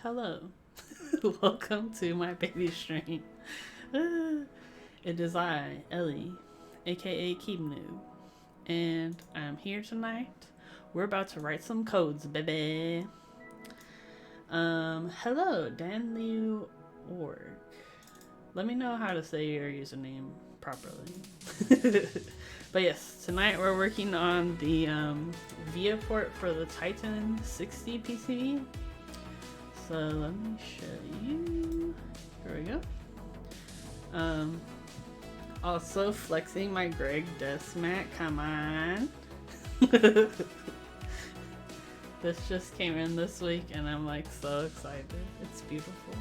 Hello. Welcome to my baby stream. It is I, Ellie, aka Keep Noob, and I'm here tonight. We're about to write some codes, baby. Hello, Dan Liu Org. Let me know how to say your username properly. But yes, tonight we're working on the VIA port for the Titan60 PCB. So let me show you. Here we go. Also flexing my Greg desk mat. Come on. This just came in this week and I'm like so excited. It's beautiful.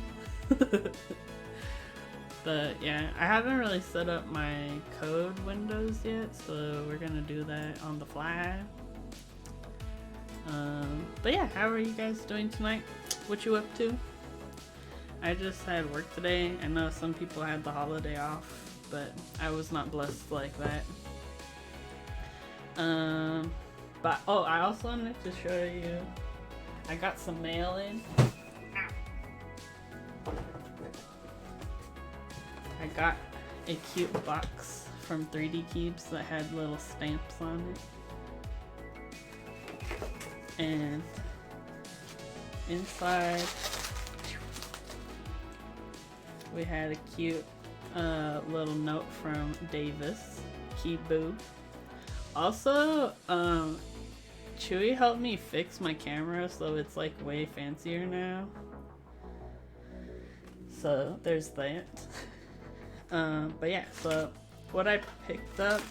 But yeah, I haven't really set up my code windows yet, so we're gonna do that on the fly. But yeah, how are you guys doing tonight? What you up to? I just had work today. I know some people had the holiday off, but I was not blessed like that. But oh, I also wanted to show you, I got some mail in. I got a cute box from 3D Cubes that had little stamps on it. And inside we had a cute little note from Davis Kibu. Also, Chewy helped me fix my camera, so it's like way fancier now. So there's that. But yeah, so what I picked up,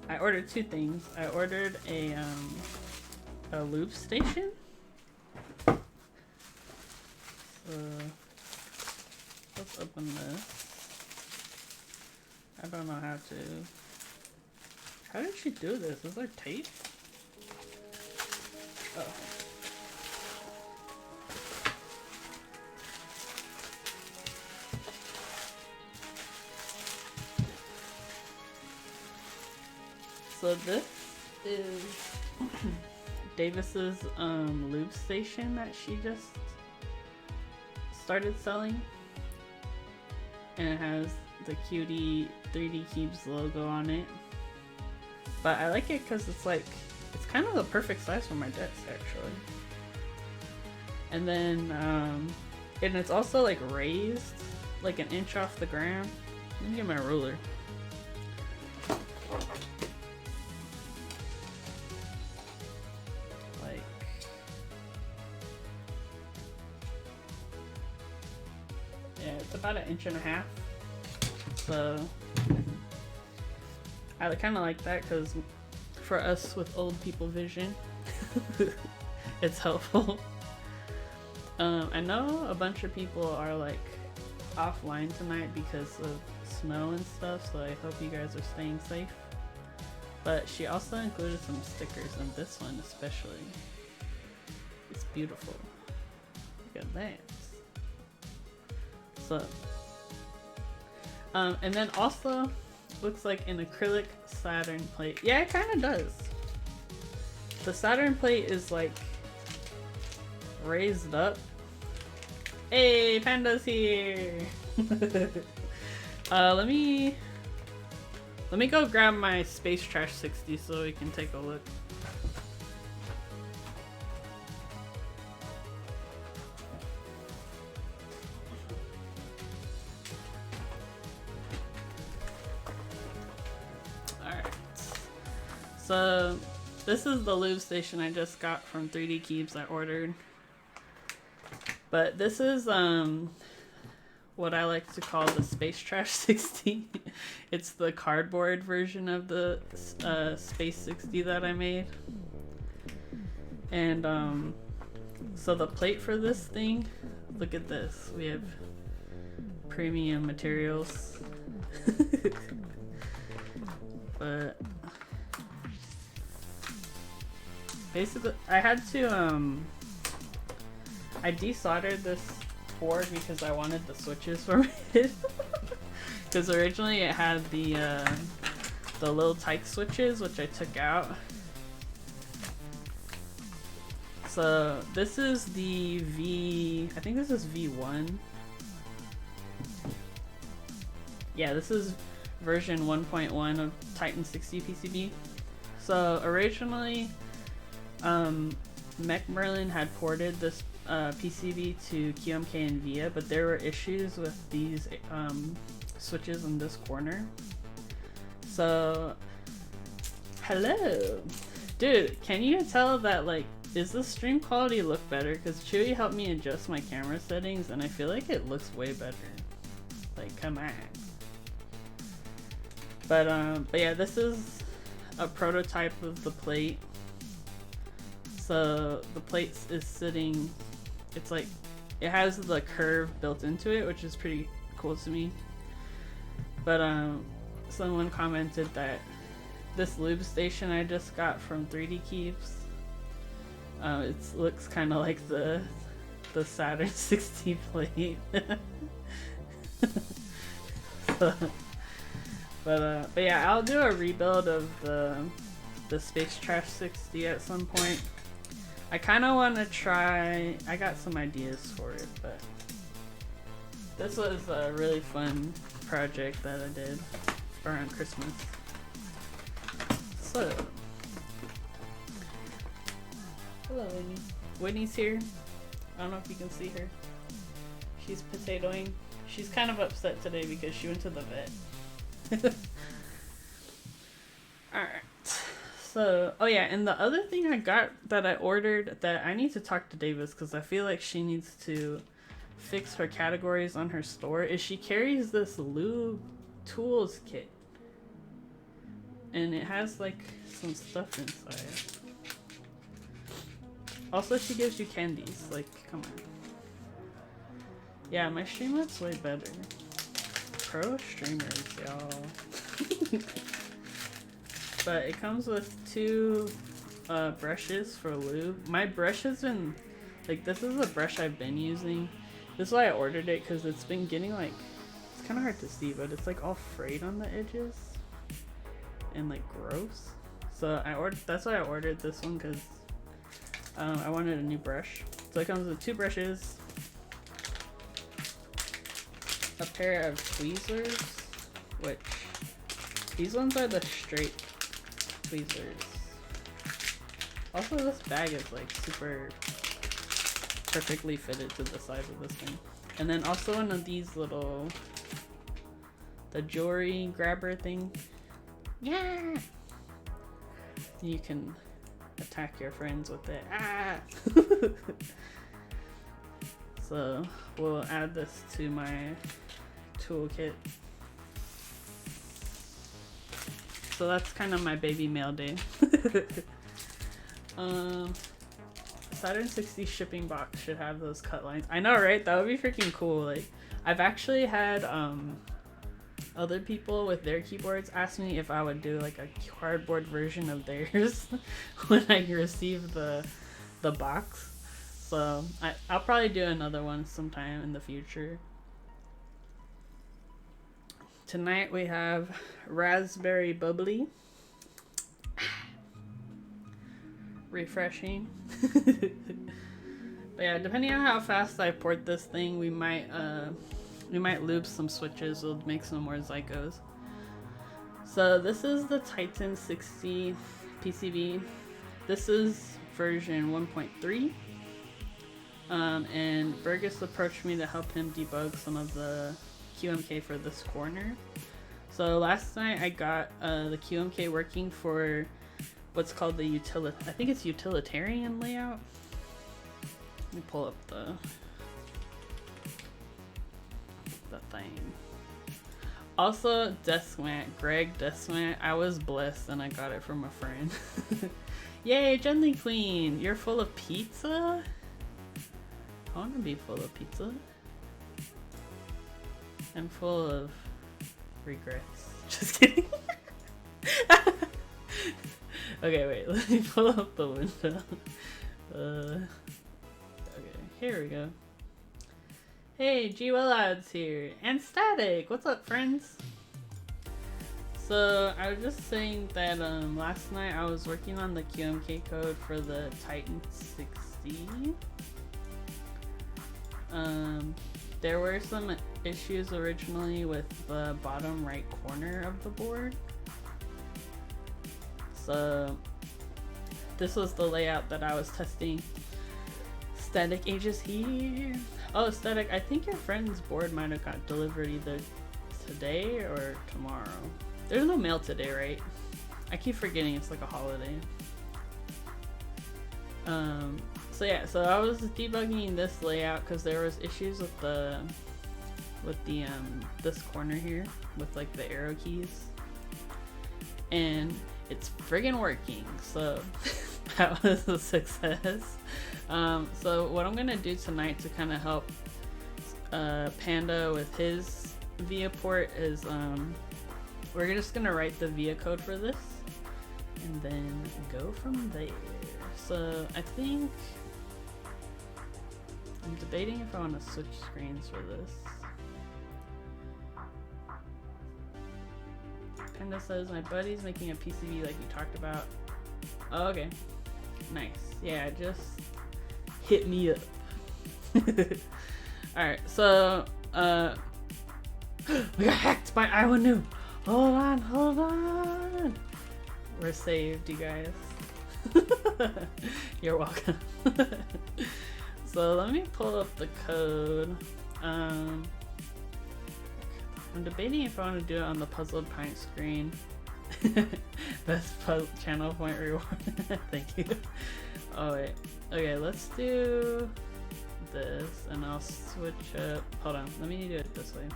I ordered two things. I ordered a loop station. So let's open this. I don't know how to. How did she do this? Is there tape? Oh. So this is Davis's lube station that she just started selling, and it has the cutie 3D Cubes logo on it. But I like it because it's like, it's kind of the perfect size for my desk actually. And then and it's also like raised like an inch off the ground. Let me get my ruler. About an inch and a half, so I kind of like that because for us with old people vision it's helpful. I know a bunch of people are like offline tonight because of snow and stuff, so I hope you guys are staying safe. But she also included some stickers, and this one especially, it's beautiful. Look at that. So, and then also looks like an acrylic Saturn plate. Yeah, it kind of does. The Saturn plate is like raised up. Hey, Panda's here. Let me go grab my Space Trash 60 so we can take a look. So this is the lube station I just got from 3D Cubes I ordered. But this is what I like to call the Space Trash 60. It's the cardboard version of the Space 60 that I made. And so the plate for this thing, look at this. We have premium materials. But basically, I had to, I desoldered this board because I wanted the switches for it. Because originally it had the little Titan switches, which I took out. So this is the I think this is V1. Yeah, this is version 1.1 of Titan60 PCB. So originally, Merlin had ported this PCB to QMK and VIA, but there were issues with these switches in this corner. So, hello! Dude, can you tell that, like, is the stream quality look better? Because Chewy helped me adjust my camera settings and I feel like it looks way better. Like, come on. But yeah, this is a prototype of the plate. So the plate is sitting, it's like, it has the curve built into it, which is pretty cool to me. But someone commented that this lube station I just got from 3D Keeps, it looks kind of like the Titan60 plate. So, but yeah, I'll do a rebuild of the Space Trash 60 at some point. I kind of want to try, I got some ideas for it, but this was a really fun project that I did around Christmas. So, hello Whitney. Whitney's here. I don't know if you can see her. She's potatoing. She's kind of upset today because she went to the vet. Alright. So, oh yeah, and the other thing I got that I ordered that I need to talk to Davis because I feel like she needs to fix her categories on her store is she carries this lube tools kit. And it has like some stuff inside. Also, she gives you candies. Like, come on. Yeah, my stream looks way better. Pro streamers, y'all. But it comes with 2 brushes for lube. My brush has been, like, this is a brush I've been using. This is why I ordered it, because it's been getting, like, it's kind of hard to see, but it's, like, all frayed on the edges. And, like, gross. So that's why I ordered this one, because I wanted a new brush. So it comes with 2 brushes, a pair of tweezers, which these ones are the straight tweezers. Also, this bag is like super perfectly fitted to the size of this thing. And then also one of these little, the jewelry grabber thing. Yeah! You can attack your friends with it. Ah! So we'll add this to my toolkit. So that's kind of my baby mail day. Titan60 shipping box should have those cut lines. I know, right? That would be freaking cool. Like, I've actually had other people with their keyboards ask me if I would do like a cardboard version of theirs when I receive the box. So I'll probably do another one sometime in the future. Tonight we have raspberry bubbly. Refreshing. But yeah, depending on how fast I port this thing, we might lube some switches. We'll make some more Zycos. So this is the Titan60 PCB. This is version 1.3. And Burgess approached me to help him debug some of the QMK for this corner. So last night I got the QMK working for what's called the I think it's utilitarian layout. Let me pull up the thing. Also, Deskmat, Greg Deskmat. I was blessed and I got it from a friend. Yay, Gently Queen! You're full of pizza? I want to be full of pizza. I'm full of regrets. Just kidding. Okay, wait. Let me pull up the window. Okay, here we go. Hey, GWLads here. And Static! What's up, friends? So, I was just saying that last night I was working on the QMK code for the Titan60 see. There were some issues originally with the bottom right corner of the board. So this was the layout that I was testing. Static Ages here. Oh, Static, I think your friend's board might have got delivered either today or tomorrow. There's no mail today, right? I keep forgetting it's like a holiday. So yeah, so I was debugging this layout because there was issues with the this corner here with like the arrow keys, and it's friggin' working. So that was a success. So what I'm gonna do tonight to kind of help Panda with his VIA port is we're just gonna write the VIA code for this and then go from there. So I think I'm debating if I want to switch screens for this. Panda says my buddy's making a PCB like you talked about. Oh, okay, nice. Yeah, just hit me up. Alright, so we got hacked by Iowa New. Hold on. We're saved, you guys. You're welcome. So let me pull up the code. I'm debating if I want to do it on the Puzzled Pint screen. Best channel point reward. Thank you. Oh wait. Okay, let's do this and I'll switch up. Hold on, let me do it this way.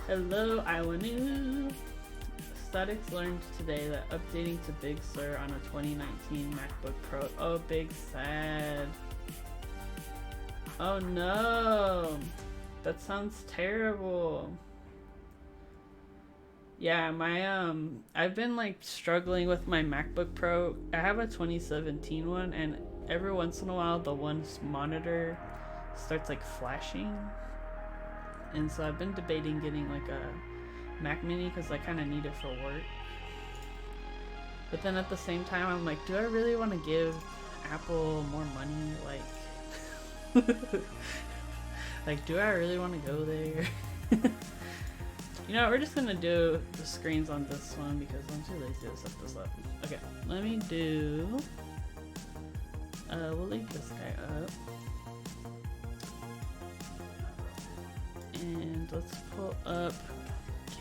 Hello, Iowa New. Statics learned today that updating to Big Sur on a 2019 MacBook Pro. Oh, big sad. Oh no, that sounds terrible. Yeah, my I've been like struggling with my MacBook Pro. I have a 2017 one, and every once in a while the one's monitor starts like flashing, and so I've been debating getting like a Mac Mini because I kind of need it for work. But then at the same time I'm like, do I really want to give Apple more money? Like like, do I really want to go there? You know, we're just gonna do the screens on this one because I'm too lazy to set this up. Okay, let me do we'll link this guy up. And let's pull up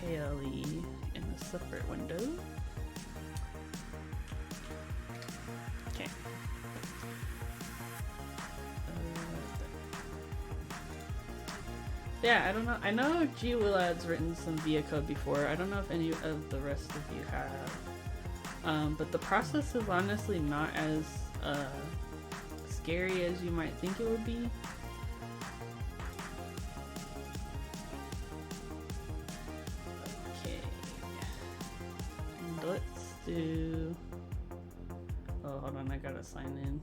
KLE in a separate window. Okay. Yeah, I don't know. I know G Willad's written some VIA code before. I don't know if any of the rest of you have. But the process is honestly not as scary as you might think it would be. Let's do. Oh, hold on, I gotta sign in.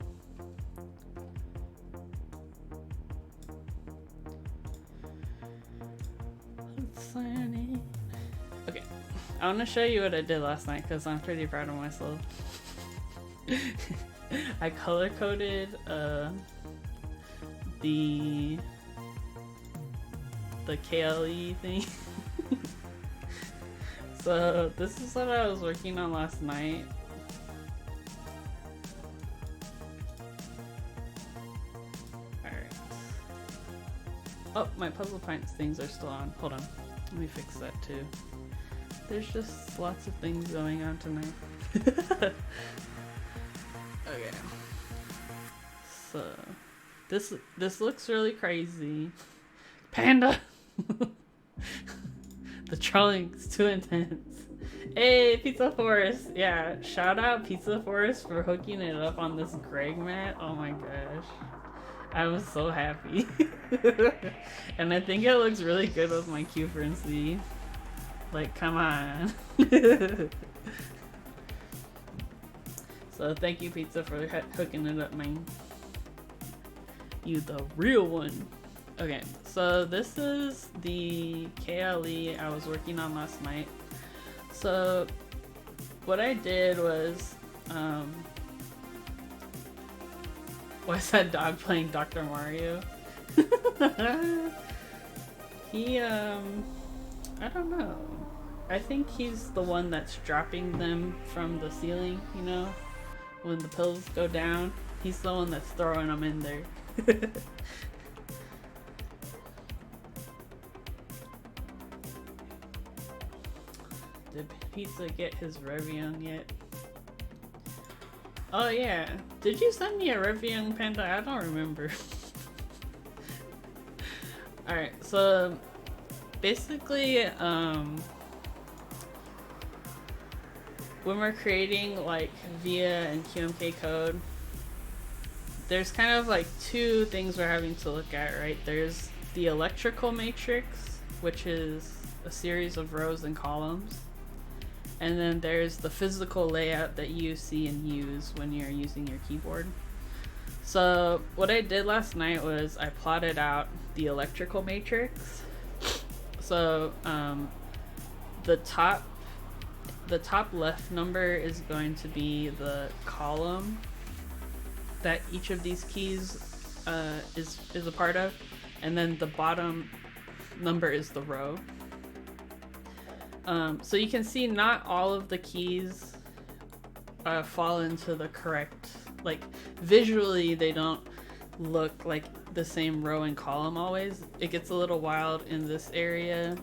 Let's sign in. Okay, I want to show you what I did last night because I'm pretty proud of myself. I color coded the KLE thing. So this is what I was working on last night. Alright. Oh, my Puzzle Pints things are still on. Hold on. Let me fix that too. There's just lots of things going on tonight. Okay. So this looks really crazy. Panda! The trolling's too intense. Hey, Pizza Forest! Yeah, shout out Pizza Forest for hooking it up on this Greg mat. Oh my gosh. I was so happy. And I think it looks really good with my Q frequency. Like, come on. So thank you, Pizza, for hooking it up, man. You the real one. Okay, so this is the KLE I was working on last night. So what I did was Why is that dog playing Dr. Mario? He, I don't know. I think he's the one that's dropping them from the ceiling, you know? When the pills go down, he's the one that's throwing them in there. Did Pizza get his Revion yet? Oh yeah. Did you send me a Revion, Panda? I don't remember. Alright, so basically, when we're creating like VIA and QMK code, there's kind of like two things we're having to look at, right? There's the electrical matrix, which is a series of rows and columns. And then there's the physical layout that you see and use when you're using your keyboard. So what I did last night was I plotted out the electrical matrix. So the top left number is going to be the column that each of these keys is a part of, and then the bottom number is the row. So you can see not all of the keys fall into the correct, like visually they don't look like the same row and column always. It gets a little wild in this area.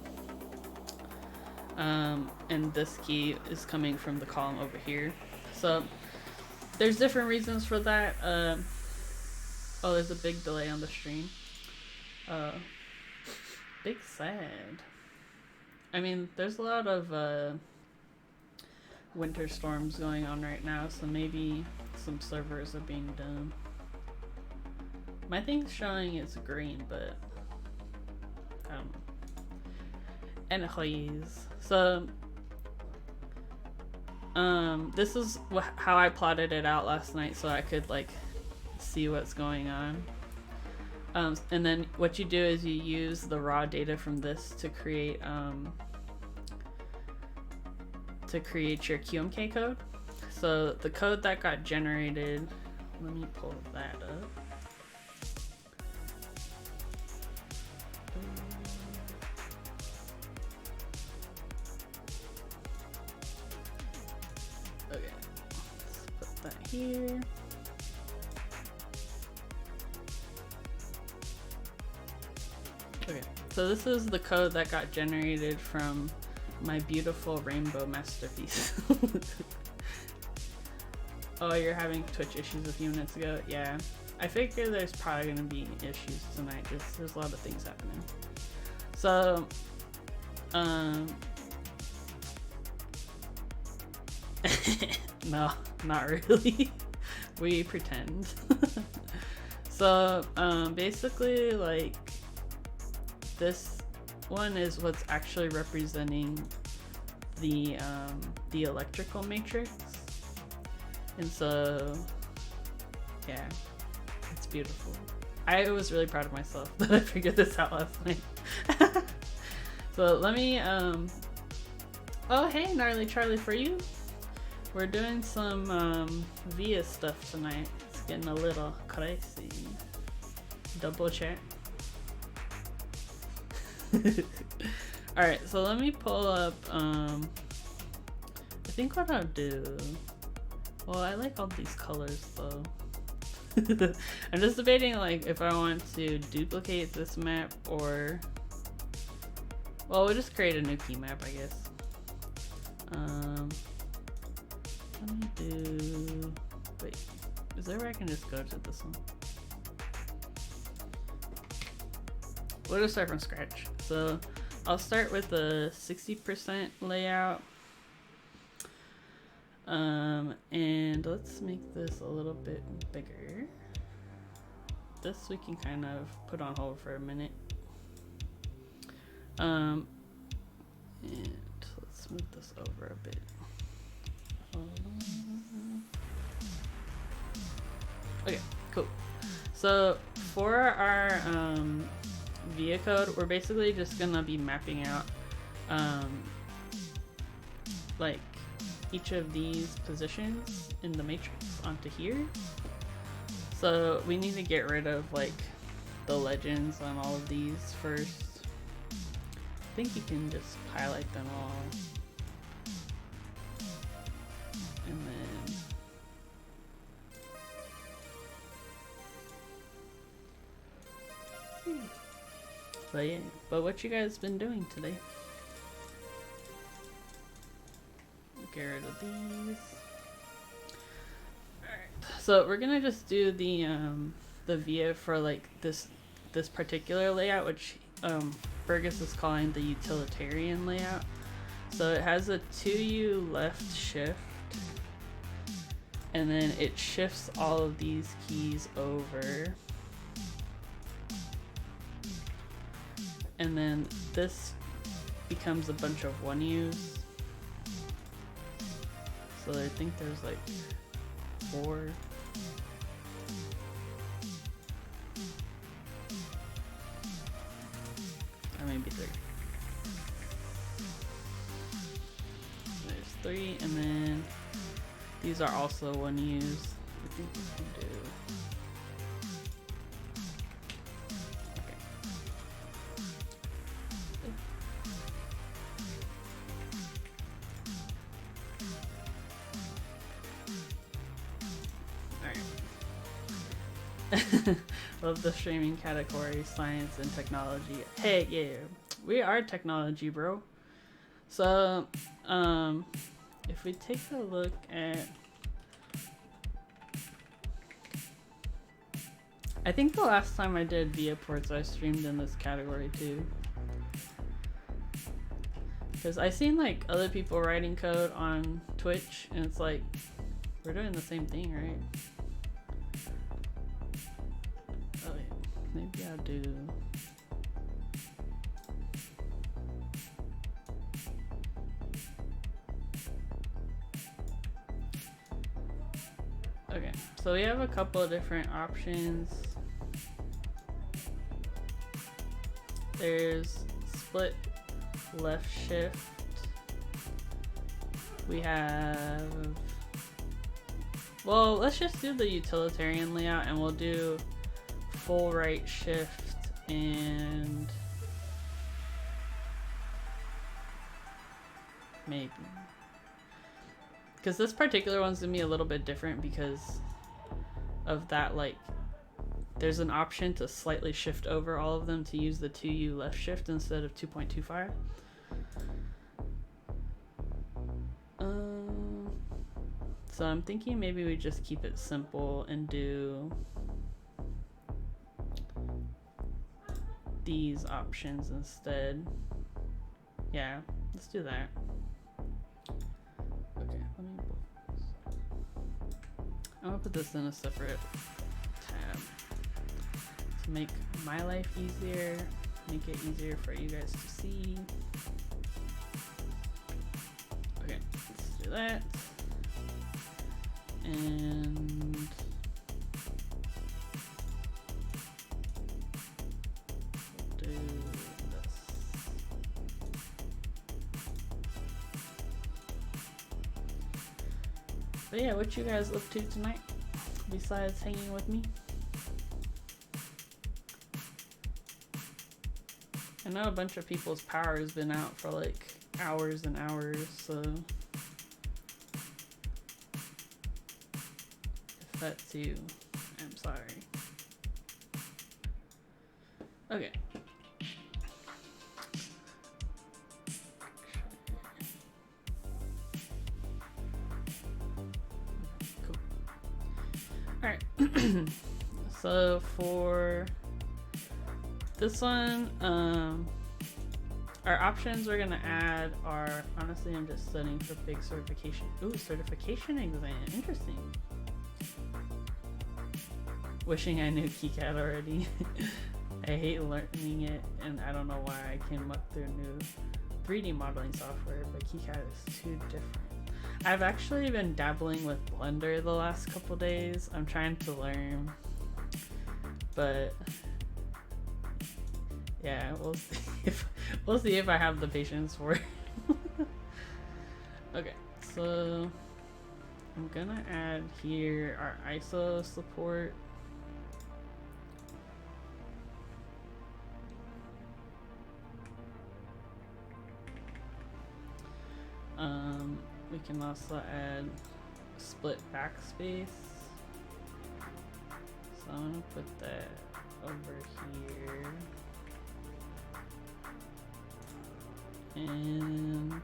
And this key is coming from the column over here. So there's different reasons for that. Oh, there's a big delay on the stream. Big sad. I mean, there's a lot of winter storms going on right now, so maybe some servers are being dumb. My thing's showing it's green, but I don't know. Anyways, so this is how I plotted it out last night, so I could like see what's going on. And then what you do is you use the raw data from this to create your QMK code. So the code that got generated, let me pull that up. Okay, let's put that here. Okay, so this is the code that got generated from my beautiful rainbow masterpiece. Oh, you're having Twitch issues a few minutes ago? Yeah. I figure there's probably gonna be issues tonight, just there's a lot of things happening. So, no, not really. We pretend. So, basically, like, this one is what's actually representing the electrical matrix. And so, yeah, it's beautiful. I was really proud of myself that I figured this out last night. So let me, oh hey, Gnarly Charlie, for you. We're doing some VIA stuff tonight. It's getting a little crazy. Double chat. Alright, so let me pull up, I think what I'll do, well, I like all these colors though. I'm just debating like if I want to duplicate this map or, well, we'll just create a new key map, I guess. Let me do, wait, is there a way I can just go to this one? We'll just start from scratch. So I'll start with the 60% layout. And let's make this a little bit bigger. This we can kind of put on hold for a minute. And let's move this over a bit. Okay, cool. So for our VIA code, we're basically just gonna be mapping out like each of these positions in the matrix onto here. So we need to get rid of like the legends on all of these first. I think you can just highlight them all. And then but yeah, but what you guys been doing today? Get rid of these. Alright. So we're gonna just do the via for like this particular layout, which Burgess is calling the utilitarian layout. So it has a 2U left shift, and then it shifts all of these keys over. And then this becomes a bunch of 1U's. So I think there's like 4. Or maybe 3. There's 3, and then these are also 1U's. I think we can do. Love the streaming category, science and technology. Hey, yeah, we are technology, bro. So, if we take a look at, I think the last time I did VIA ports, I streamed in this category too. Because I seen like other people writing code on Twitch, and it's like, we're doing the same thing, right? Maybe I'll do. Okay, so we have a couple of different options. There's split left shift. We have. Well, let's just do the utilitarian layout, and we'll do full right shift and maybe, because this particular one's gonna be a little bit different because of that, like there's an option to slightly shift over all of them to use the 2U left shift instead of 2.25. So I'm thinking maybe we just keep it simple and do these options instead. Yeah, let's do that. Okay, let me. I'm gonna put this in a separate tab to make my life easier, make it easier for you guys to see. Okay, let's do that. And do this. But yeah, what you guys up to tonight besides hanging with me? I know a bunch of people's power has been out for like hours and hours, so if that's you, I'm sorry. Okay. Cool. Alright. So for this one, our options we're gonna add are, honestly, I'm just studying for big certification. Ooh, certification exam, interesting. Wishing I knew KiCad already. I hate learning it, and I don't know why I came up through new 3D modeling software, but KiCad is too different. I've actually been dabbling with Blender the last couple days. I'm trying to learn, but yeah, we'll see if I have the patience for it. Okay, so I'm gonna add here our ISO support. We can also add split backspace. So I'm gonna put that over here. And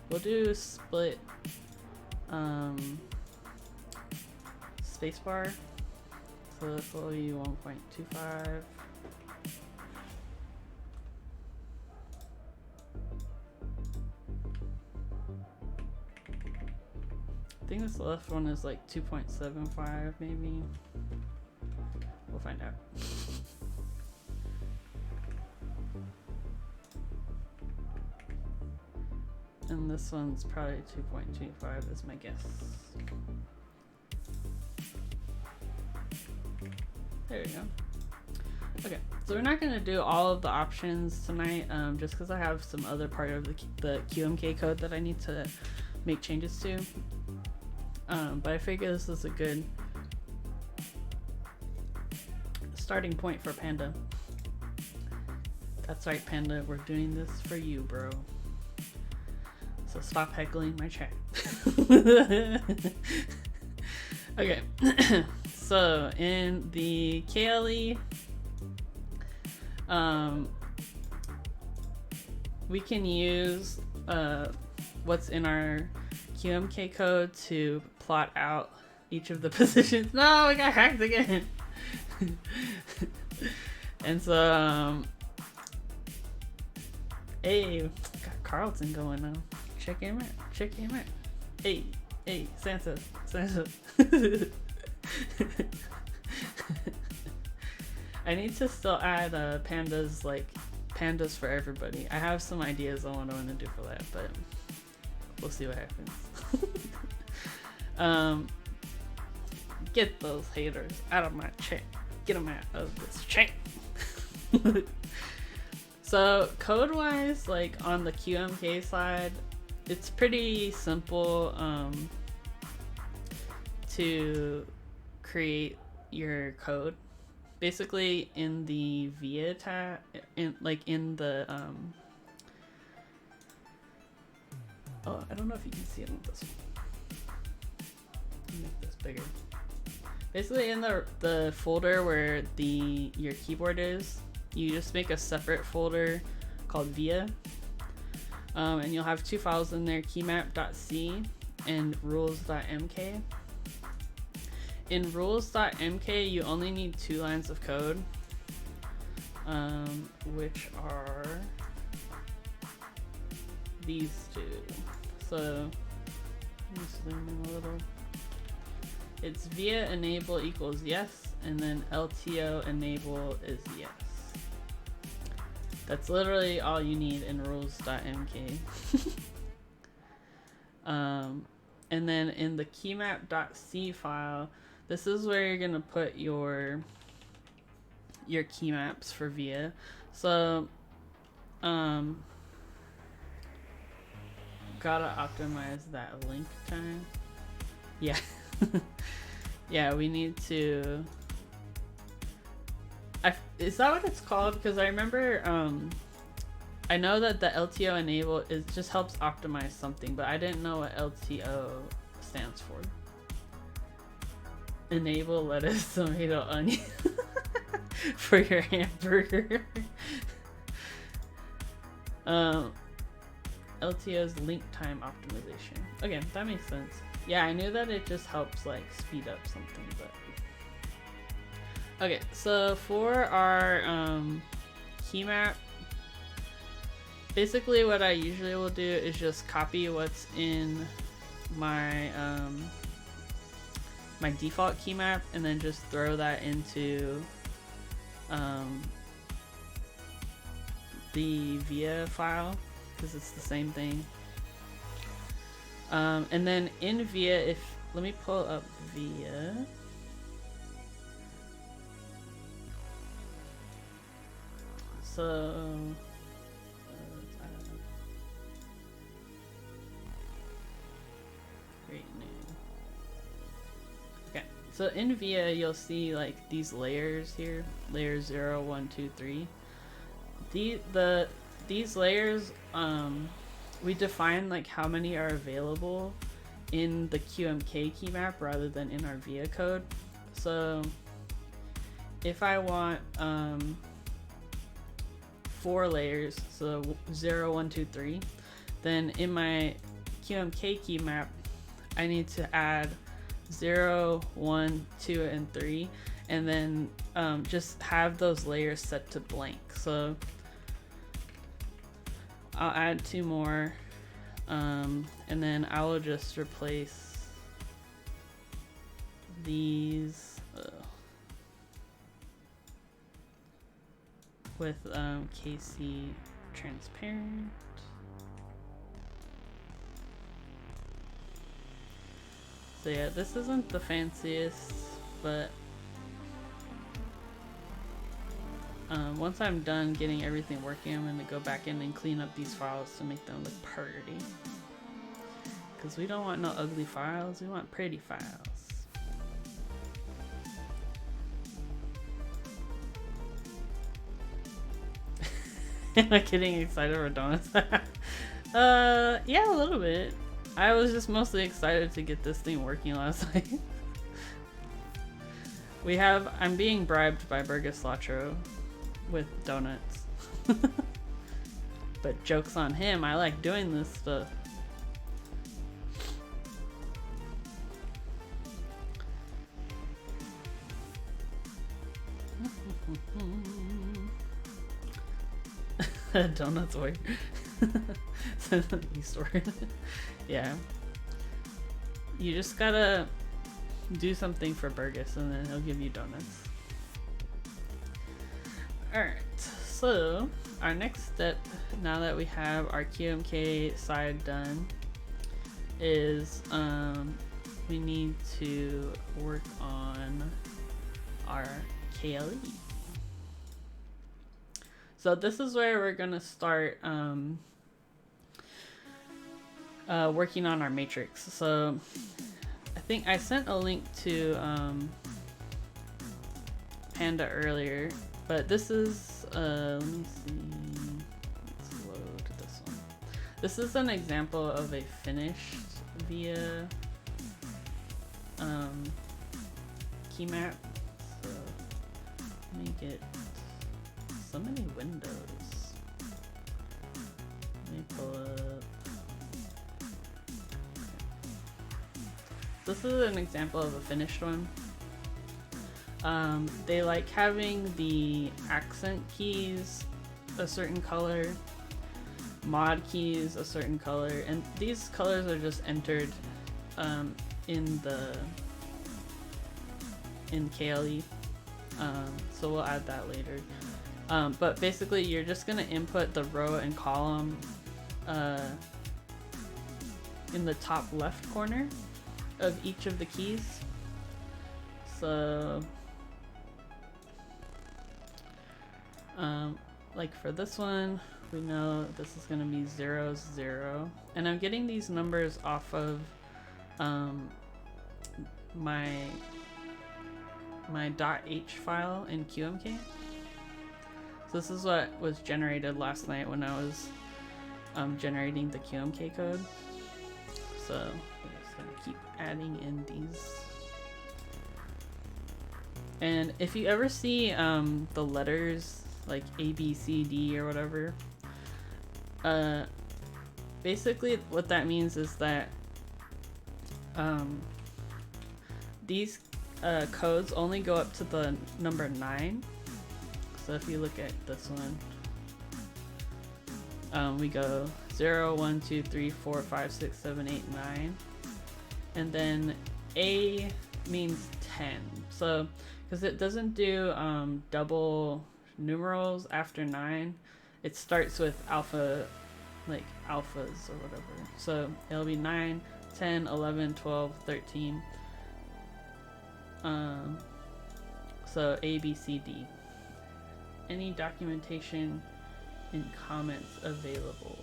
we'll do split spacebar. So this will be 1.25. I think this left one is like 2.75 maybe. We'll find out. And this one's probably 2.25 is my guess. There we go. Okay, so we're not going to do all of the options tonight, just because I have some other part of the QMK code that I need to make changes to. But I figure this is a good starting point for Panda. That's right, Panda, we're doing this for you, bro. So stop heckling my chat. Okay, so in the KLE, we can use what's in our QMK code to plot out each of the positions. No, I got hacked again. And so, hey, got Carlton going on. Check him out. Check him out. Hey, Santa. I need to still add pandas, like pandas for everybody. I have some ideas on what I want to do for that, but we'll see what happens. Get those haters out of my chat. Get them out of this chat. So code-wise, like on the QMK side, it's pretty simple to create your code. Basically, in the VIA tab, in the oh, I don't know if you can see it on this one. Make this bigger. Basically, in the folder where your keyboard is, you just make a separate folder called VIA, and you'll have two files in there: keymap.c and rules.mk. In rules.mk, you only need 2 lines of code, which are these two. So let me zoom in a little. It's VIA enable equals yes, and then LTO enable is yes. That's literally all you need in rules.mk. And then in the keymap.c file, this is where you're gonna put your keymaps for VIA. So gotta optimize that link time. Yeah. Yeah, we need to. Is that what it's called? Because I remember, I know that the LTO enable just helps optimize something, but I didn't know what LTO stands for. Enable lettuce, tomato, onion for your hamburger. LTO is link time optimization. Okay, that makes sense. Yeah, I knew that it just helps like speed up something, but okay. So for our keymap, basically what I usually will do is just copy what's in my my default keymap and then just throw that into the VIA file because it's the same thing. And then in VIA, let me pull up VIA. So create new. Okay, so in VIA you'll see like these layers here, layer 0, 1, 2, 3. These layers we define like how many are available in the QMK key map rather than in our VIA code. So if I want 4 layers, so 0, 1, 2, 3, then in my QMK key map, I need to add 0, 1, 2, and 3, and then just have those layers set to blank. So I'll add 2 more, and then I will just replace these with KC transparent. So yeah, this isn't the fanciest, but once I'm done getting everything working, I'm gonna go back in and clean up these files to make them look pretty. Because we don't want no ugly files, we want pretty files. Am I getting excited for donuts? Yeah, a little bit. I was just mostly excited to get this thing working last night. I'm being bribed by Burgess Latro with donuts. But joke's on him, I like doing this stuff. Donuts word. East word. Yeah. You just gotta do something for Burgess and then he'll give you donuts. Alright, so our next step, now that we have our QMK side done, is we need to work on our KLE. So this is where we're gonna start working on our matrix. So I think I sent a link to Panda earlier, but this is let me see. Let's load this one. This is an example of a finished via key map. So let me get so many windows. Let me pull up. This is an example of a finished one. They like having the accent keys a certain color, mod keys a certain color, and these colors are just entered in KLE. So we'll add that later. But basically you're just gonna input the row and column in the top left corner of each of the keys. So like for this one, we know this is gonna be 0, 0, and I'm getting these numbers off of my .h file in QMK. So this is what was generated last night when I was generating the QMK code. So I'm just gonna keep adding in these. And if you ever see the letters like A, B, C, D or whatever, basically what that means is that these codes only go up to the number 9. So if you look at this one, we go 0, 1, 2, 3, 4, 5, 6, 7, 8, 9. And then A means 10. So, because it doesn't do double numerals after 9, it starts with alpha, like alphas or whatever. So it'll be 9, 10, 11, 12, 13. So A, B, C, D. Any documentation in comments available?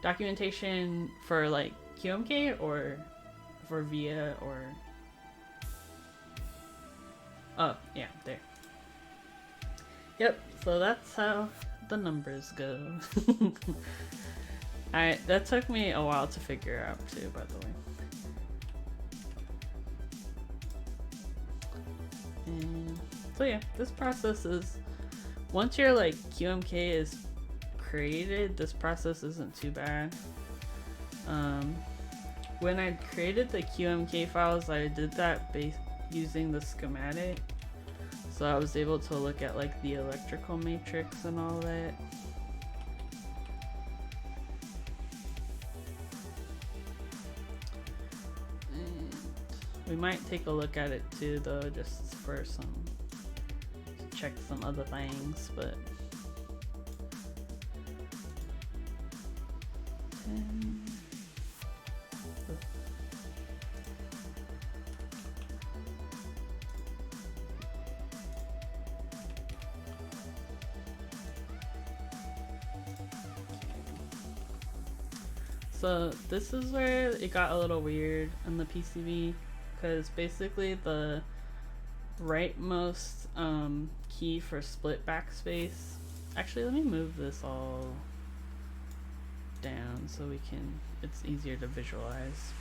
Documentation for like QMK or for VIA or... Oh, yeah, there. Yep, so that's how the numbers go. That took me a while to figure out too, by the way. And so yeah, this process is, once your like QMK is created, this process isn't too bad. When I created the QMK files, I did that using the schematic, so I was able to look at like the electrical matrix and all that. And we might take a look at it too, though, just for to check some other things, but. So this is where it got a little weird in the PCB, because basically the rightmost key for split backspace, actually let me move this all down so it's easier to visualize.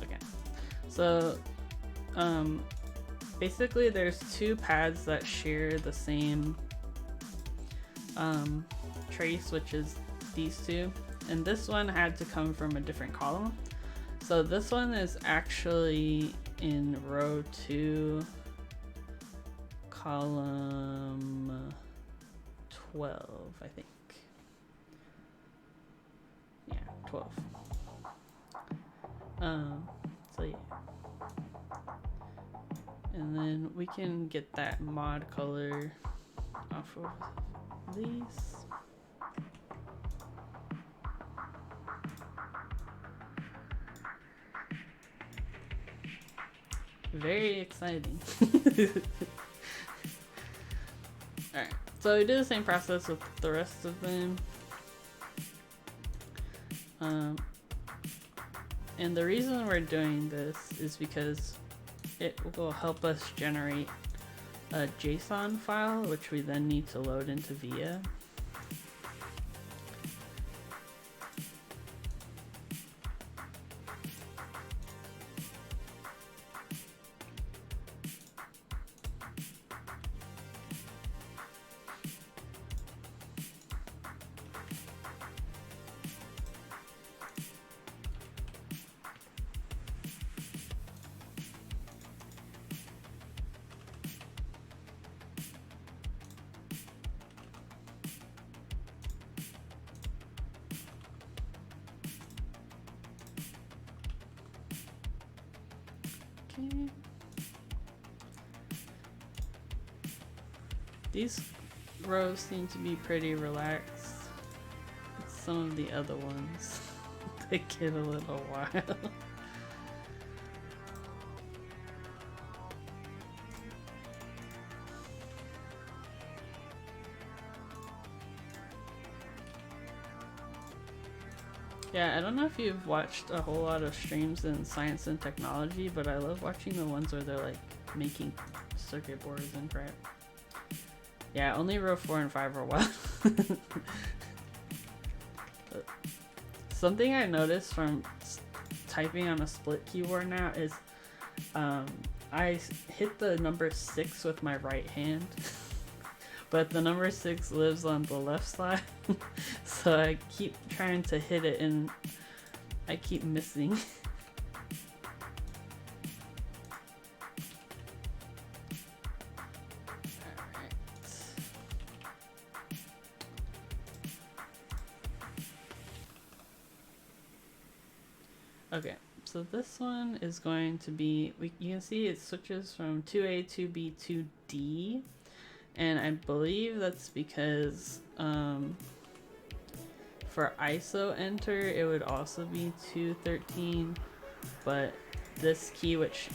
Okay, so basically there's two pads that share the same trace, which is these two, and this one had to come from a different column. So this one is actually in row 2, column 12, I think. Yeah, 12. So yeah. And then we can get that mod color off of these. Very exciting. Alright, so we do the same process with the rest of them. And the reason we're doing this is because it will help us generate a JSON file, which we then need to load into VIA. Okay. These rows seem to be pretty relaxed. Some of the other ones, they get a little wild. Yeah, I don't know if you've watched a whole lot of streams in science and technology, but I love watching the ones where they're like making circuit boards and crap. Yeah, only row 4 and 5 are wild. Something I noticed from typing on a split keyboard now is I hit the number 6 with my right hand, but the number 6 lives on the left side. So I keep trying to hit it and I keep missing. Okay, so this one is going to be, you can see it switches from 2A, 2B, 2D, and I believe that's because for ISO enter it would also be 213, but this key which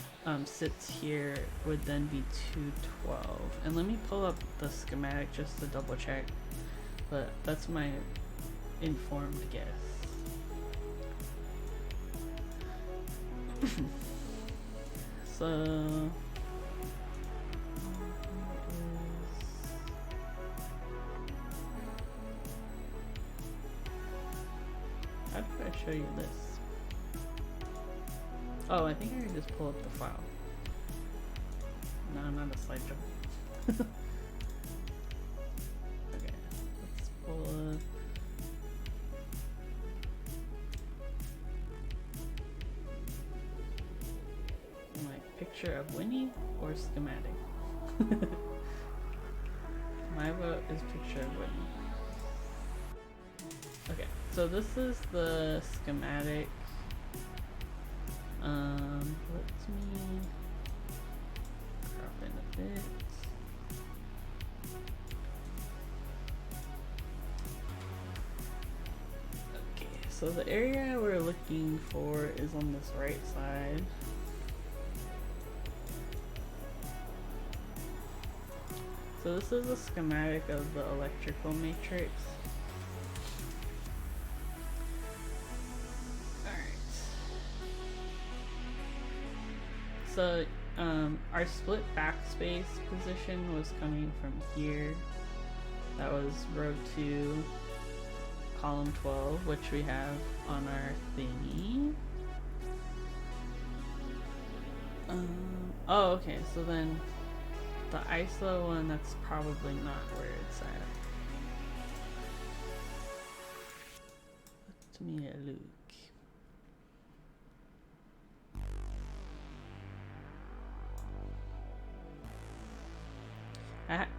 sits here would then be 212. And let me pull up the schematic just to double check, but that's my informed guess. So show you this. Oh, I think I can just pull up the file. No, not a slideshow. Okay, let's pull up. Like picture of Winnie or schematic? My vote is picture of Winnie. Okay, so this is the schematic. Let me crop in a bit. Okay, so the area we're looking for is on this right side. So this is a schematic of the electrical matrix. So our split backspace position was coming from here. That was row 2, column 12, which we have on our thingy. Oh, okay, so then the ISO one, that's probably not where it's at. Let me look.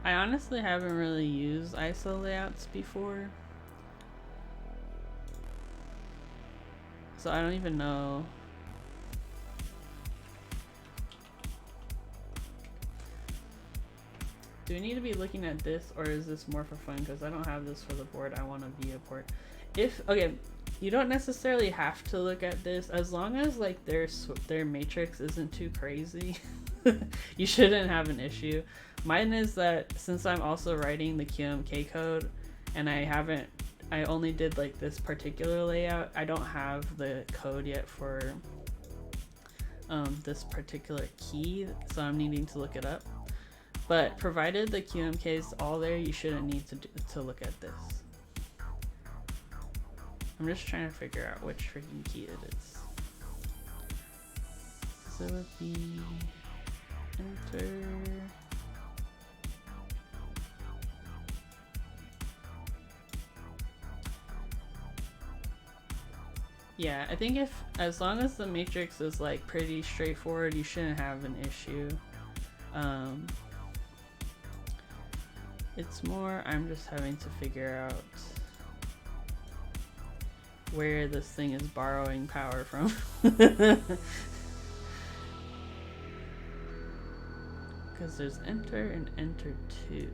I honestly haven't really used ISO layouts before, so I don't even know. Do we need to be looking at this, or is this more for fun? Because I don't have this for the board. I want a via port. Okay, you don't necessarily have to look at this as long as like their matrix isn't too crazy. You shouldn't have an issue. Mine is that since I'm also writing the QMK code and I only did like this particular layout, I don't have the code yet for this particular key, so I'm needing to look it up. But provided the QMK is all there, you shouldn't need to look at this. I'm just trying to figure out which freaking key it is. So it would be enter. Yeah, I think as long as the matrix is like pretty straightforward, you shouldn't have an issue. It's more, I'm just having to figure out where this thing is borrowing power from. Because there's enter and enter 2.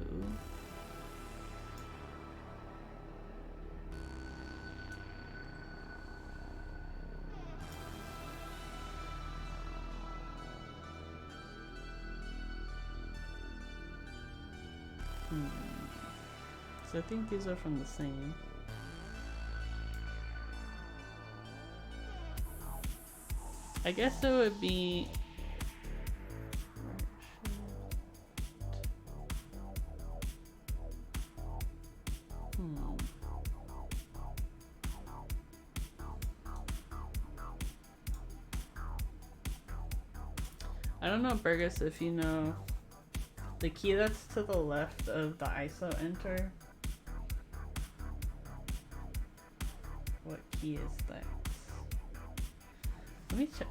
So I think these are from the same. I guess it would be I don't know, Burgess, if you know the key that's to the left of the ISO enter. What key is that?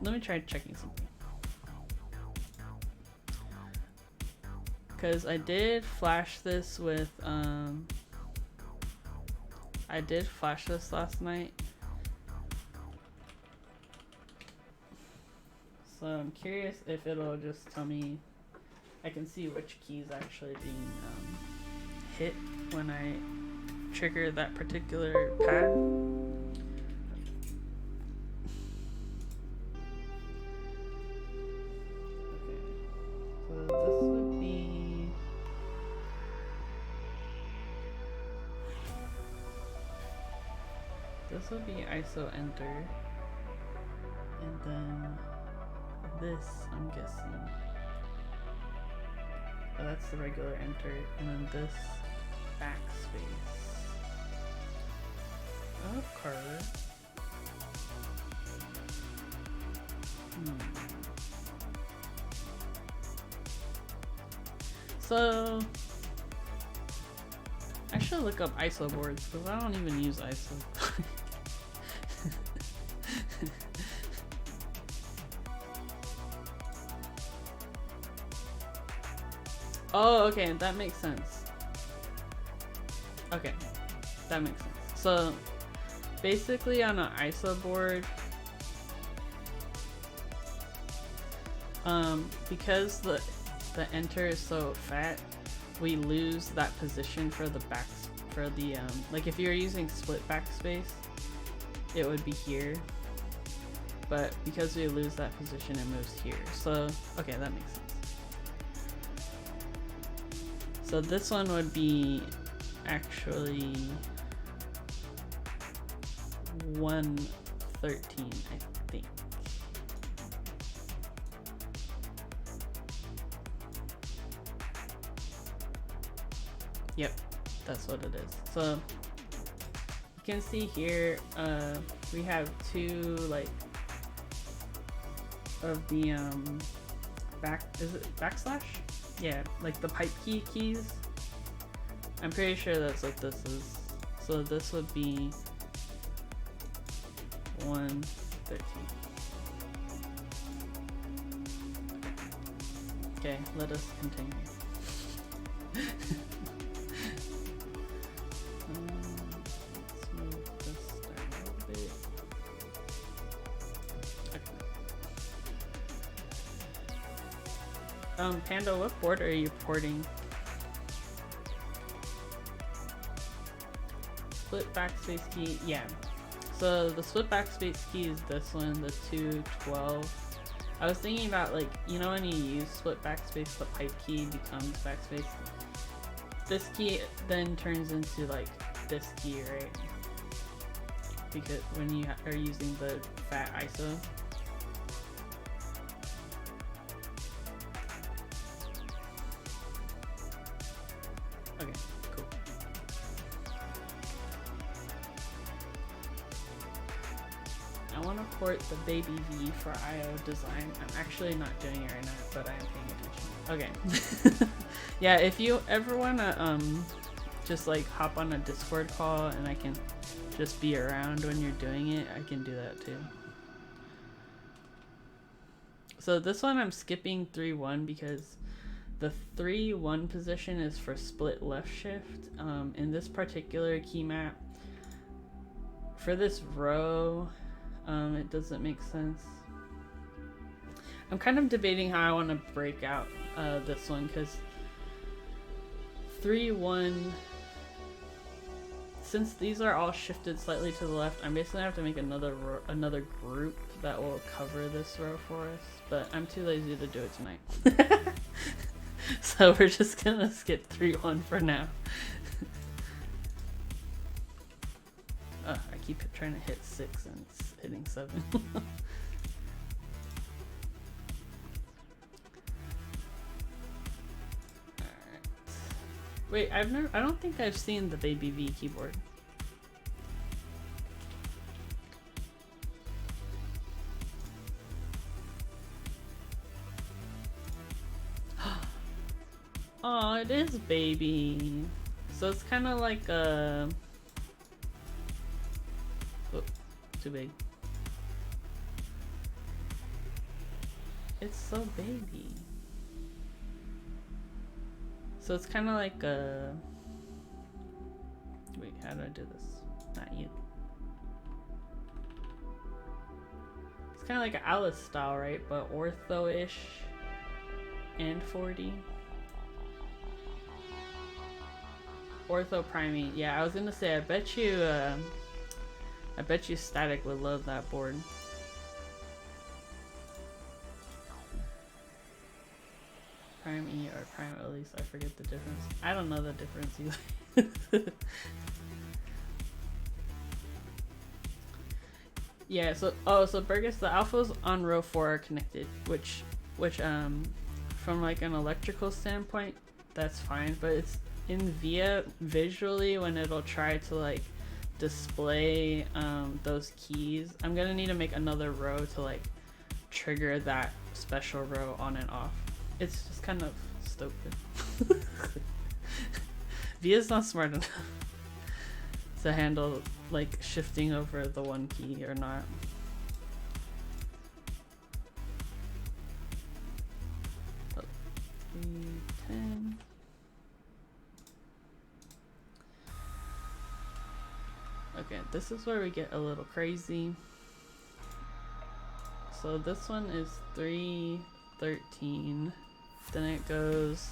Let me try checking something. Because I did flash this with I did flash this last night. So I'm curious if it'll just tell me. I can see which key is actually being hit when I trigger that particular pad. Okay, so this would be ISO enter, and then this, I'm guessing. Oh, that's the regular enter, and then this backspace. Okay. So I should look up ISO boards because I don't even use ISO. Oh, okay, that makes sense. Okay, that makes sense. So basically on an ISO board, because the enter is so fat, we lose that position for the like if you're using split backspace, it would be here, but because we lose that position, it moves here. So okay, that makes sense. So this one would be actually 113, I think. Yep, that's what it is. So you can see here, we have two like of the is it backslash? Yeah, like the pipe keys. I'm pretty sure that's what this is. So this would be 113. Okay, let us continue. Let's move this down a little bit. Okay. Panda, what board are you porting? Split backspace key, yeah. So the split backspace key is this one, the 212. I was thinking about, like, you know when you use split backspace, the pipe key becomes backspace. This key then turns into like this key, right? Because when you are using the fat ISO. Okay, cool. I want to port the baby V for IO design. I'm actually not doing it right now, but I am paying attention. Okay. Yeah, if you ever want to just like hop on a Discord call and I can just be around when you're doing it, I can do that too. So this one I'm skipping 3-1 because the 3-1 position is for split left shift. In this particular key map, for this row, it doesn't make sense. I'm kind of debating how I want to break out this one because 3-1, since these are all shifted slightly to the left, I'm basically gonna have to make another group that will cover this row for us, but I'm too lazy to do it tonight. So we're just gonna skip 3-1 for now. I keep trying to hit 6 and it's hitting 7. Wait, I don't think I've seen the Baby V keyboard. Oh, it is baby. So it's kind of like a... Oh, too big. It's so baby. So it's kind of like a... Wait, how do I do this? Not you. It's kind of like an Alice style, right? But ortho-ish and 4D. Ortho priming. Yeah, I was gonna say, I bet you Static would love that board. Prime E or Prime Elise, I forget the difference. I don't know the difference either. Yeah, so Burgess, the alphas on row 4 are connected, which from like an electrical standpoint, that's fine, but it's in VIA visually when it'll try to like display those keys. I'm gonna need to make another row to like trigger that special row on and off. It's just kind of stupid. Via's not smart enough to handle like shifting over the one key or not. Oh, 310. Okay, this is where we get a little crazy. So this one is 313, then it goes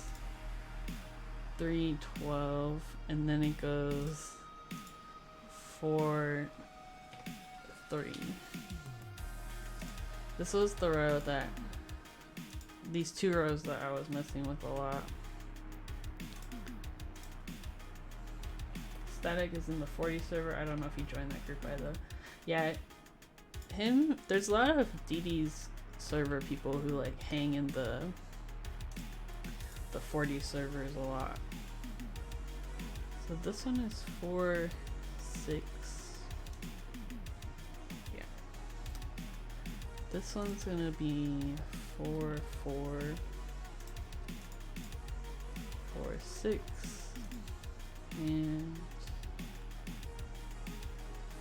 312, and then it goes 4 3. This was the row that, these two rows that I was messing with a lot. Static is in the 40 server. I don't know if he joined that group either. Yeah, there's a lot of DD's server people who like hang in the 40 servers a lot. So this one is 4 6. Yeah. This one's gonna be 4 4 4 6 and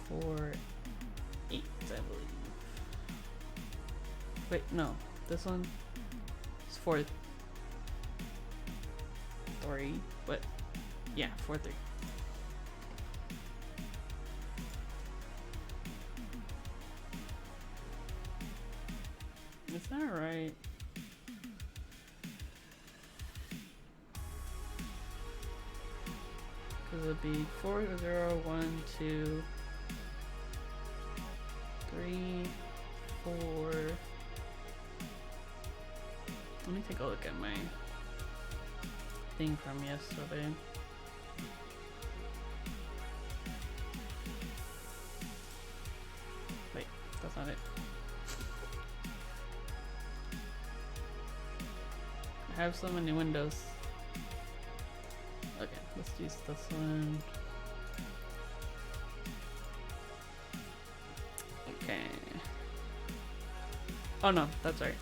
4 8, I believe. Wait, no, this one is 4 3, but yeah, 4 3. Is that right? Because it'd be 4 0 1 2 3 4. Let me take a look at my thing from yesterday. Wait, that's not it. I have so many windows. Okay, let's use this one. Okay. Oh no, that's right.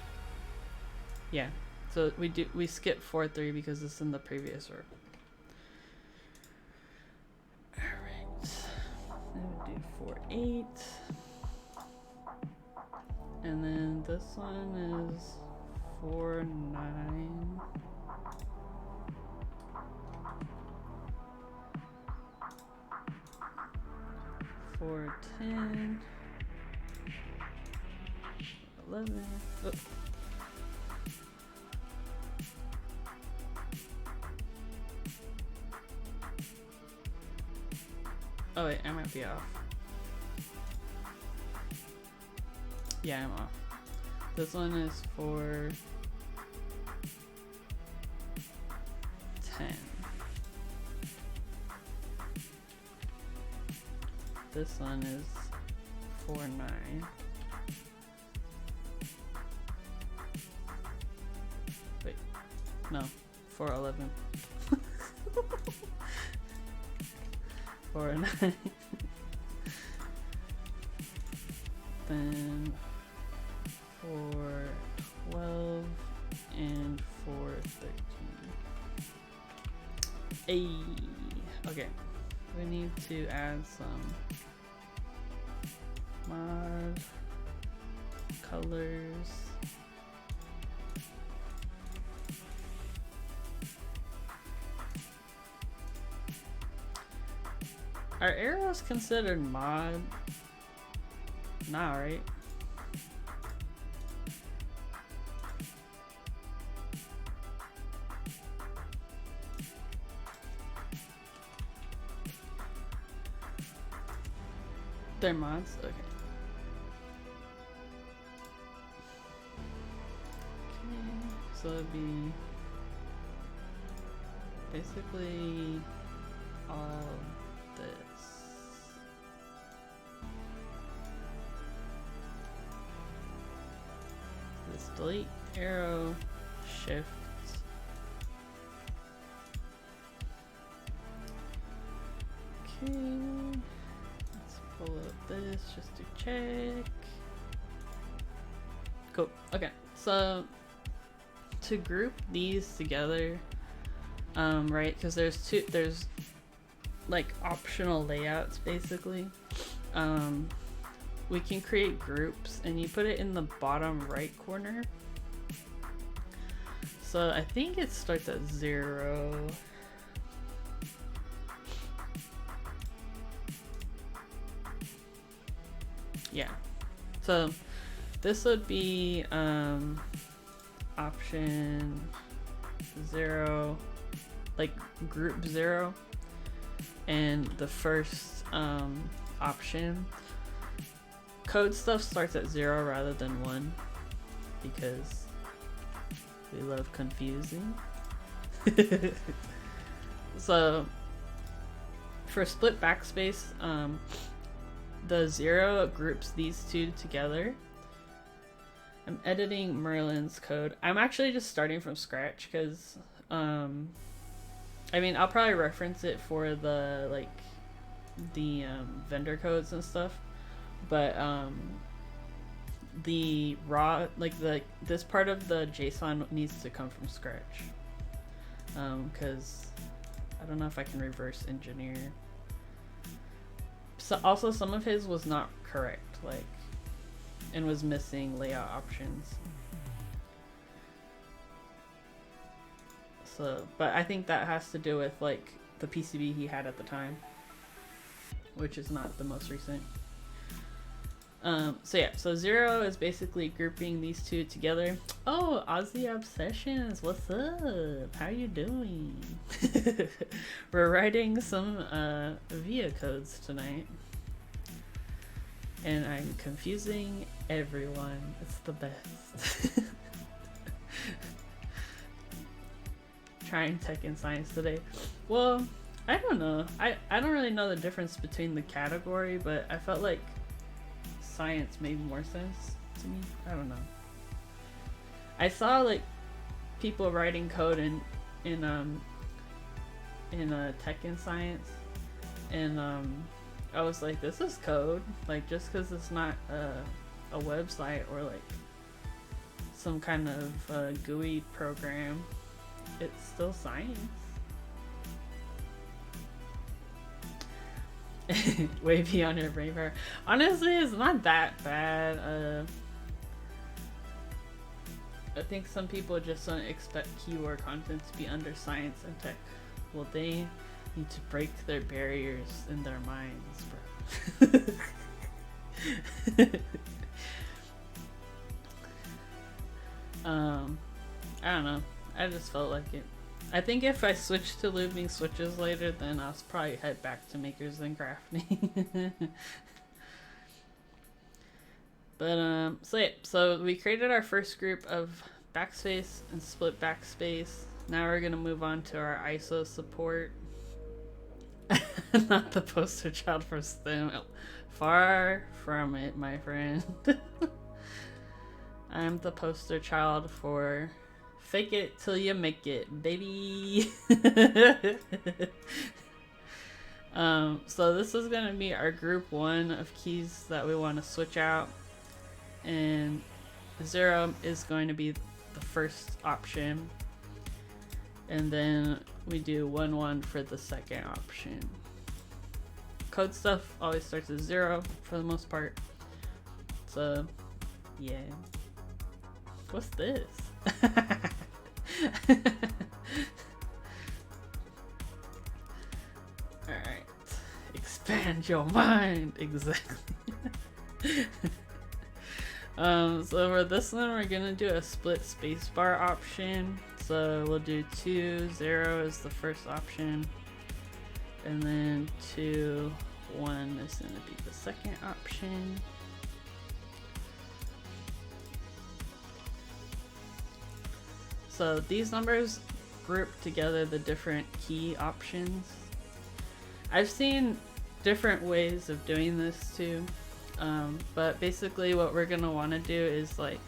Yeah. So we skip 4 3 because it's in the previous row. Alright. I would do 4 8. And then this one is 4 9. Four 10. 11. Oh. Oh wait, I might be off. Yeah, I'm off. This one is for 10. This one is 4 9. Wait, no, 4 11. 4 9. Then 4 12 and 4 13. Hey, okay. We need to add some mod colors. Are arrows considered mod? Nah, right? They're mods? Okay. So it'd be basically all this. This delete arrow shift. Okay, let's pull up this just to check. Cool. Okay, so to group these together, right? Because there's like optional layouts basically. We can create groups, and you put it in the bottom right corner. So I think it starts at 0. Yeah. So this would be option 0, like group 0, and the first option. Code stuff starts at 0 rather than 1 because we love confusing. So for split backspace, the 0 groups these two together. I'm editing Merlin's code. I'm actually just starting from scratch because I mean, I'll probably reference it for the vendor codes and stuff, but the raw, like this part of the JSON needs to come from scratch, because I don't know if I can reverse engineer. So also some of his was not correct, like, and was missing layout options. So, but I think that has to do with like the PCB he had at the time, which is not the most recent. So yeah, so 0 is basically grouping these two together. Oh, Aussie Obsessions, what's up? How you doing? We're writing some VIA codes tonight, and I'm confusing everyone. It's the best. Trying tech and science today. Well, I don't know. I don't really know the difference between the category, but I felt like science made more sense to me. I don't know. I saw like people writing code in tech and science, and I was like, this is code. Like, just because it's not a website or like some kind of GUI program, it's still science. Way beyond your brain power. Honestly, it's not that bad. I think some people just don't expect keyword content to be under science and tech. Well, they need to break their barriers in their minds, bro. I don't know. I just felt like it. I think if I switch to looping switches later, then I'll probably head back to makers and crafting. But so yeah, so we created our first group of backspace and split backspace. Now we're gonna move on to our ISO support. Not the poster child for STEM. Far from it, my friend. I'm the poster child for fake it till you make it, baby. So this is gonna be our group 1 of keys that we want to switch out, and 0 is going to be the first option, and then we do 1 1 for the second option. Code stuff always starts at 0 for the most part. So yeah. What's this? Alright. Expand your mind. Exactly. So for this one, we're gonna do a split spacebar option. So we'll do 2, 0 is the first option, and then 2, 1 is gonna be the second option. So these numbers group together the different key options. I've seen different ways of doing this too, but basically what we're gonna want to do is, like,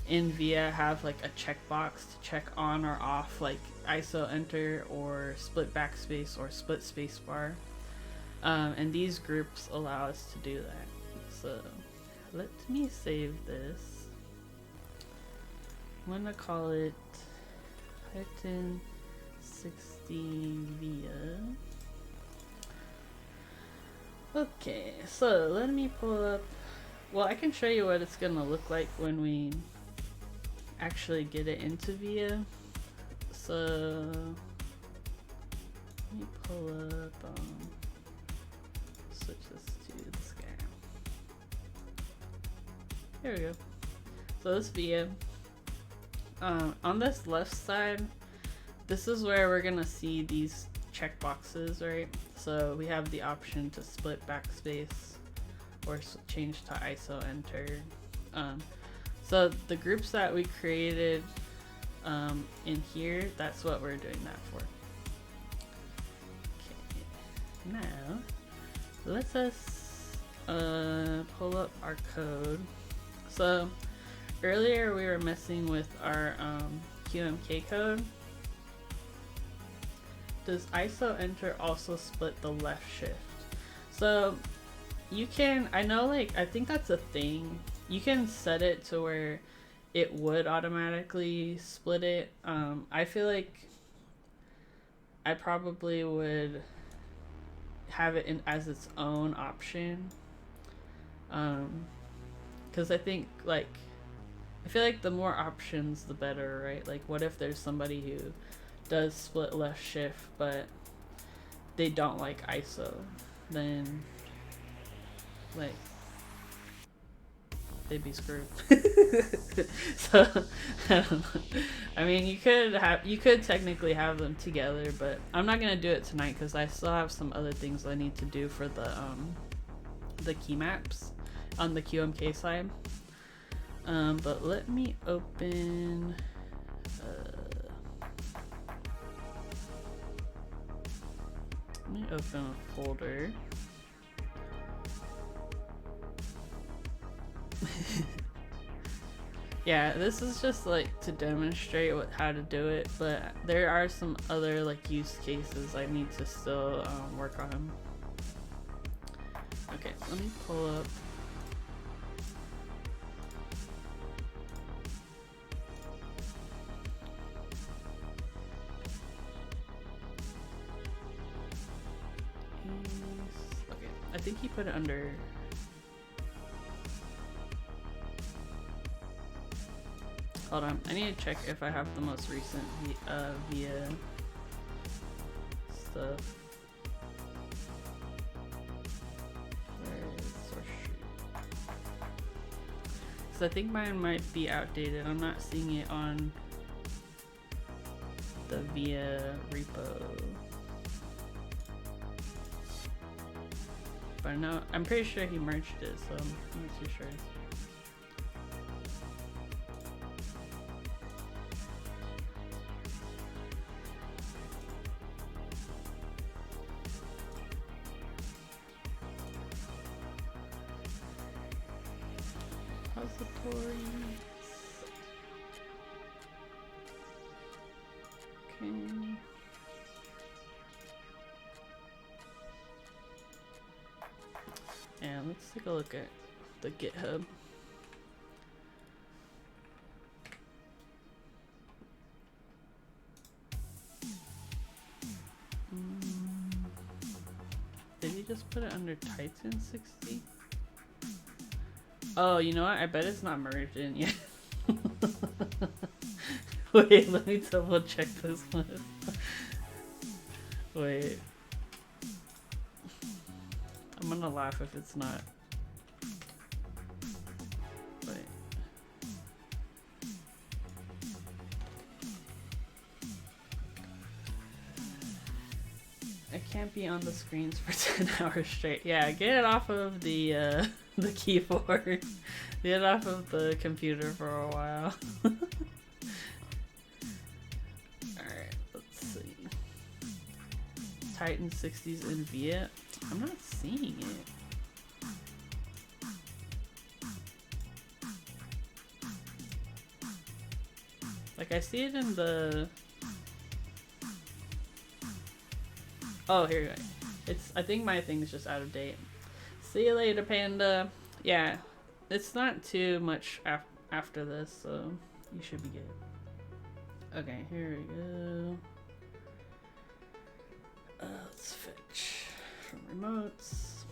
in VIA have like a checkbox to check on or off like ISO enter or split backspace or split spacebar, and these groups allow us to do that. So let me save this. I'm gonna call it Titan60 via. Okay, so let me pull up. Well, I can show you what it's gonna look like when we actually get it into VIA. So let me pull up. Switch this to the scan. Here we go. So this VIA. On this left side, this is where we're gonna see these checkboxes, right? So we have the option to split backspace or change to ISO enter. So the groups that we created in here, that's what we're doing that for. Okay, now let us pull up our code. So earlier we were messing with our QMK code. Does ISO enter also split the left shift? So you can, I know, like, I think that's a thing. You can set it to where it would automatically split it. I feel like I probably would have it in as its own option. Because I think, like, I feel like the more options, the better, right? Like, what if there's somebody who does split left shift, but they don't like ISO? Then, like, they'd be screwed. So, I don't know. I mean, you could technically have them together, but I'm not gonna do it tonight because I still have some other things I need to do for the key maps on the QMK side. But let me open. Let me open a folder. Yeah, this is just like to demonstrate how to do it, but there are some other like use cases I need to still work on. Okay, let me pull up. Okay, I think he put it under. Hold on, I need to check if I have the most recent VIA stuff. Where is source sheet? Because I think mine might be outdated. I'm not seeing it on the VIA repo. But I know, I'm pretty sure he merged it, so I'm not too sure. Repositories. Okay. And let's take a look at the GitHub. Did he just put it under Titan60? Oh, you know what? I bet it's not merged in yet. Wait, let me double check this one. Wait. I'm gonna laugh if it's not. Wait. I can't be on the screens for 10 hours straight. Yeah, get it off of the keyboard. Get it off of the computer for a while. Alright, let's see. Titan60's in VIA. I'm not seeing it. Like, I see it in the... Oh, here you go. It's, I think my thing's just out of date. See you later, Panda. Yeah, it's not too much after this, so You should be good. Okay, here we go. Let's fetch from remotes.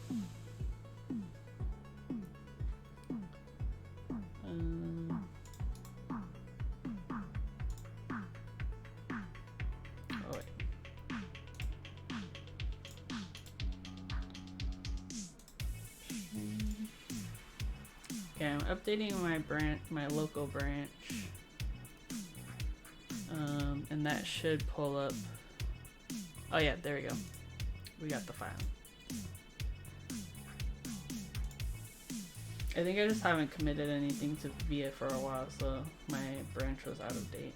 Oh wait. Okay, I'm updating my local branch. And that should pull up. Oh yeah, there we go. We got the file. I think I just haven't committed anything to VIA for a while, so my branch was out of date.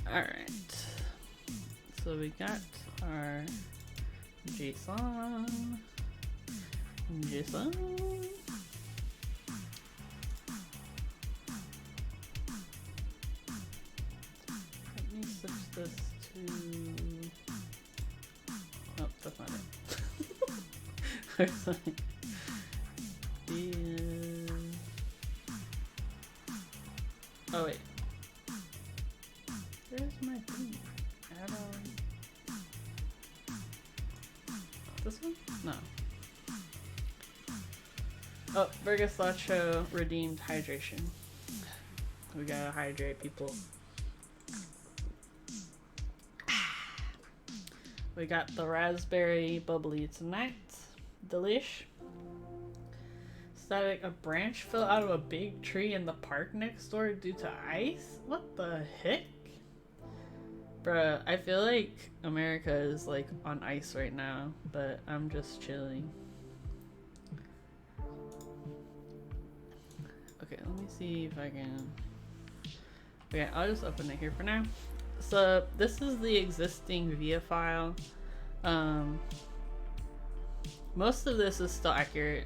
Alright. So we got our JSON. Let me switch this to... Oh, that's not it. Sorry. Oh wait. Where's my thing? Add-on. This one? No. Oh, Burgasacho redeemed hydration. We gotta hydrate people. We got the raspberry bubbly tonight. Delish. Static, a branch fell out of a big tree in the park next door due to ice? What the heck? Bruh, I feel like America is like on ice right now, but I'm just chilling. Okay, let me see if I can... Okay, I'll just open it here for now. So this is the existing VIA file. Most of this is still accurate.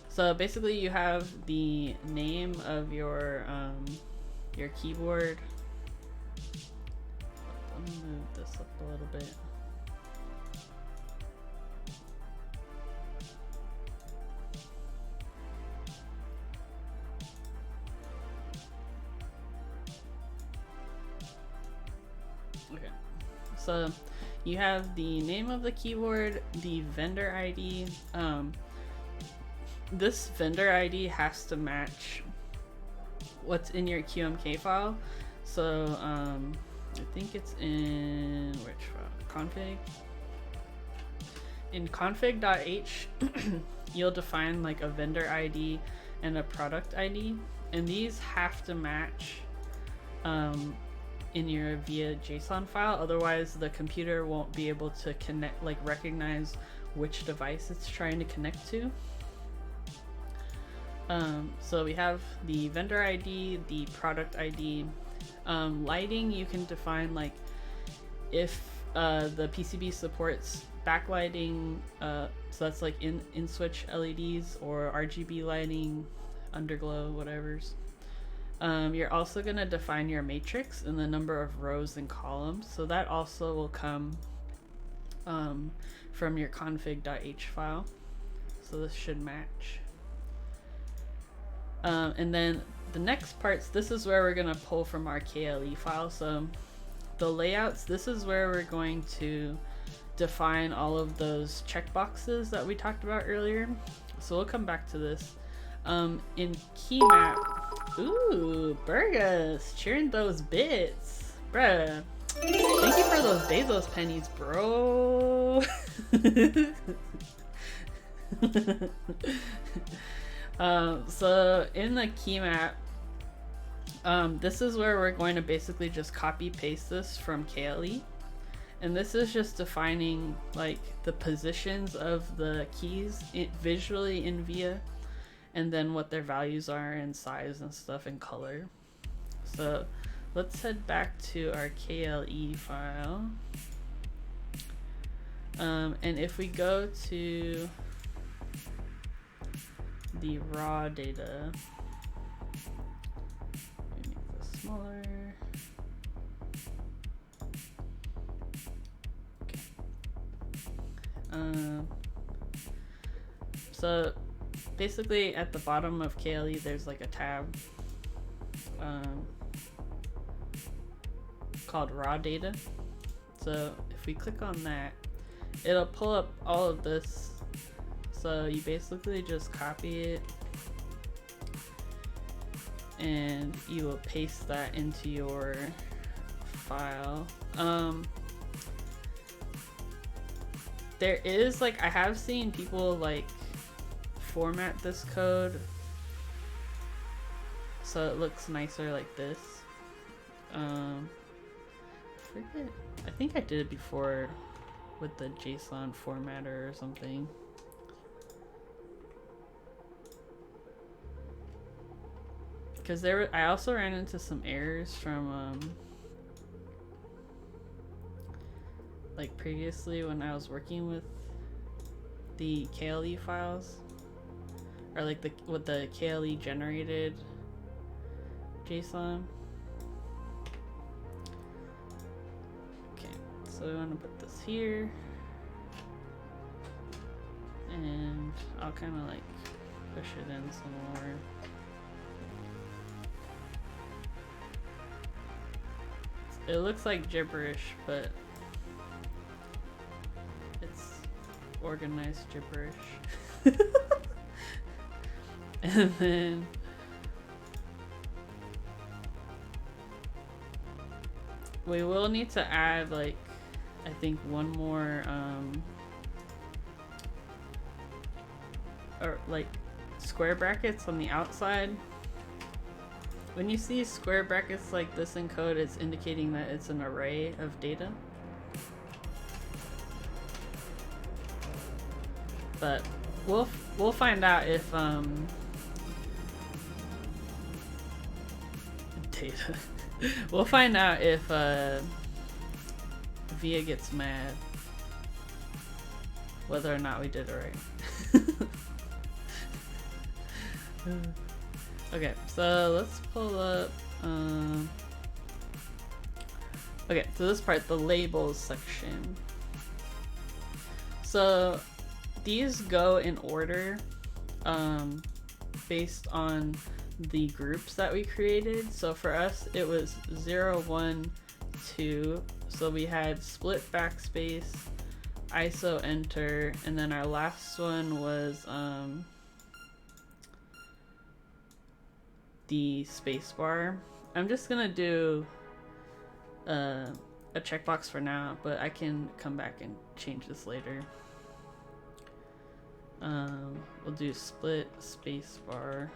So basically you have the name of your keyboard. Let me move this up a little bit. Okay, so you have the name of the keyboard, the vendor ID. This vendor ID has to match what's in your QMK file. So I think it's in which file? Config. In config.h, you'll define like a vendor ID and a product ID, and these have to match in your VIA JSON file, otherwise the computer won't be able to connect, like recognize which device it's trying to connect to. So we have the vendor ID, the product ID. Lighting, you can define like if the PCB supports backlighting, so that's like in switch LEDs or RGB lighting, underglow, whatever's. You're also going to define your matrix and the number of rows and columns, so that also will come from your config.h file, so this should match. And then the next parts, this is where we're going to pull from our KLE file. So the layouts, this is where we're going to define all of those checkboxes that we talked about earlier, so we'll come back to this. In key map, ooh, Burgess, cheering those bits, bruh. Thank you for those Bezos pennies, bro. So in the key map, this is where we're going to basically just copy paste this from KLE, and this is just defining like the positions of the keys visually in VIA, and then what their values are and size and stuff and color. So let's head back to our KLE file. And if we go to the raw data, make this smaller. Okay. So basically at the bottom of KLE there's like a tab called raw data. So if we click on that, it'll pull up all of this. So you basically just copy it and you will paste that into your file. There is like, I have seen people like format this code so it looks nicer like this. I think I did it before with the JSON formatter or something. Because I also ran into some errors from like previously when I was working with the KLE files, or like with the KLE generated JSON. Okay, so we want to put this here, and I'll kind of like push it in some more. It looks like gibberish, but it's organized gibberish. And then we will need to add like, I think one more or like square brackets on the outside. When you see square brackets like this in code, it's indicating that it's an array of data. But we'll find out if data. We'll find out if VIA gets mad whether or not we did it right. Okay, so let's pull up okay, so this part, the labels section. So these go in order based on the groups that we created. So for us it was 0, 1, 2, so we had split backspace, ISO enter, and then our last one was the spacebar. I'm just gonna do a checkbox for now, but I can come back and change this later. We'll do split spacebar,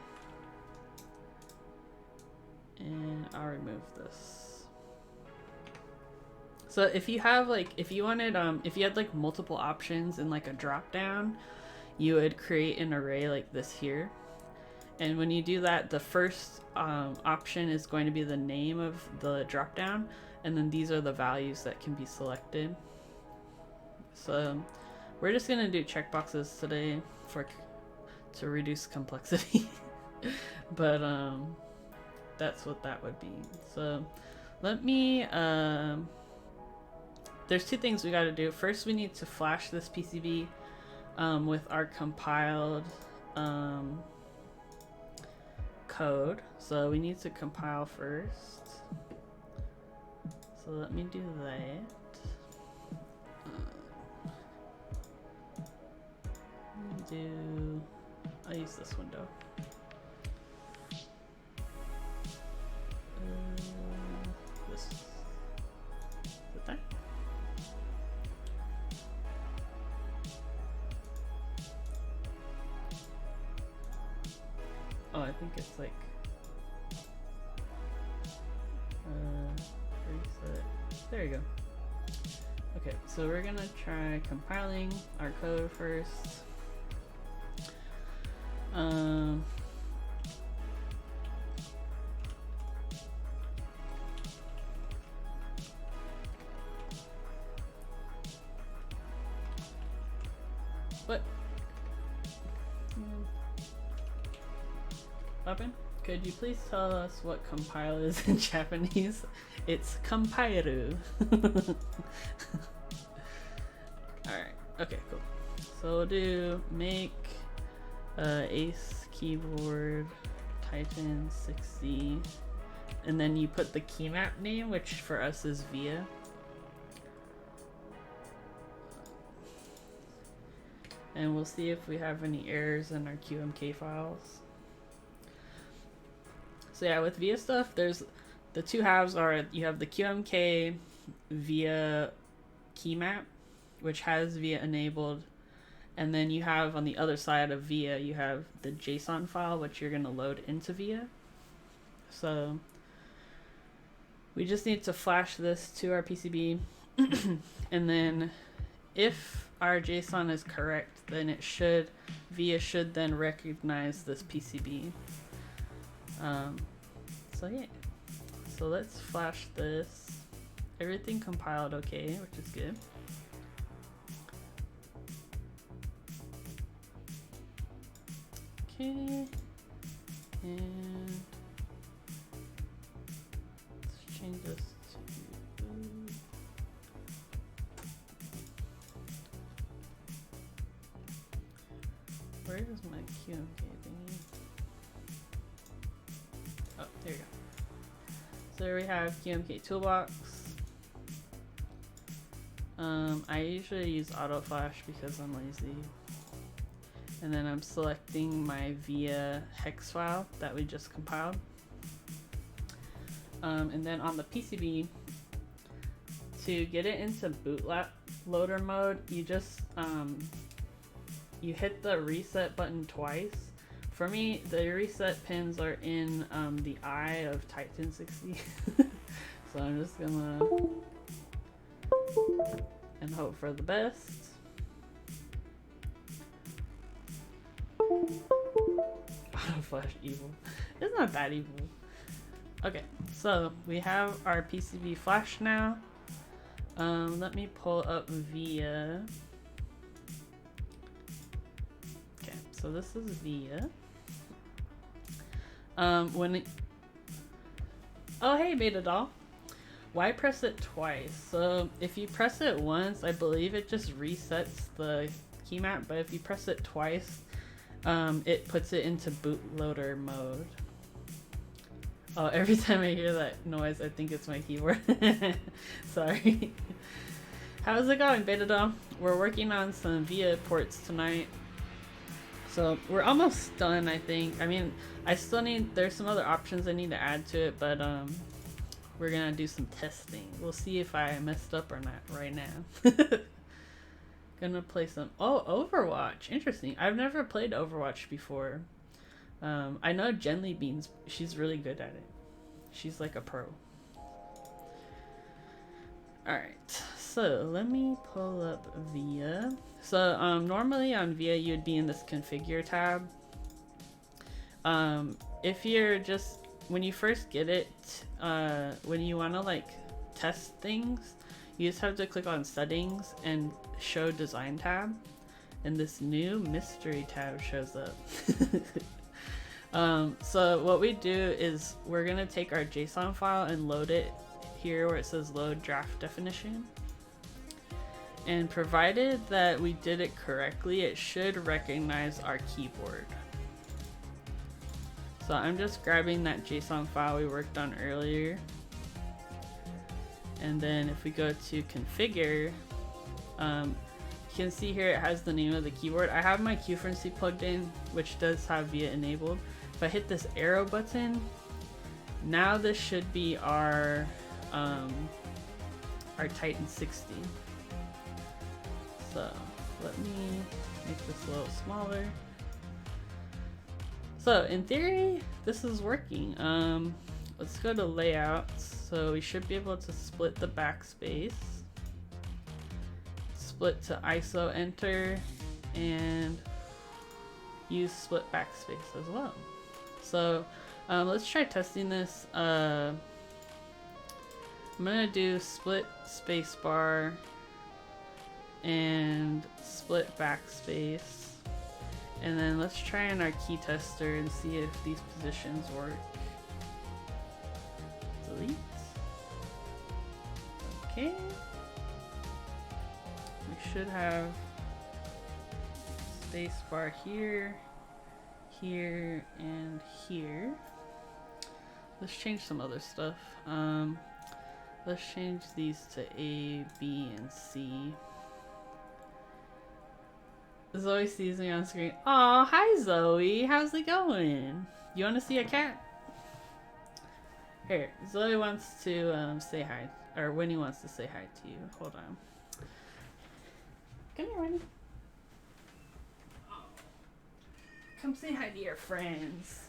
and I'll remove this. So if you have like, if you wanted, if you had like multiple options in like a drop down, you would create an array like this here. And when you do that, the first option is going to be the name of the drop down, and then these are the values that can be selected. So we're just gonna do checkboxes today to reduce complexity. But that's what that would be. So let me there's two things we got to do. First, we need to flash this PCB with our compiled code. So we need to compile first. So let me do that. I'll use this window. This is that. Oh, I think it's like reset. There you go. Okay, so we're gonna try compiling our code first. What? Robin, could you please tell us what compile is in Japanese? It's compairu. Alright, okay, cool. So we'll do make Ace keyboard, Titan60, and then you put the key map name, which for us is VIA. And we'll see if we have any errors in our QMK files. So yeah, with VIA stuff, there's the two halves are you have the QMK VIA key map, which has VIA enabled, and then you have on the other side of VIA, you have the JSON file, which you're going to load into VIA. So we just need to flash this to our PCB, and then if our JSON is correct, then it should, VIA should then recognize this PCB. So yeah, so let's flash this. Everything compiled okay, which is good. Okay, and let's change this to where is my QMK thingy? Oh, there you go. So there we have QMK toolbox. I usually use auto flash because I'm lazy. And then I'm selecting my VIA hex file that we just compiled. And then on the PCB, to get it into bootloader mode, you just you hit the reset button twice. For me, the reset pins are in the eye of Titan60. So I'm just gonna and hope for the best. Auto flash evil. It's not that evil. Okay, so we have our PCB flash now. Let me pull up VIA. Okay, so this is VIA. Oh hey Beta Doll. Why press it twice? So if you press it once, I believe it just resets the key map, but if you press it twice, it puts it into bootloader mode. Oh, every time I hear that noise, I think it's my keyboard. Sorry. How's it going, Beta Doll? We're working on some VIA ports tonight. So we're almost done, I think. I mean, I still need, there's some other options I need to add to it, but we're gonna do some testing. We'll see if I messed up or not right now. Gonna play some, oh, Overwatch. Interesting. I've never played Overwatch before. I know Genly Beans, she's really good at it. She's like a pro. Alright, so let me pull up VIA. So normally on VIA you'd be in this configure tab. If you're just, when you first get it, when you want to like test things, you just have to click on settings and show design tab, and this new mystery tab shows up. So what we do is we're gonna take our JSON file and load it here where it says load draft definition, and provided that we did it correctly, it should recognize our keyboard. So I'm just grabbing that JSON file we worked on earlier, and then if we go to configure, you can see here it has the name of the keyboard. I have my QFrequency plugged in, which does have VIA enabled. If I hit this arrow button, now this should be our Titan60. So let me make this a little smaller. So in theory, this is working. Let's go to layout. So we should be able to split the backspace, split to ISO enter, and use split backspace as well. So let's try testing this. I'm gonna do split spacebar and split backspace, and then let's try in our key tester and see if these positions work. Delete. Okay. We should have spacebar here. here and here. Let's change some other stuff. Let's change these to A, B, and C. Zoe sees me on screen. Aw, hi Zoe. How's it going? You want to see a cat? Here, Zoe wants to say hi. Or Winnie wants to say hi to you. Hold on. Come here, Winnie. Come say hi to your friends.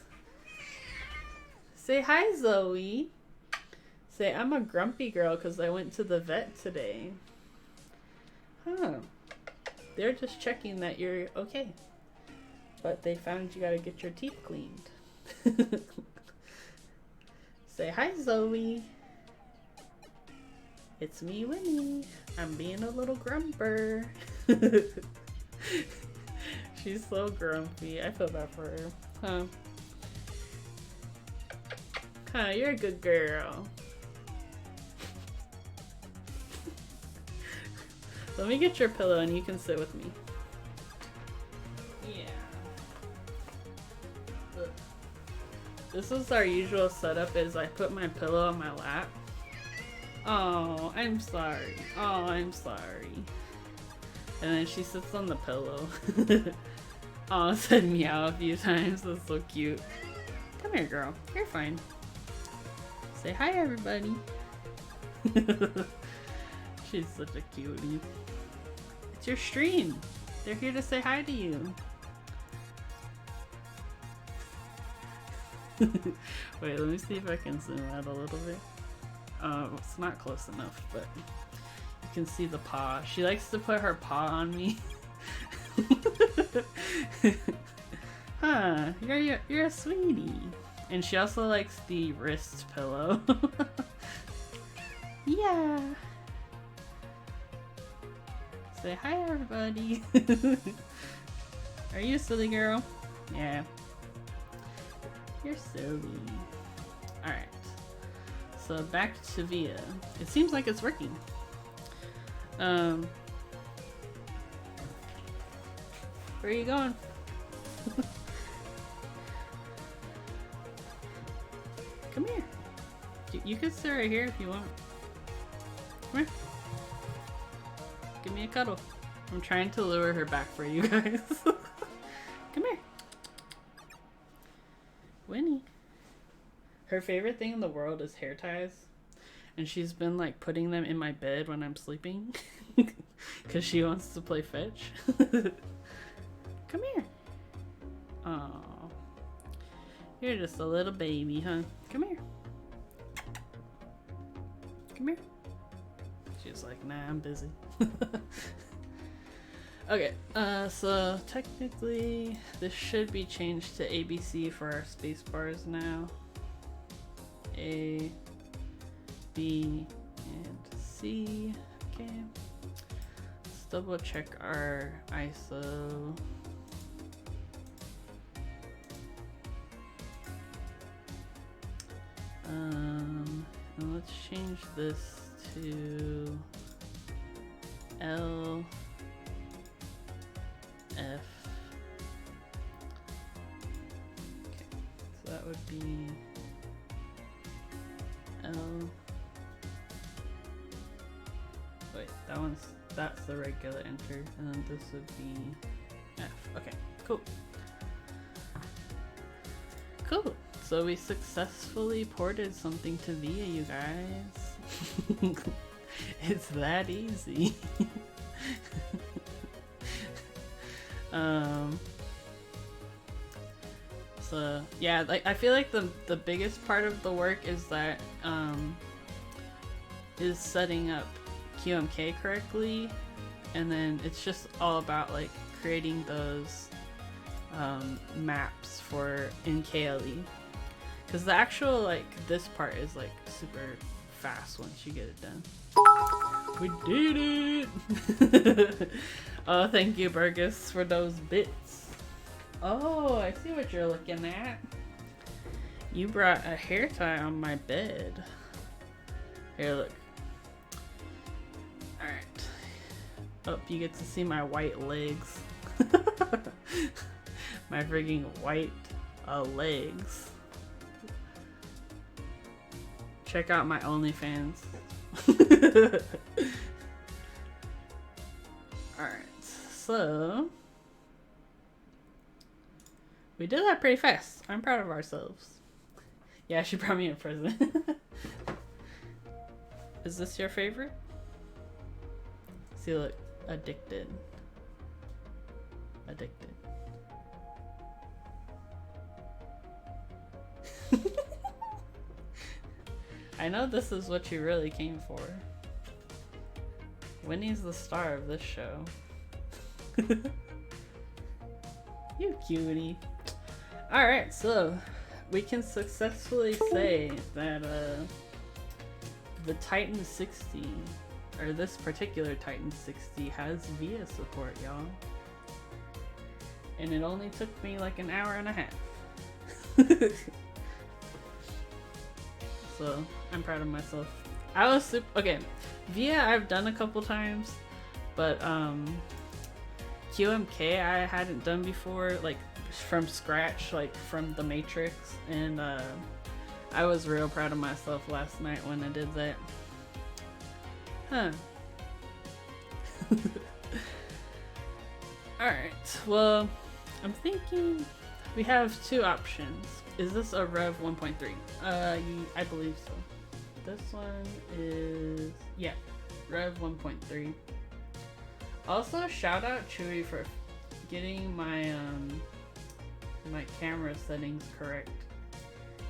Say hi, Zoe. Say, I'm a grumpy girl because I went to the vet today. Huh. They're just checking that you're okay. But they found you gotta get your teeth cleaned. Say hi, Zoe. It's me, Winnie. I'm being a little grumper. She's so grumpy. I feel bad for her. Huh. Huh, you're a good girl. Let me get your pillow and you can sit with me. Yeah. Look. This is our usual setup, is I put my pillow on my lap. Oh, I'm sorry. Oh, I'm sorry. And then she sits on the pillow. Oh, said meow a few times. That's so cute. Come here, girl. You're fine. Say hi, everybody. She's such a cutie. It's your stream. They're here to say hi to you. Wait, let me see if I can zoom out a little bit. It's not close enough, but you can see the paw. She likes to put her paw on me. Huh, you're a sweetie. And she also likes the wrist pillow. Yeah. Say hi, everybody. Are you a silly girl? Yeah. You're silly. Alright. So back to Via. It seems like it's working. Where are you going? Come here. You can sit right here if you want. Come here. Give me a cuddle. I'm trying to lure her back for you guys. Come here. Winnie. Her favorite thing in the world is hair ties. And she's been like putting them in my bed when I'm sleeping. Because she wants to play fetch. Come here. Aww. You're just a little baby, huh? Come here. Come here. She's like, nah, I'm busy. Okay, so technically this should be changed to ABC for our space bars now. A, B, and C. Okay. Let's double check our ISO. And let's change this to L, F. Okay, so that would be L. Wait, that's the regular enter, and then this would be F. Okay, cool. Cool. So we successfully ported something to Via, you guys. It's that easy. So yeah, like I feel like the biggest part of the work is that is setting up QMK correctly, and then it's just all about like creating those maps for in KLE, because the actual like this part is like super fast once you get it done. We did it! Oh, thank you, Burgess, for those bits. Oh, I see what you're looking at. You brought a hair tie on my bed. Here, look. Alright. Oh, you get to see my white legs. My frigging white legs. Check out my OnlyFans. Alright, so we did that pretty fast. I'm proud of ourselves. Yeah, she brought me a present. Is this your favorite? See, look, addicted. Addicted. I know this is what you really came for. Winnie's the star of this show. You cutie. Alright, so we can successfully say that the Titan60, or this particular Titan60, has VIA support, y'all. And it only took me like an hour and a half. So I'm proud of myself. I was super okay. VIA I've done a couple times, but QMK I hadn't done before, like from scratch, like from the Matrix, and I was real proud of myself last night when I did that. Huh. Alright, well, I'm thinking we have two options. Is this a Rev 1.3? I believe so. This one is, yeah, Rev 1.3. Also, shout out Chewy for getting my my camera settings correct,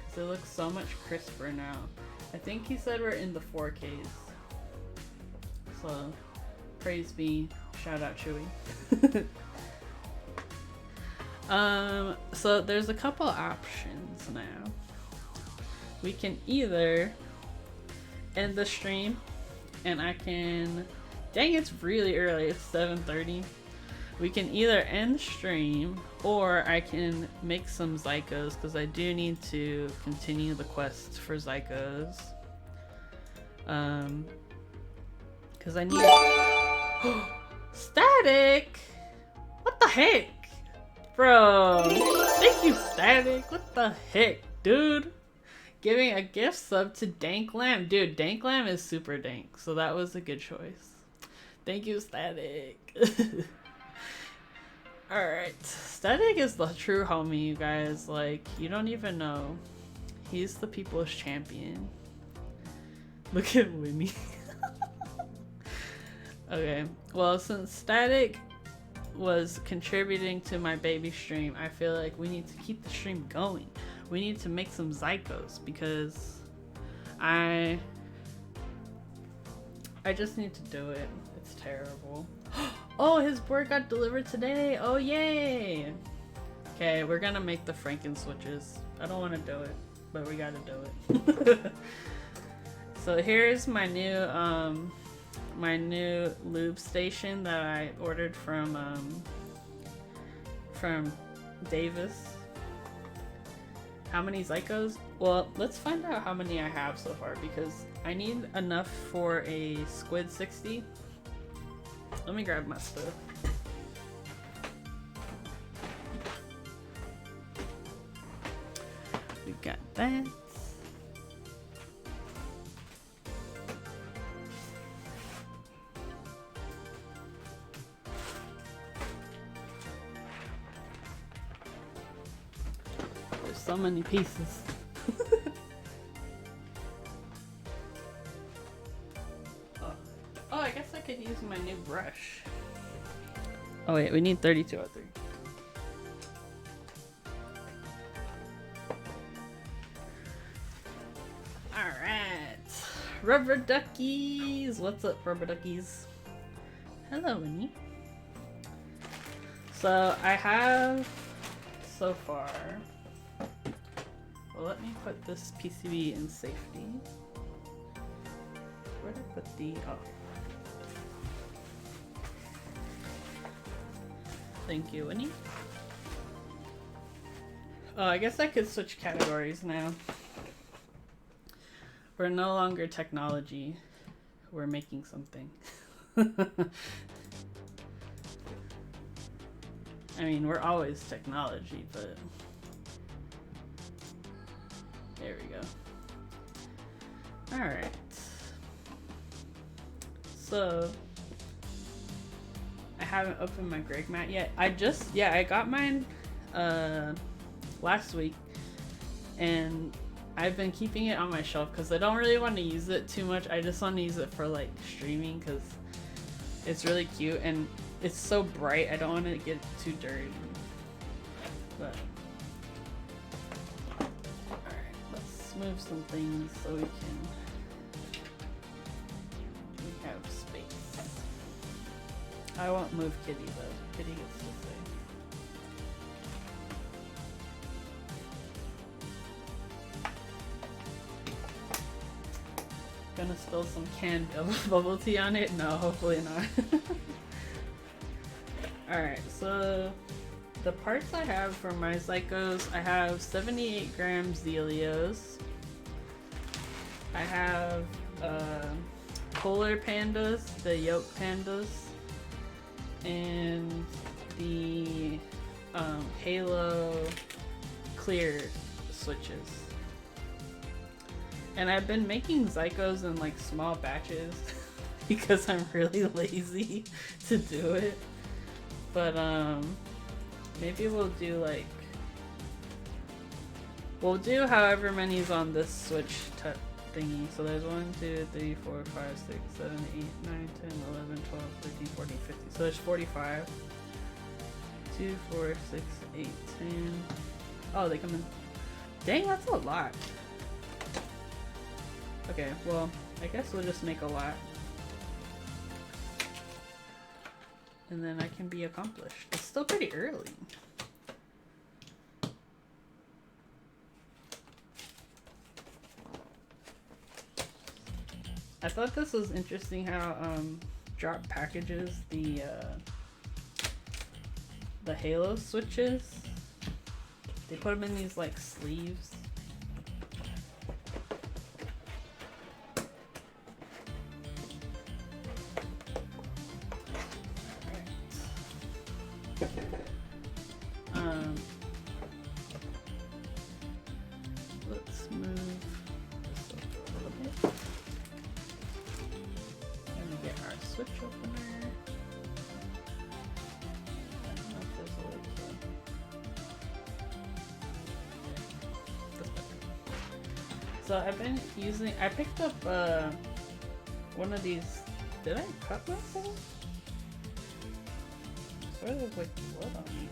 because it looks so much crisper now. I think he said we're in the 4Ks. So, praise be, shout out Chewy. So there's a couple options now. We can either end the stream and I can, dang, it's really early, it's 7:30. We can either end the stream or I can make some Zycos, because I do need to continue the quest for Zycos. Because I need Static! What the heck? Bro, thank you, Static. What the heck, dude? Giving a gift sub to Dank Lamb. Dude, Dank Lamb is super dank, so that was a good choice. Thank you, Static. Alright, Static is the true homie, you guys. Like, you don't even know. He's the people's champion. Look at Winnie. Okay, well, since Static was contributing to my baby stream, I feel like we need to keep the stream going. We need to make some Zycos, because I just need to do it. It's terrible. Oh, his board got delivered today. Oh, yay. Okay, we're gonna make the Franken switches. I don't want to do it, but we gotta do it. So here's my new lube station that I ordered from Davis. How many Zycos? Well, let's find out how many I have so far, because I need enough for a Squid 60. Let me grab my stuff. We got that. There's so many pieces. Oh, I guess I could use my new brush. Oh wait, we need 3203. Alright. Rubber duckies! What's up, rubber duckies? Hello, Winnie. So I have so far. Well, let me put this PCB in safety. Where did I put the? Oh. Thank you, Winnie. Oh, I guess I could switch categories now. We're no longer technology. We're making something. I mean, we're always technology, but there we go. Alright. So, I haven't opened my Greg mat yet. I got mine last week, and I've been keeping it on my shelf because I don't really want to use it too much. I just want to use it for like streaming because it's really cute and it's so bright. I don't want to get too dirty. But alright, let's move some things so we have space. I won't move Kitty though. Kitty gets to stay. Gonna spill some canned bubble tea on it? No, hopefully not. Alright, so the parts I have for my Psychos, I have 78 gram Zelios. I have polar pandas, the yolk pandas, and the Halo clear switches. And I've been making Psychos in like small batches because I'm really lazy to do it. But maybe we'll do however many's on this switch thingy. So there's 1, 2, 3, 4, 5, 6, 7, 8, 9, 10, 11, 12, 13, 14, 15. So there's 45. 2, 4, 6, 8, 10. Oh, they come in. Dang, that's a lot. Okay, well, I guess we'll just make a lot. And then I can be accomplished. It's still pretty early. I thought this was interesting how Drop packages the Halo switches. They put them in these like sleeves. Let's move this up a little bit. Let me get our switch opener. I don't know if there's a way to... So I've been using... I picked up one of these... Did I cut myself? Sort of like blood on me.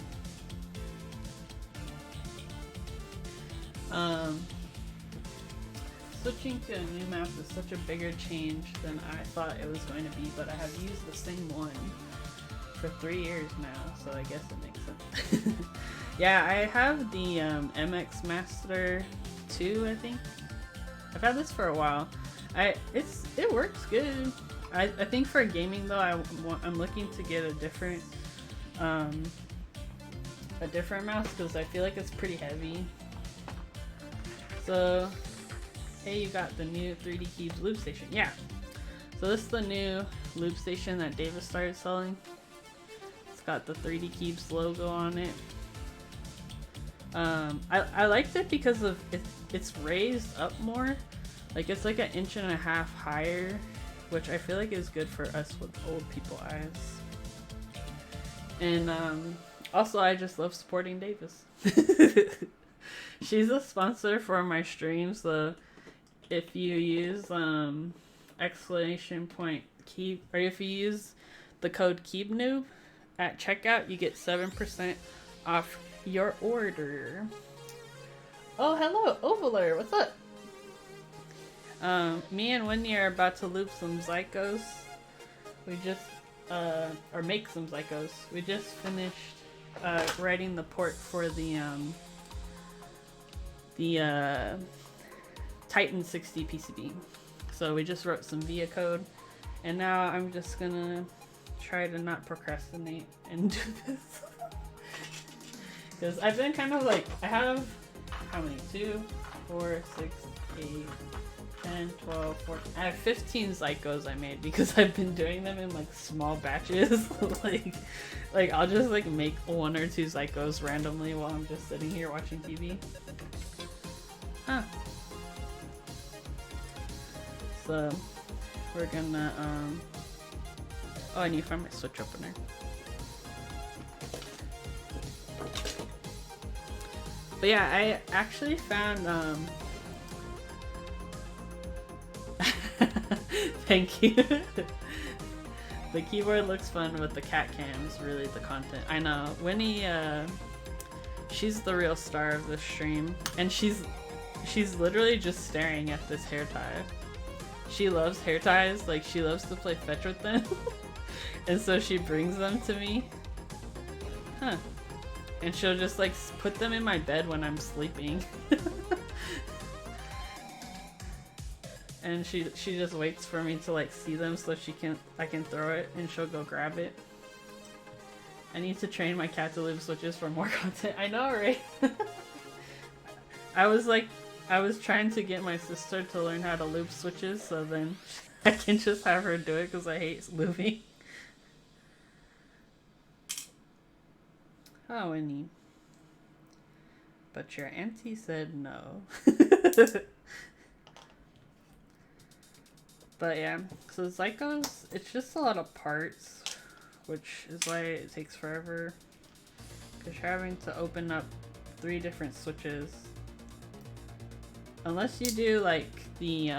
Switching to a new map is such a bigger change than I thought it was going to be, but I have used the same one for 3 years now, so I guess it makes sense. Yeah, I have the MX Master 2, I think. I've had this for a while. It works good. I think for gaming though, I'm looking to get a different mouse because I feel like it's pretty heavy. So, hey, you got the new 3D Keybs loop station. Yeah. So this is the new loop station that Davis started selling. It's got the 3D Keybs logo on it. I liked it because of it's raised up more. Like it's like 1.5 inches higher, which I feel like is good for us with old people eyes. And also I just love supporting Davis. She's a sponsor for my streams, so if you use !keep, or if you use the code KeepNoob at checkout, you get 7% off your order. Oh, hello, Ovaler, what's up? Me and Whitney are about to loop some Psychos. We just, or make some Psychos. We just finished writing the port for the Titan60 PCB. So we just wrote some VIA code, and now I'm just gonna try to not procrastinate and do this. Because I've been kind of like, I have, how many? 2, 4, 6, 8, 10, 12, 14. I have 15 Zycos I made because I've been doing them in like small batches. like I'll just like make 1 or 2 Zycos randomly while I'm just sitting here watching TV. Huh. So we're gonna oh, I need to find my switch opener. But yeah, I actually found thank you. The keyboard looks fun, but the cat cam is really the content. I know. Winnie, she's the real star of this stream, and she's literally just staring at this hair tie. She loves hair ties, like she loves to play fetch with them. And so she brings them to me. Huh. And she'll just like put them in my bed when I'm sleeping. And she just waits for me to like see them so I can throw it and she'll go grab it. I need to train my cat to loop switches for more content. I know, right? I was trying to get my sister to learn how to loop switches so then I can just have her do it because I hate looping. Oh, Winnie. But your auntie said no. But yeah, so Zycos, it's just a lot of parts, which is why it takes forever. Because you're having to open up 3 different switches. Unless you do like the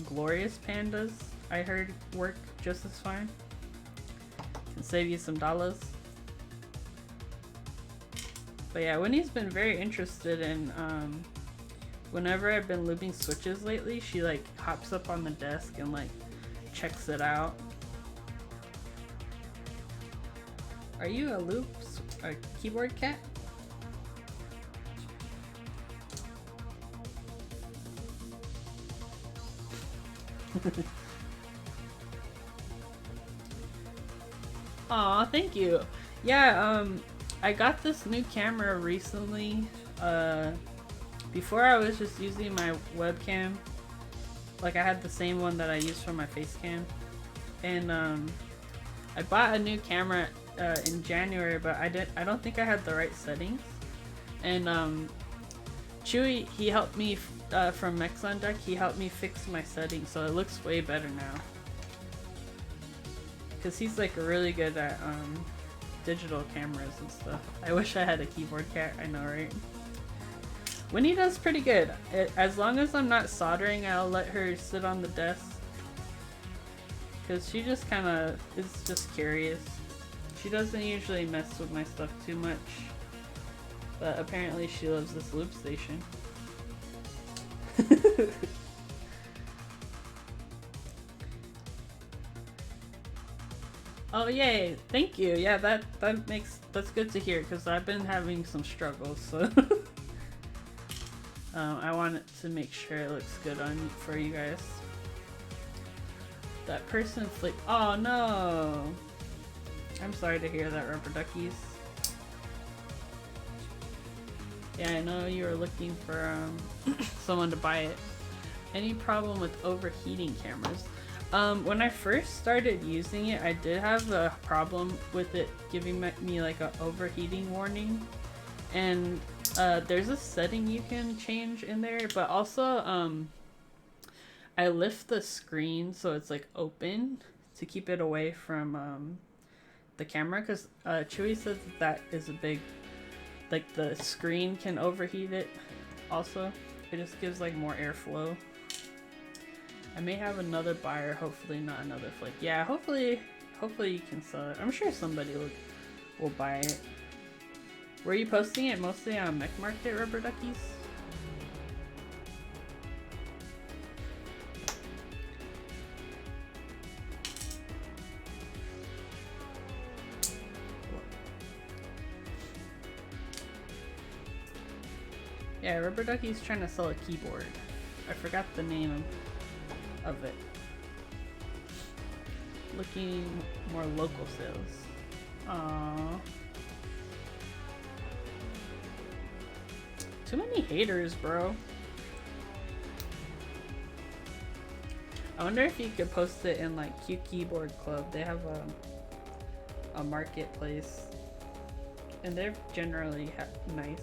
Glorious Pandas, I heard work just as fine. Can save you some dollars. But yeah, Winnie's been very interested in, whenever I've been looping switches lately, she like hops up on the desk and like checks it out. Are you a keyboard cat? Aw, thank you. Yeah, I got this new camera recently. Before I was just using my webcam. Like I had the same one that I used for my face cam. And I bought a new camera in January, but I don't think I had the right settings. And Chewy, he helped me from Mexon Deck, he helped me fix my settings so it looks way better now. Cause he's like really good at digital cameras and stuff. I wish I had a keyboard cat, I know, right? Winnie does pretty good. As long as I'm not soldering, I'll let her sit on the desk. Cause she just kinda is just curious. She doesn't usually mess with my stuff too much. But apparently she loves this loop station. Oh yay, thank you. Yeah, that's good to hear because I've been having some struggles, so I wanted to make sure it looks good for you guys. That person flicked. Oh no! I'm sorry to hear that, Rubber Duckies. Yeah, I know you were looking for someone to buy it. Any problem with overheating cameras? When I first started using it, I did have a problem with it giving me like a overheating warning. And there's a setting you can change in there, but also I lift the screen so it's like open to keep it away from the camera, because Chewy says that is a big, like the screen can overheat it also. It just gives like more airflow. I may have another buyer, hopefully not another flick. Yeah, hopefully you can sell it. I'm sure somebody will buy it. Were you posting it mostly on Mech Market, Rubber Duckies? Yeah, Rubber Ducky's trying to sell a keyboard. I forgot the name of it. Looking more local sales. Aww. Too many haters, bro. I wonder if you could post it in like Q Keyboard Club. They have a marketplace, and they're generally nice.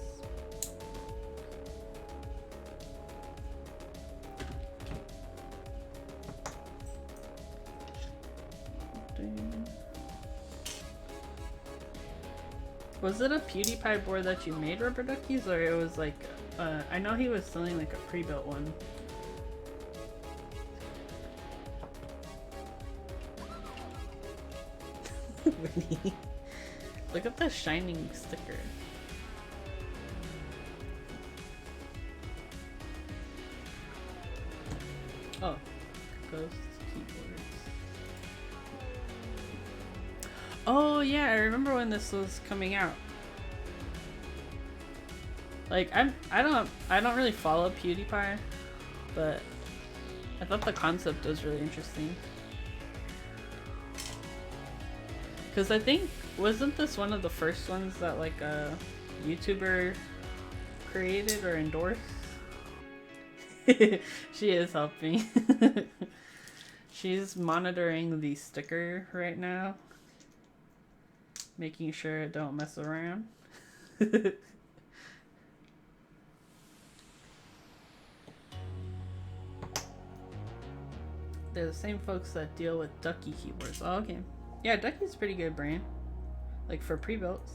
Was it a PewDiePie board that you made, Rubber Duckies, or it was like, I know he was selling like a pre-built one. Look at the shining sticker. Oh, Ghost Keyboards. Oh yeah, I remember when this was coming out. Like I don't really follow PewDiePie, but I thought the concept was really interesting. Cause I think, wasn't this one of the first ones that like a YouTuber created or endorsed? She is helping. She's monitoring the sticker right now, making sure it don't mess around. They're the same folks that deal with Ducky keyboards. Oh, okay. Yeah, Ducky's a pretty good brand. Like for pre-builts.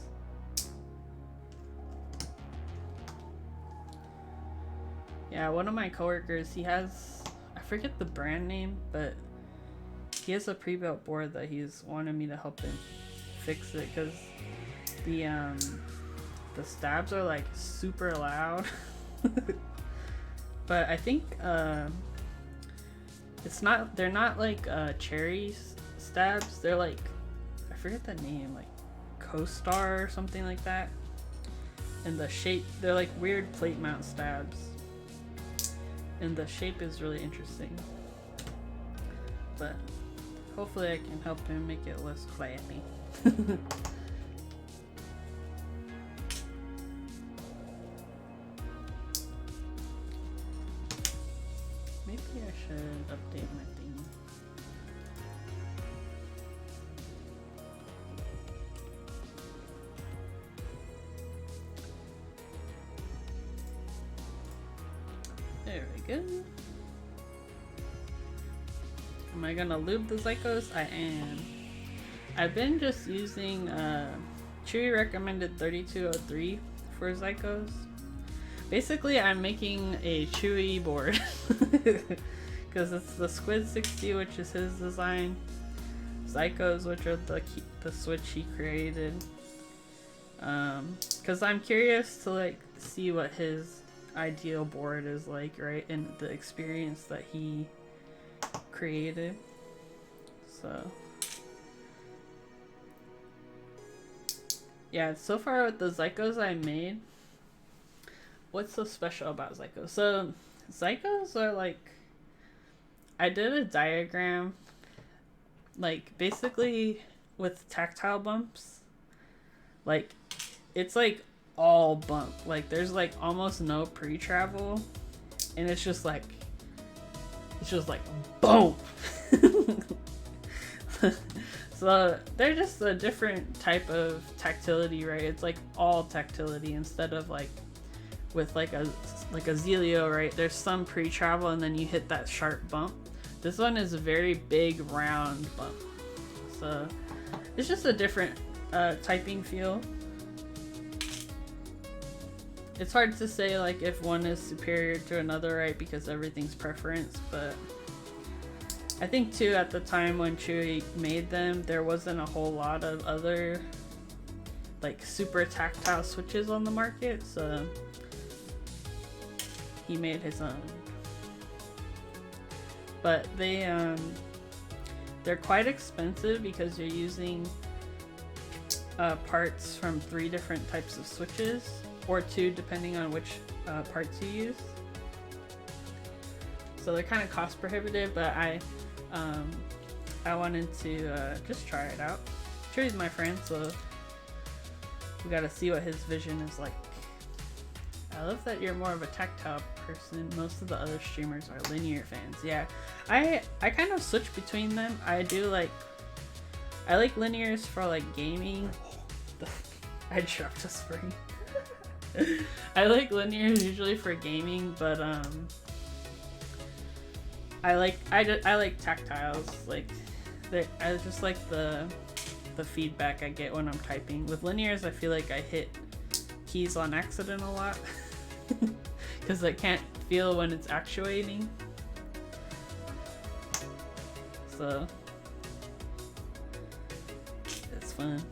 Yeah, one of my coworkers, he has, I forget the brand name, but he has a pre-built board that he's wanted me to help him fix it, because the stabs are like super loud. But I think they're not like cherry stabs, they're like, I forget the name, like Co-Star or something like that. And the shape, they're like weird plate mount stabs, and the shape is really interesting. But hopefully I can help him make it less clappy. Maybe I should update my thing. There we go. Am I gonna lube the Zycos? I am. I've been just using Chewy recommended 3203 for Zycos. Basically, I'm making a Chewy board because it's the Titan60, which is his design, Zycos, which are the switch he created. Because I'm curious to like see what his ideal board is like, right, and the experience that he created. So yeah, so far with the Zycos I made, what's so special about Zycos? So Zycos are like, I did a diagram like basically with tactile bumps, like it's like all bump, like there's like almost no pre-travel, and it's just like boom. So they're just a different type of tactility, right? It's like all tactility instead of like with like a Zelio, right? There's some pre-travel and then you hit that sharp bump. This one is a very big round bump, so it's just a different typing feel. It's hard to say like if one is superior to another, right? Because everything's preference, but I think too at the time when Chewy made them, there wasn't a whole lot of other like super tactile switches on the market, so he made his own. But they're quite expensive because you're using parts from 3 different types of switches, or 2 depending on which parts you use. So they're kind of cost prohibitive, but I wanted to just try it out. Chewy's my friend, so we gotta see what his vision is like. I love that you're more of a tactile person. Most of the other streamers are linear fans. Yeah, I kind of switch between them. I like linears for like gaming. I dropped a spring. I like linears usually for gaming, but I like tactiles. Like, I just like the feedback I get when I'm typing. With linears, I feel like I hit keys on accident a lot because I can't feel when it's actuating. So it's fun.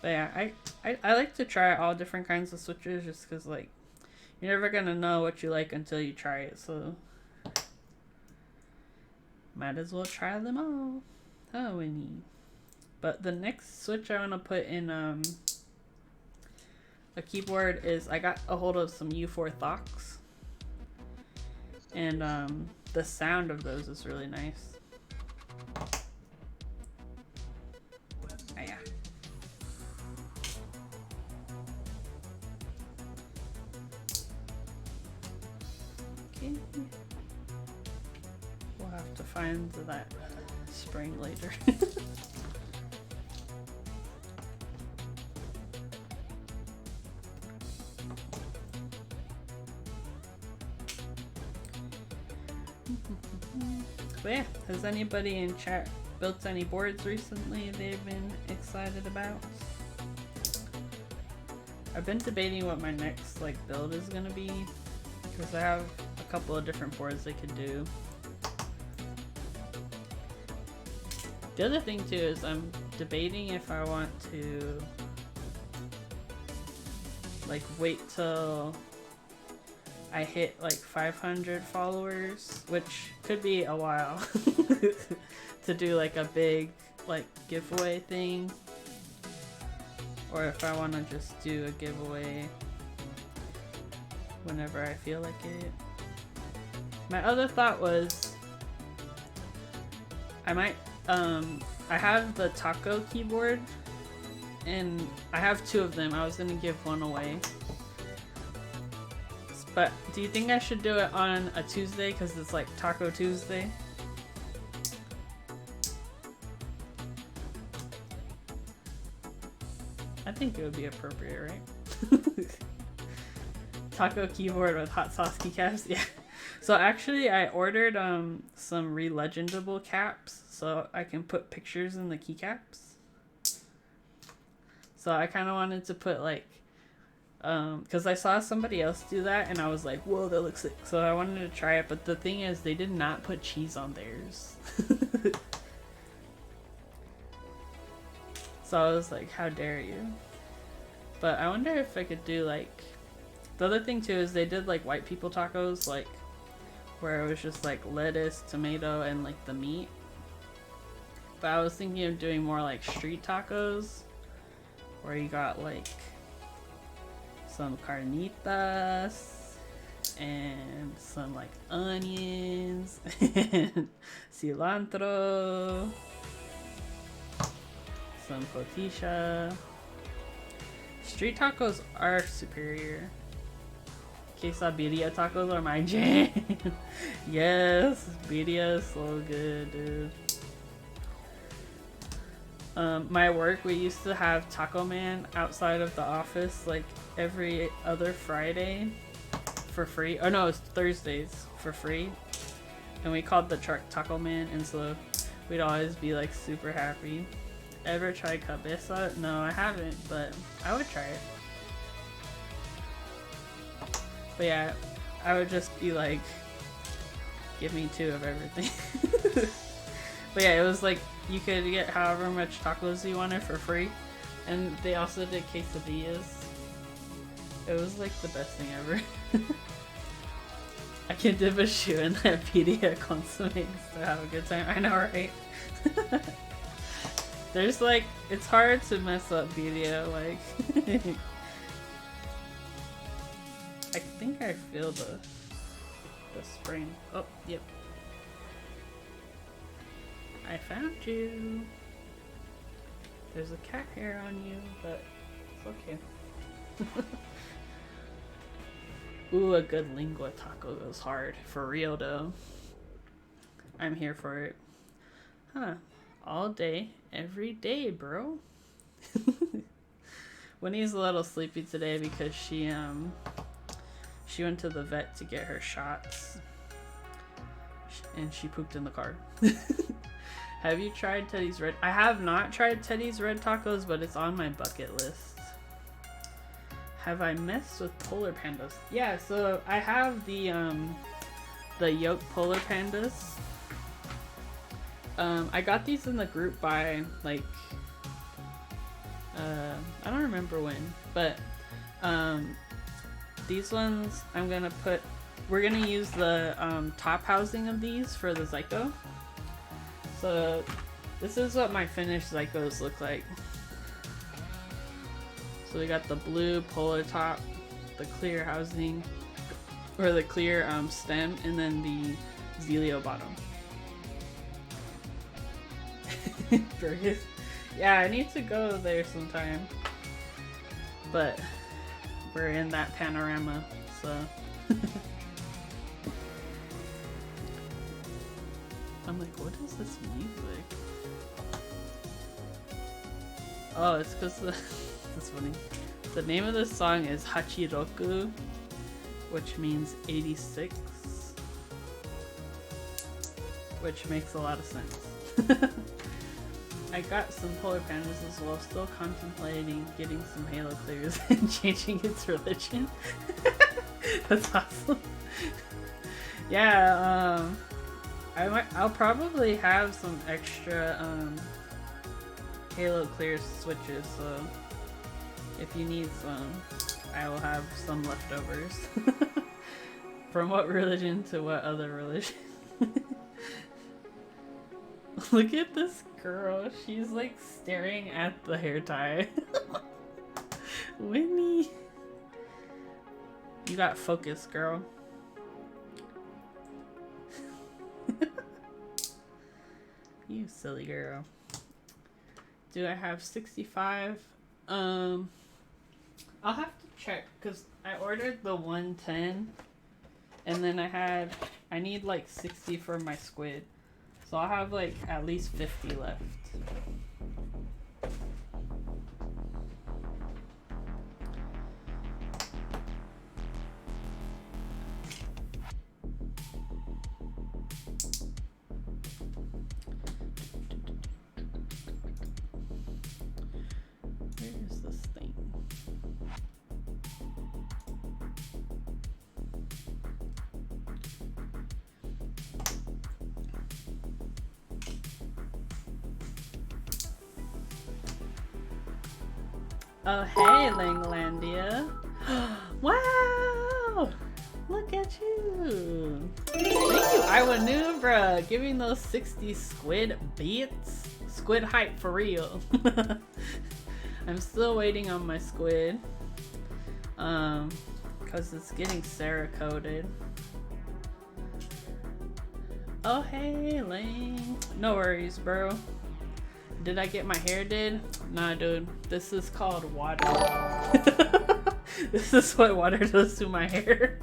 But yeah, I like to try all different kinds of switches just because, like, you're never gonna know what you like until you try it, so might as well try them all. Oh, we need. But the next switch I want to put in a keyboard is, I got a hold of some U4 Thox, and the sound of those is really nice. Oh, yeah. Okay. We'll have to find that spring later. But yeah, has anybody in chat built any boards recently they've been excited about? I've been debating what my next like build is gonna be, because I have a couple of different boards they could do. The other thing too is I'm debating if I want to like wait till I hit like 500 followers, which could be a while, to do like a big like giveaway thing, or if I want to just do a giveaway whenever I feel like it. My other thought was I might I have the taco keyboard and I have 2 of them. I was gonna give one away. But do you think I should do it on a Tuesday because it's like Taco Tuesday? I think it would be appropriate, right? Taco keyboard with hot sauce keycaps. Yeah. So actually I ordered some re-legendable caps so I can put pictures in the keycaps. So I kind of wanted to put like because I saw somebody else do that and I was like, whoa, that looks sick. So I wanted to try it, but the thing is they did not put cheese on theirs. So I was like, how dare you? But I wonder if I could do like, the other thing too is they did like white people tacos, like where it was just like lettuce, tomato, and like the meat. But I was thinking of doing more like street tacos where you got like some carnitas and some like onions and cilantro, some potisha. Street tacos are superior. Quesadilla tacos are my jam. Yes, birria is so good, dude. My work, we used to have Taco Man outside of the office like every other Friday for free. Oh no, it's Thursdays for free. And we called the truck Taco Man, and so we'd always be like super happy. Ever tried cabeza? No, I haven't, but I would try it. But yeah, I would just be like, give me 2 of everything. But yeah, it was like you could get however much tacos you wanted for free, and they also did quesadillas. It was like the best thing ever. I can dip a shoe in that birria consomme to have a good time. I know, right? There's like, it's hard to mess up birria, like. I think I feel the spring. Oh, yep. I found you. There's a cat hair on you, but it's okay. Ooh, a good lingua taco goes hard. For real though. I'm here for it. Huh. All day, every day, bro. Winnie's a little sleepy today because she went to the vet to get her shots. And she pooped in the car. Have you tried Teddy's Red? I have not tried Teddy's Red Tacos, but it's on my bucket list. Have I messed with polar pandas? Yeah, so I have the yolk polar pandas. I got these in the group by like I don't remember when, but these ones we're gonna use the top housing of these for the Zyko. So this is what my finished Zycos look like. So we got the blue polar top, the clear housing, or the clear stem, and then the Zelio bottom. Burgers. Yeah, I need to go there sometime. But we're in that panorama, so. I'm like, what is this music? Oh, it's because that's funny. The name of this song is Hachiroku, which means 86, which makes a lot of sense. I got some polar pandas as well, still contemplating getting some Halo clears and changing its religion. That's awesome. Yeah, I'll probably have some extra Halo clear switches, so if you need some, I will have some leftovers. From what religion to what other religion? Look at this girl. She's like staring at the hair tie. Winnie. You got focus, girl. You silly girl. Do I have 65? I'll have to check because I ordered the 110 and then I need like 60 for my squid. So I'll have like at least 50 left. Where is this thing? Oh, hey, Langlandia. Wow! Look at you. Thank you, Iwanubra, giving those 60 squid beats. Squid hype for real. I'm still waiting on my squid. Because it's getting Cerakoted. Oh, hey, Lang. No worries, bro. Did I get my hair did? Nah, dude. This is called water. This is what water does to my hair.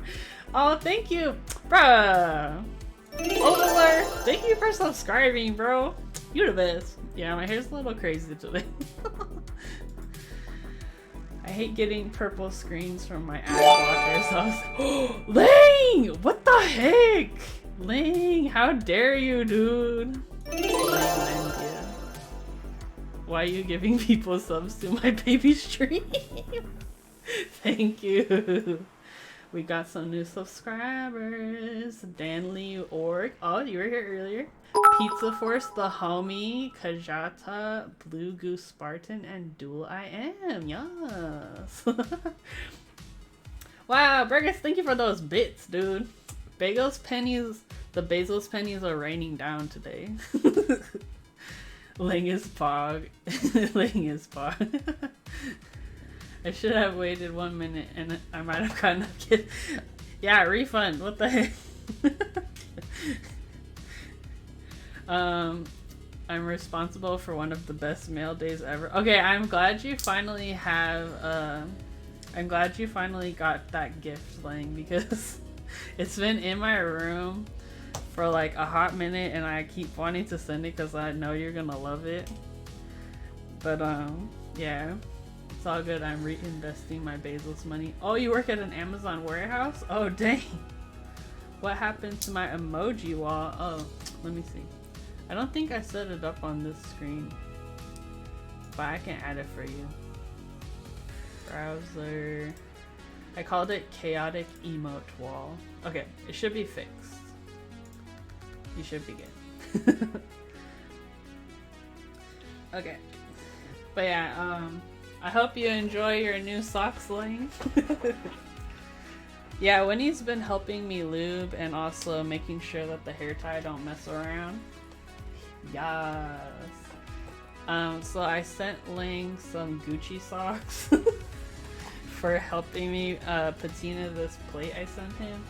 Oh, thank you, bruh. Overlord, thank you for subscribing, bro. You're the best. Yeah, my hair's a little crazy today. I hate getting purple screens from my ad blockers. I was Lang! What the heck? Lang, how dare you, dude? Langlandia. Why are you giving people subs to my baby stream? Thank you. We got some new subscribers. Dan Lee Org. Oh, you were here earlier. Pizza Force, the homie, Kajata, Blue Goose Spartan, and Dual I Am. Yes. Wow, Burgess, thank you for those bits, dude. Bagels pennies, the Bezos pennies are raining down today. Ling is pog. Ling is pog. I should have waited 1 minute and I might have gotten a kid. Yeah, refund. What the heck? I'm responsible for one of the best mail days ever. Okay, I'm glad you finally have I'm glad you finally got that gift, Lang, because it's been in my room for like a hot minute and I keep wanting to send it because I know you're gonna love it. But yeah, it's all good. I'm reinvesting my Bezos money. Oh, you work at an Amazon warehouse? Oh, dang. What happened to my emoji wall? Oh, let me see. I don't think I set it up on this screen, but I can add it for you. Browser. I called it chaotic emote wall. Okay, it should be fixed. You should be good. Okay. But yeah, I hope you enjoy your new socks, Lang. Yeah, Winnie's been helping me lube and also making sure that the hair tie don't mess around. Yes. So I sent Lang some Gucci socks for helping me patina this plate I sent him.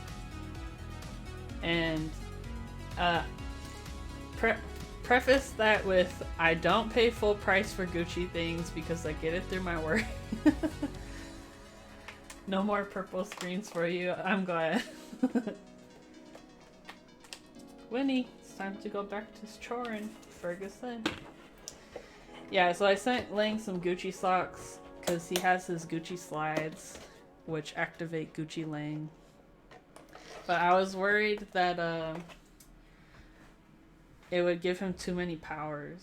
And preface that with, I don't pay full price for Gucci things because I get it through my work. No more purple screens for you. I'm glad. Winnie, it's time to go back to choring, Ferguson. Yeah, so I sent Lang some Gucci socks because he has his Gucci slides, which activate Gucci Lang. But I was worried that it would give him too many powers.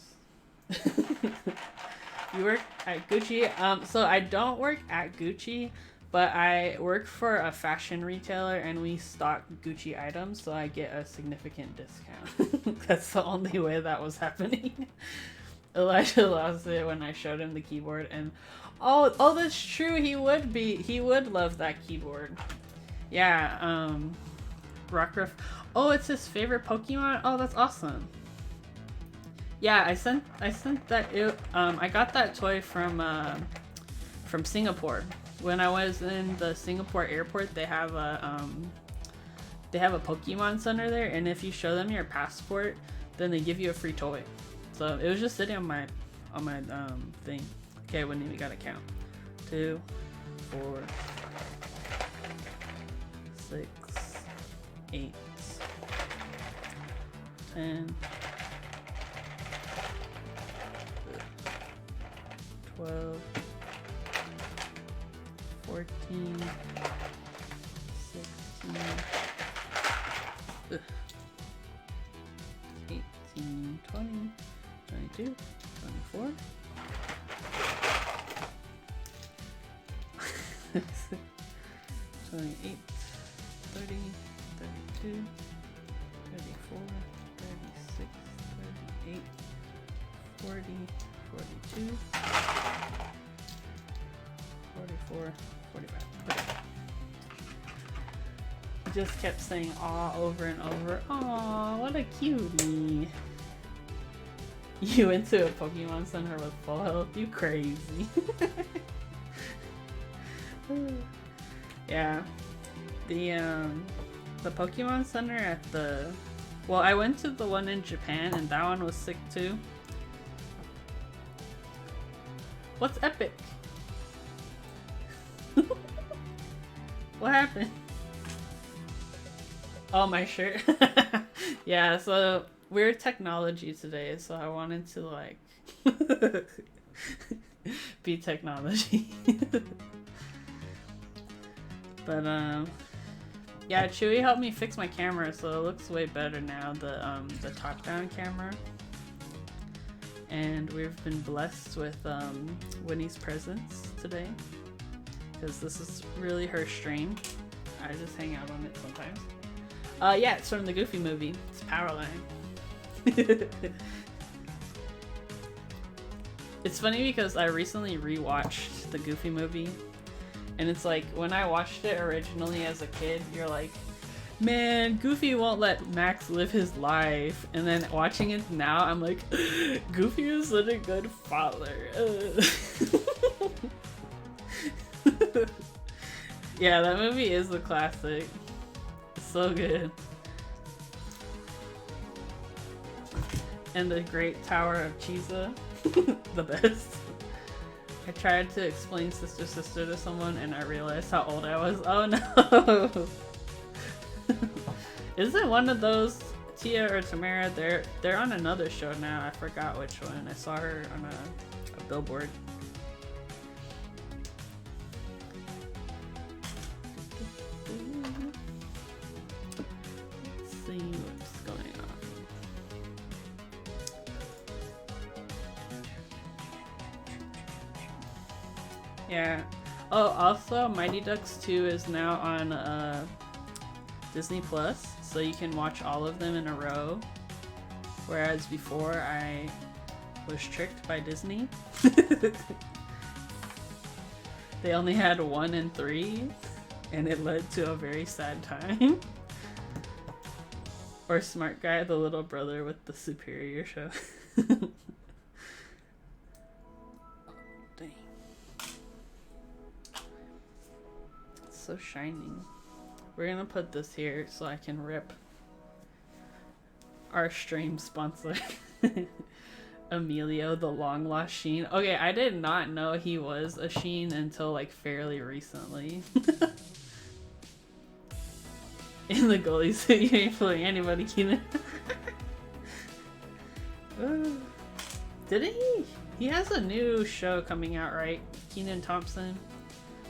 You work at Gucci? So I don't work at Gucci, but I work for a fashion retailer and we stock Gucci items, so I get a significant discount. That's the only way that was happening. Elijah lost it when I showed him the keyboard, and oh, that's true. He would love that keyboard. Yeah. Rockruff. Oh, it's his favorite Pokemon. Oh, that's awesome. Yeah, I sent that. I got that toy from Singapore. When I was in the Singapore airport, they have a Pokemon Center there, and if you show them your passport, then they give you a free toy. So it was just sitting on my thing. Okay, we gotta count. 2, 4, 6, 8, 10, 12, 14, 16, 18, 20, 22, 24, 28, 30, 32, 34, 36, 38, 40, 42, 44, 45. Okay. Just kept saying aw over and over. Aw, what a cutie. You went to a Pokemon Center with full health? You crazy. Yeah. The Pokemon Center at the... Well, I went to the one in Japan and that one was sick too. What's epic? What happened? Oh, my shirt. Yeah, so we're technology today, so I wanted to like be technology. But yeah, Chewy helped me fix my camera, so it looks way better now, the top-down camera. And we've been blessed with Winnie's presence today, because this is really her stream. I just hang out on it sometimes. Yeah, it's from the Goofy movie. It's Powerline. It's funny because I recently rewatched the Goofy movie, and it's like, when I watched it originally as a kid, you're like, man, Goofy won't let Max live his life. And then watching it now, I'm like, Goofy is such a good father. Yeah, that movie is a classic. It's so good. And the Great Tower of Cheesa. The best. I tried to explain Sister Sister to someone and I realized how old I was. Oh no! Isn't one of those Tia or Tamara? They're on another show now. I forgot which one. I saw her on a billboard. Let's see what's going on. Yeah. Oh, also, Mighty Ducks 2 is now on Disney Plus, so you can watch all of them in a row. Whereas before, I was tricked by Disney. They only had 1 and 3, and it led to a very sad time. Or Smart Guy, the little brother with the superior show. Dang. It's so shining. We're gonna put this here so I can rip our stream sponsor. Emilio, the long lost Sheen. Okay, I did not know he was a Sheen until like fairly recently. In the goalie suit, you ain't fooling anybody, Keenan. Didn't he? He has a new show coming out, right? Kenan Thompson,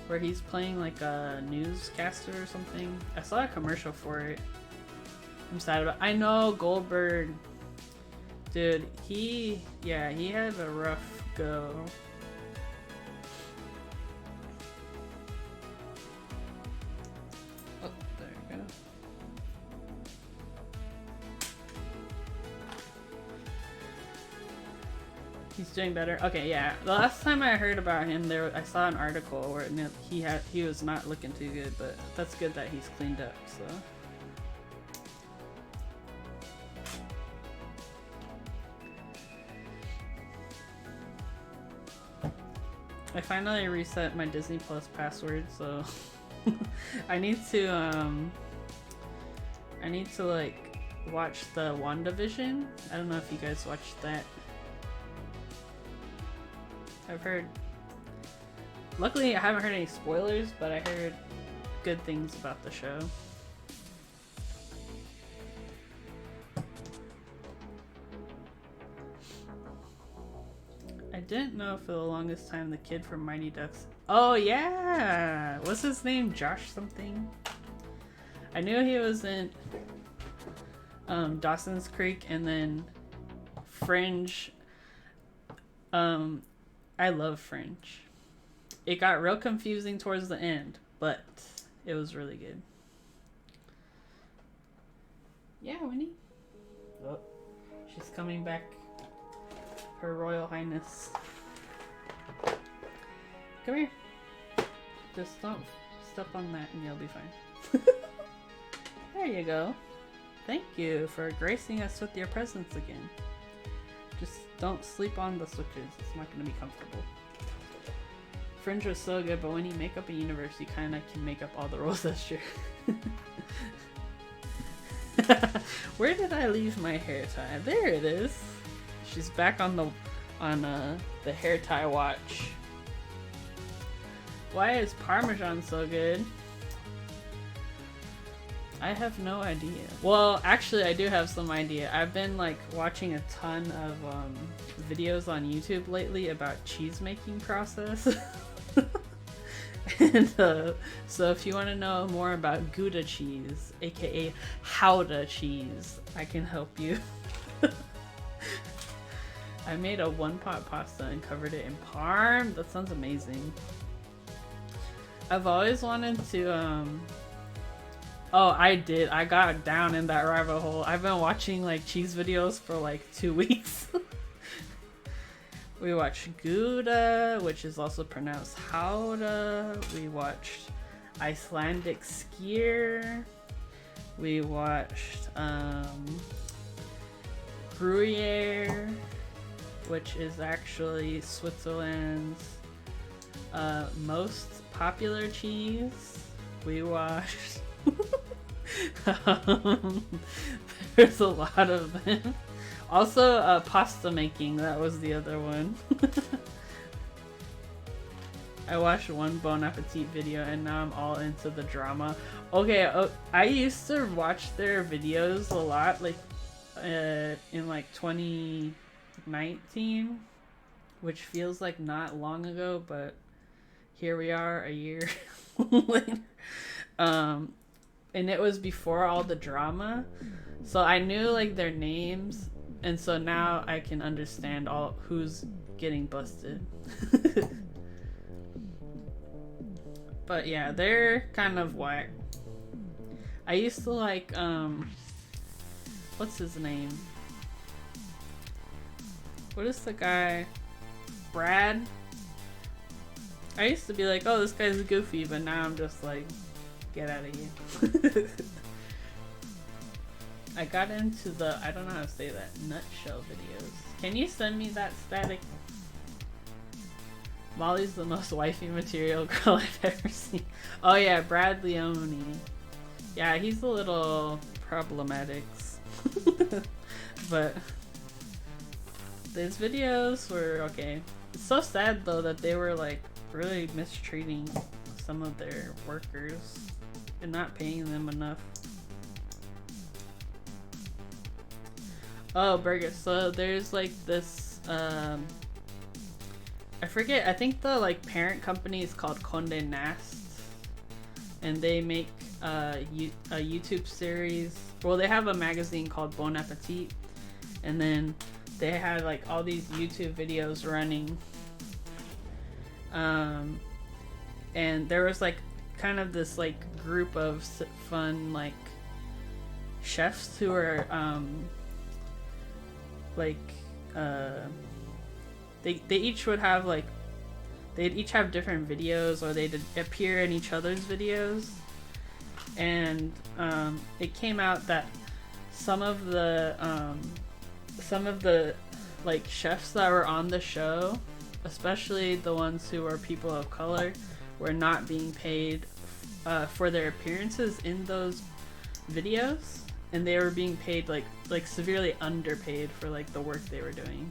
where he's playing like a newscaster or something. I saw a commercial for it. I'm sad about. I know Goldberg, dude. He had a rough go. Oh, there you go. He's doing better. Okay, yeah. The last time I heard about him, I saw an article where he was not looking too good, but that's good that he's cleaned up. So. I finally reset my Disney Plus password, so I need to like watch the WandaVision. I don't know if you guys watched that. I've heard. Luckily, I haven't heard any spoilers, but I heard good things about the show. I didn't know for the longest time the kid from Mighty Ducks. Oh yeah, what's his name? Josh something. I knew he was in Dawson's Creek and then Fringe. I love Fringe. It got real confusing towards the end, but it was really good. Yeah, Winnie. Oh, she's coming back. Her Royal Highness. Come here. Just don't step on that and you'll be fine. There you go. Thank you for gracing us with your presence again. Just don't sleep on the switches. It's not going to be comfortable. Fringe was so good, but when you make up a universe, you kind of can make up all the rules. That's true. Where did I leave my hair tie? There it is. She's back on the hair tie watch. Why is Parmesan so good? I have no idea. Well, actually, I do have some idea. I've been like watching a ton of videos on YouTube lately about cheese making process. And so if you want to know more about Gouda cheese, aka Gouda cheese, I can help you. I made a one-pot pasta and covered it in parm. That sounds amazing. I've always wanted to, oh, I did. I got down in that rabbit hole. I've been watching like cheese videos for like 2 weeks. We watched Gouda, which is also pronounced Gouda. We watched Icelandic Skyr. We watched Gruyere, which is actually Switzerland's most popular cheese. We watched there's a lot of them. Also pasta making, that was the other one. I watched one Bon Appetit video and now I'm all into the drama. Okay, I used to watch their videos a lot, like in like 2019, which feels like not long ago, but here we are a year later. And it was before all the drama, so I knew like their names, and so now I can understand all who's getting busted. But yeah, they're kind of whack. I used to like, what's his name? What is the guy? Brad? I used to be like, oh, this guy's goofy, but now I'm just like, get out of here. I got into the, I don't know how to say that, nutshell videos. Can you send me that, Static? Molly's the most wifey material girl I've ever seen. Oh yeah, Brad Leone. Yeah, he's a little problematic. But these videos were okay. It's so sad though that they were like really mistreating some of their workers and not paying them enough. Oh, burger. So there's like this I forget, I think the like parent company is called Condé Nast, and they make a YouTube series. Well, they have a magazine called Bon Appetit, and then they had like all these YouTube videos running, and there was like kind of this like group of fun like chefs who are they each would have like, they'd each have different videos, or they'd appear in each other's videos, and it came out that some of the like chefs that were on the show, especially the ones who are people of color, were not being paid for their appearances in those videos, and they were being paid like severely underpaid for like the work they were doing.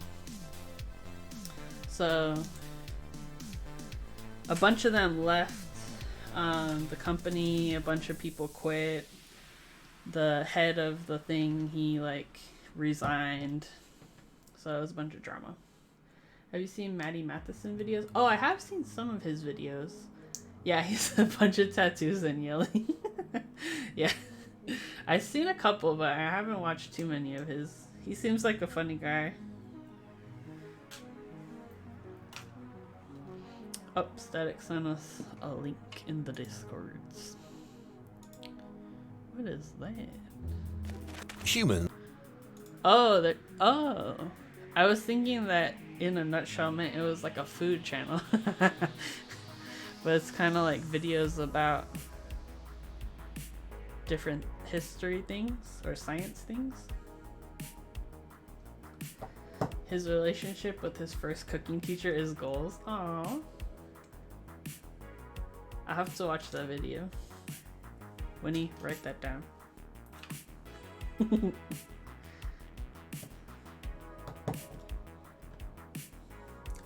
So a bunch of them left the company, a bunch of people quit. The head of the thing, he like resigned. So it was a bunch of drama. Have you seen Maddie Matheson videos? Oh, I have seen some of his videos. Yeah, he's a bunch of tattoos and yelling. Yeah. I've seen a couple, but I haven't watched too many of his. He seems like a funny guy. Oh, Static sent us a link in the Discords. What is that? Human. Oh, oh. I was thinking that in a nutshell meant it was like a food channel. But it's kind of like videos about different history things or science things. His relationship with his first cooking teacher is goals. Aww. I have to watch that video. Winnie, write that down.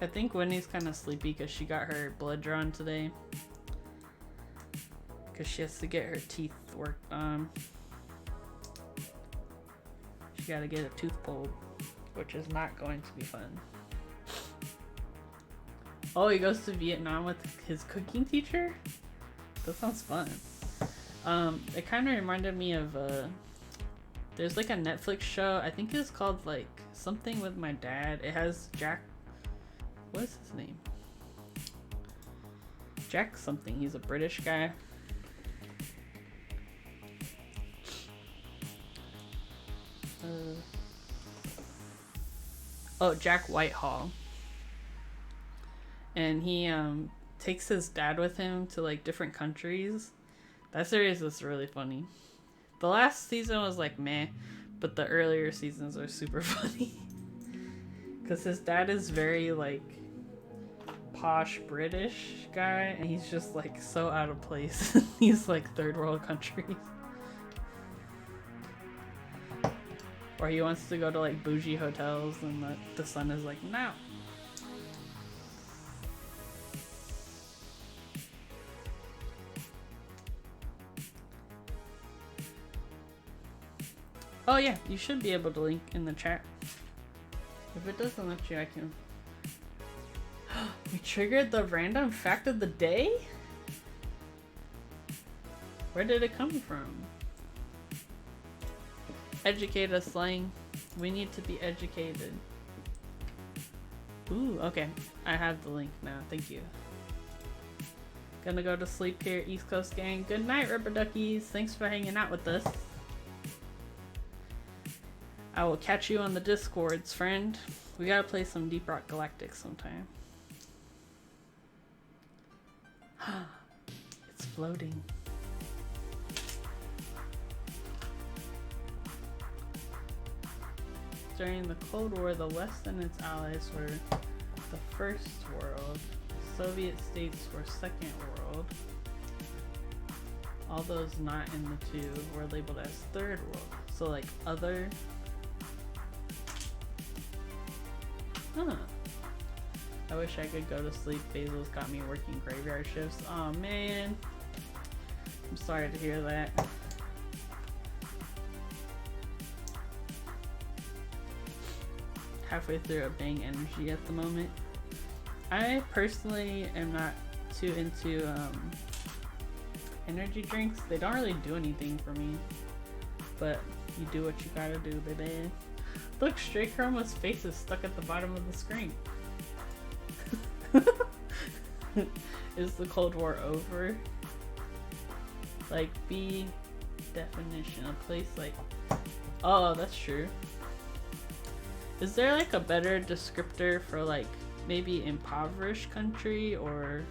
I think Winnie's kind of sleepy because she got her blood drawn today. Because she has to get her teeth worked on. She got to get a tooth pulled, which is not going to be fun. Oh, he goes to Vietnam with his cooking teacher? That sounds fun. It kind of reminded me of, there's like a Netflix show, I think it's called like something with my dad. It has Jack, what is his name? Jack something, he's a British guy. Oh, Jack Whitehall. And he takes his dad with him to like different countries. That series is really funny. The last season was like meh, but the earlier seasons are super funny. Because his dad is very like posh British guy, and he's just like so out of place in these like third world countries. Or he wants to go to like bougie hotels, and the son is like, no. Oh yeah, you should be able to link in the chat. If it doesn't let you, I can... We triggered the random fact of the day? Where did it come from? Educate us, Lang. We need to be educated. Ooh, okay. I have the link now. Thank you. Gonna go to sleep here, East Coast gang. Good night, rubber duckies. Thanks for hanging out with us. I will catch you on the Discords, friend. We gotta play some Deep Rock Galactic sometime. It's floating. During the Cold War, the West and its allies were the first world. Soviet states were second world. All those not in the two were labeled as third world. So like other. Huh. I wish I could go to sleep. Basil's got me working graveyard shifts. Oh man. I'm sorry to hear that. Halfway through a Bang Energy at the moment. I personally am not too into energy drinks. They don't really do anything for me. But you do what you gotta do, baby. Look, Stray Chroma's face is stuck at the bottom of the screen. Is the Cold War over? Like, B definition, a place like... Oh, that's true. Is there like a better descriptor for like maybe impoverished country or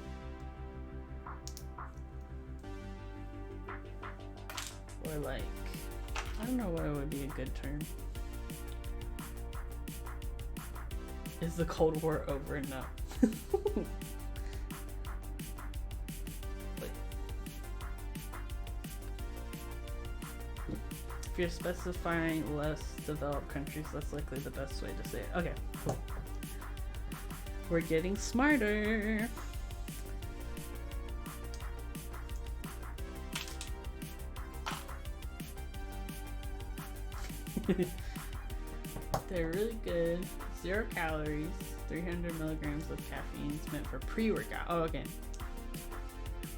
like, I don't know what would be a good term. Is the Cold War over? No. If you're specifying less developed countries, that's likely the best way to say it. Okay. We're getting smarter. They're really good. 0 calories, 300 milligrams of caffeine is meant for pre-workout. Oh, okay.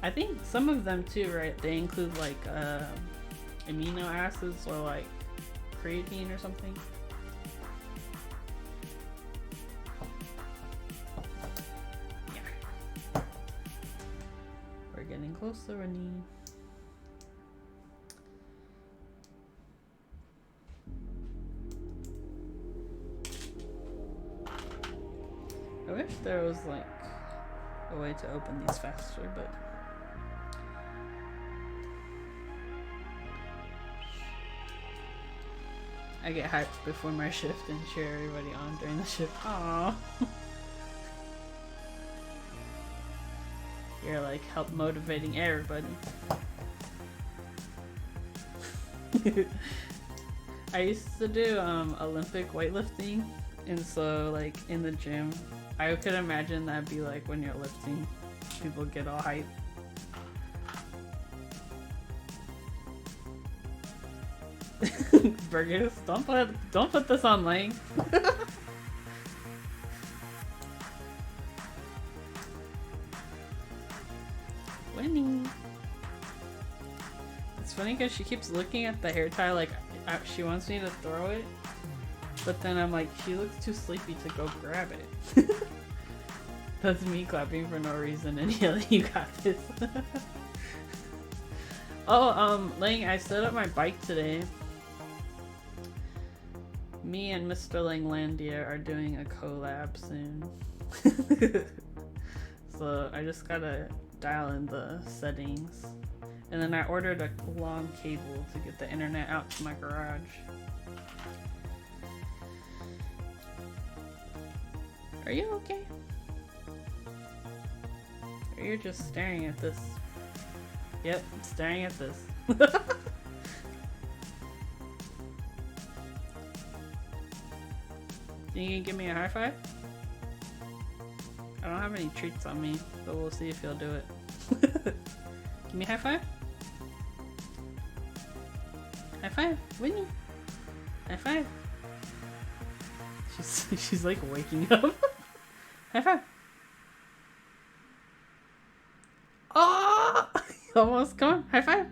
I think some of them too, right? They include like amino acids or like creatine or something. Yeah. We're getting closer, Renee. I wish there was like a way to open these faster, but I get hyped before my shift and cheer everybody on during the shift. Aww. You're like help motivating everybody. I used to do Olympic weightlifting, and so like in the gym, I could imagine that'd be like when you're lifting, people get all hyped. Burgers, don't put this on Lang. Winnie. It's funny because she keeps looking at the hair tie like she wants me to throw it, but then I'm like, she looks too sleepy to go grab it. That's me clapping for no reason and yelling, "You got this." Oh, Lang, I set up my bike today. Me and Mr. Langlandia are doing a collab soon. So I just gotta dial in the settings. And then I ordered a long cable to get the internet out to my garage. Are you okay? Or you're just staring at this? Yep, staring at this. You can give me a high five? I don't have any treats on me, but we'll see if you'll do it. Give me a high five? High five, Whitney. High five. She's like waking up. High five. Oh! Almost. Come on. High five.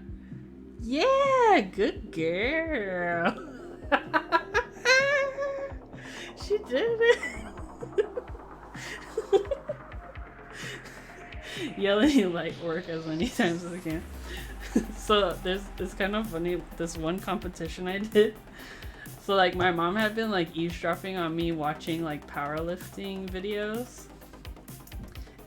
Yeah, good girl. She did it. Yelling like work as many times as I can. So it's kind of funny, this one competition I did. So like my mom had been like eavesdropping on me watching like powerlifting videos.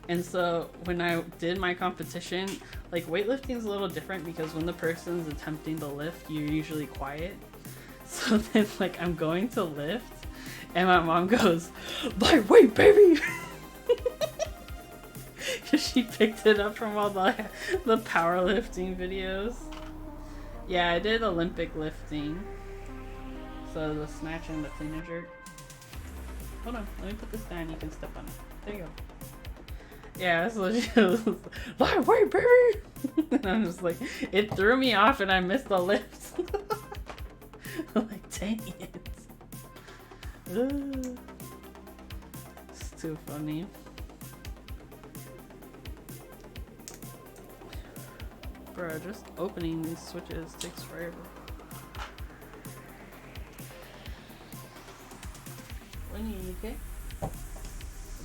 And so when I did my competition, like weightlifting is a little different because when the person's attempting to lift, you're usually quiet. So then like I'm going to lift and my mom goes, "Lightweight, baby!" She picked it up from all the powerlifting videos. Yeah, I did Olympic lifting. So the snatch and the clean and jerk. Hold on, let me put this down, you can step on it. There you go. Yeah, so she was like, "Wait, baby!" And I'm just like, it threw me off and I missed the lift. I'm like, dang it. It's too funny. Bro, just opening these switches takes forever. Winnie, you okay? I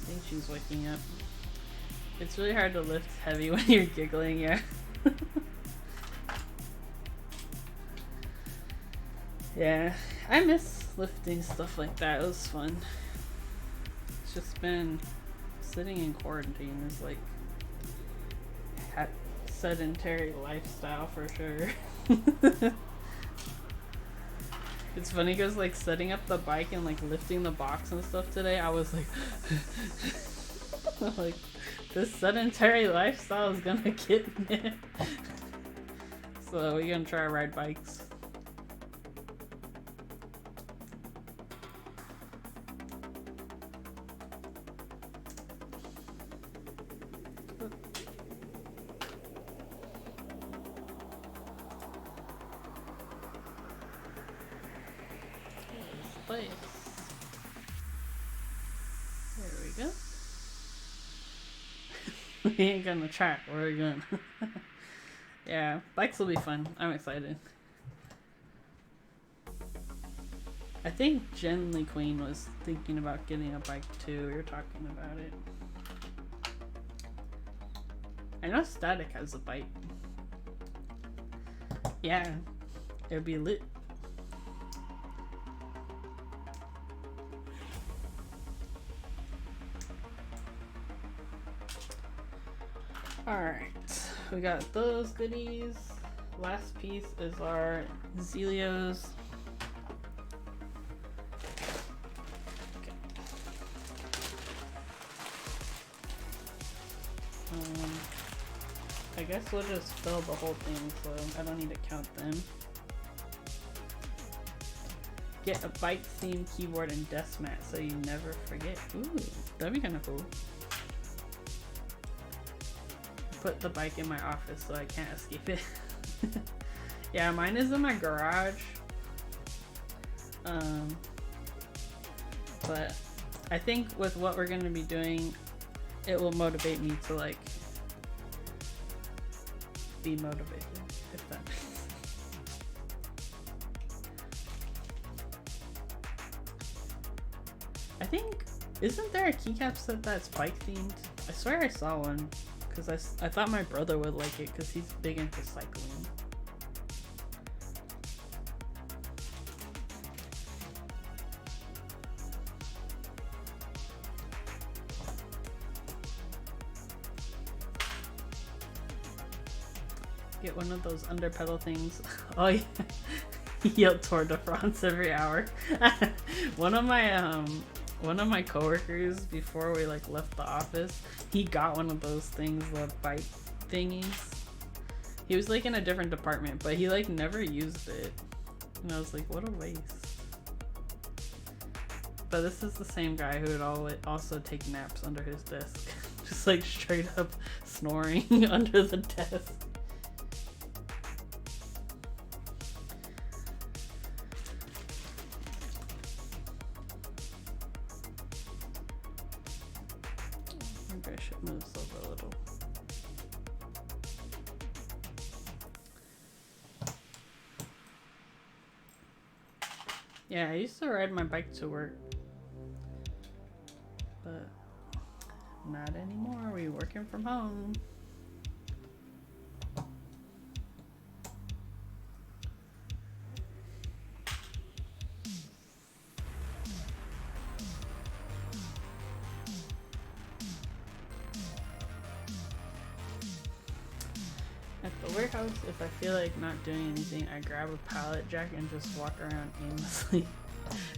think she's waking up. It's really hard to lift heavy when you're giggling, yeah. Yeah, I miss lifting stuff like that. It was fun. It's just been sitting in quarantine is like sedentary lifestyle for sure. It's funny because like setting up the bike and like lifting the box and stuff today, I was like like this sedentary lifestyle is gonna get me. So we're gonna try to ride bikes. Place. There we go. We ain't gonna track, we're gonna yeah, bikes will be fun. I'm excited. I think Jen Lee Queen was thinking about getting a bike too. We were talking about it. I know Static has a bike. Yeah, it'd be lit. Alright, we got those goodies. Last piece is our Zelios. Okay. I guess we'll just fill the whole thing so I don't need to count them. Get a bike themed keyboard and desk mat so you never forget. Ooh, that'd be kind of cool. Put the bike in my office so I can't escape it. Yeah, mine is in my garage. But I think with what we're gonna be doing, it will motivate me to like be motivated, if that makes sense. I think, isn't there a keycap set that's bike themed? I swear I saw one. Because I thought my brother would like it because he's big into cycling. Get one of those under pedal things. Oh yeah. Yell Tour de France every hour. One of my coworkers, before we like left the office, he got one of those things, the bike thingies. He was like in a different department, but he like never used it. And I was like, what a waste. But this is the same guy who would also take naps under his desk. Just like straight up snoring under the desk. Maybe I should move this over a little. Yeah, I used to ride my bike to work, but not anymore. We're working from home. At the warehouse, if I feel like not doing anything, I grab a pallet jack and just walk around aimlessly.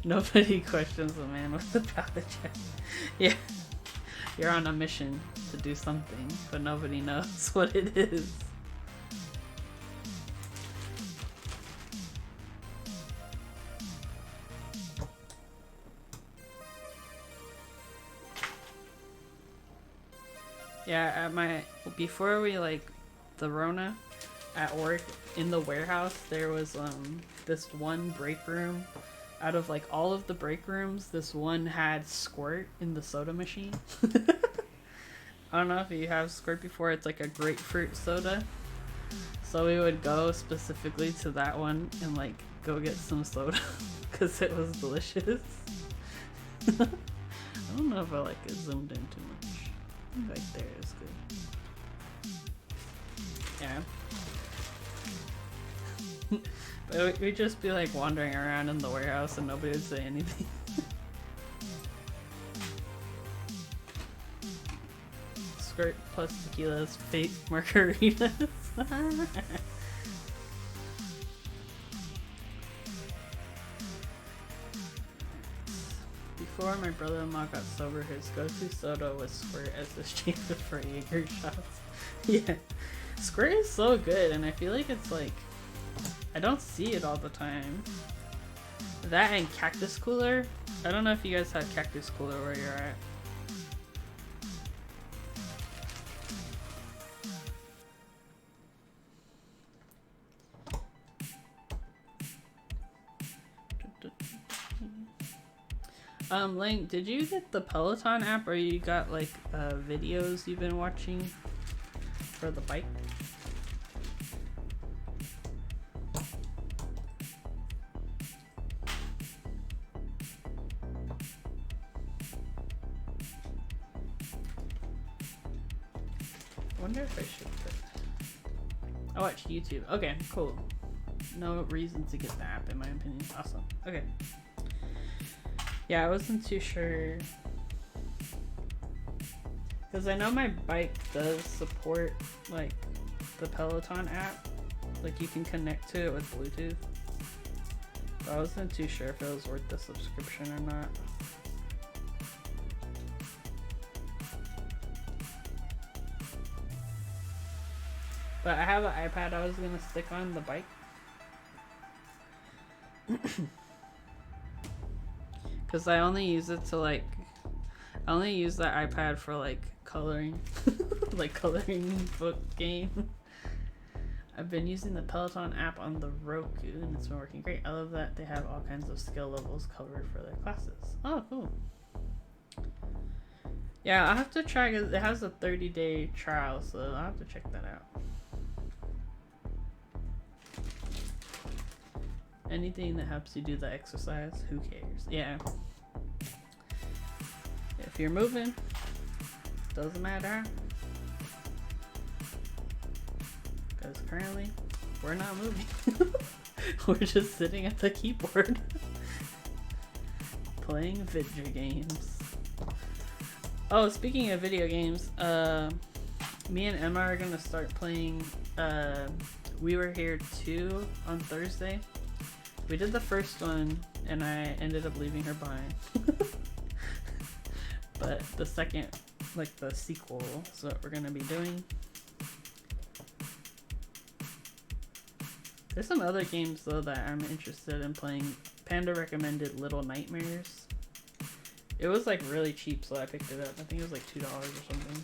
Nobody questions the man with the pallet jack. Yeah, you're on a mission to do something, but nobody knows what it is. Yeah, at my, before we like the Rona, at work in the warehouse, there was this one break room. Out of like all of the break rooms, this one had Squirt in the soda machine. I don't know if you have Squirt before. It's like a grapefruit soda. So we would go specifically to that one and like go get some soda because it was delicious. I don't know if I like it zoomed in too much. Right there is good. Yeah. But we'd just be like wandering around in the warehouse and nobody would say anything. Squirt plus tequila's fake margaritas. Before my brother-in-law got sober, his go-to soda was Squirt as his chamber for Jaeger shots. Yeah, Squirt is so good, and I feel like it's like, I don't see it all the time. That and Cactus Cooler. I don't know if you guys have Cactus Cooler where you're at. Link, did you get the Peloton app, or you got like videos you've been watching for the bike? I wonder if I should put... I watch YouTube. Okay, cool. No reason to get the app in my opinion. Awesome. Okay. Yeah, I wasn't too sure. Because I know my bike does support like the Peloton app. Like you can connect to it with Bluetooth. But I wasn't too sure if it was worth the subscription or not. But I have an iPad I was going to stick on the bike. Because I only use it to like, I only use that iPad for like coloring, like coloring book game. I've been using the Peloton app on the Roku and it's been working great. I love that they have all kinds of skill levels covered for their classes. Oh, cool. Yeah, I'll have to try because it has a 30-day trial, so I'll have to check that out. Anything that helps you do the exercise, who cares? Yeah. If you're moving, doesn't matter. Because currently, we're not moving. We're just sitting at the keyboard. Playing video games. Oh, speaking of video games, me and Emma are gonna start playing We Were Here 2 on Thursday. We did the first one, and I ended up leaving her behind. But the second, like the sequel, is what we're gonna be doing. There's some other games though that I'm interested in playing. Panda recommended Little Nightmares. It was like really cheap, so I picked it up. I think it was like $2 or something.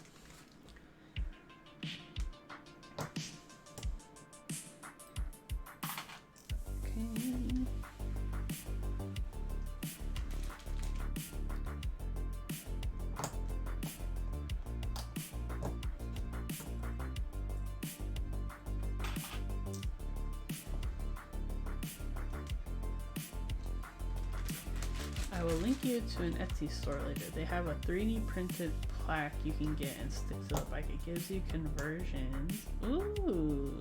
I will link you to an Etsy store later. They have a 3D printed plaque you can get and stick to the bike. It gives you conversions. Ooh.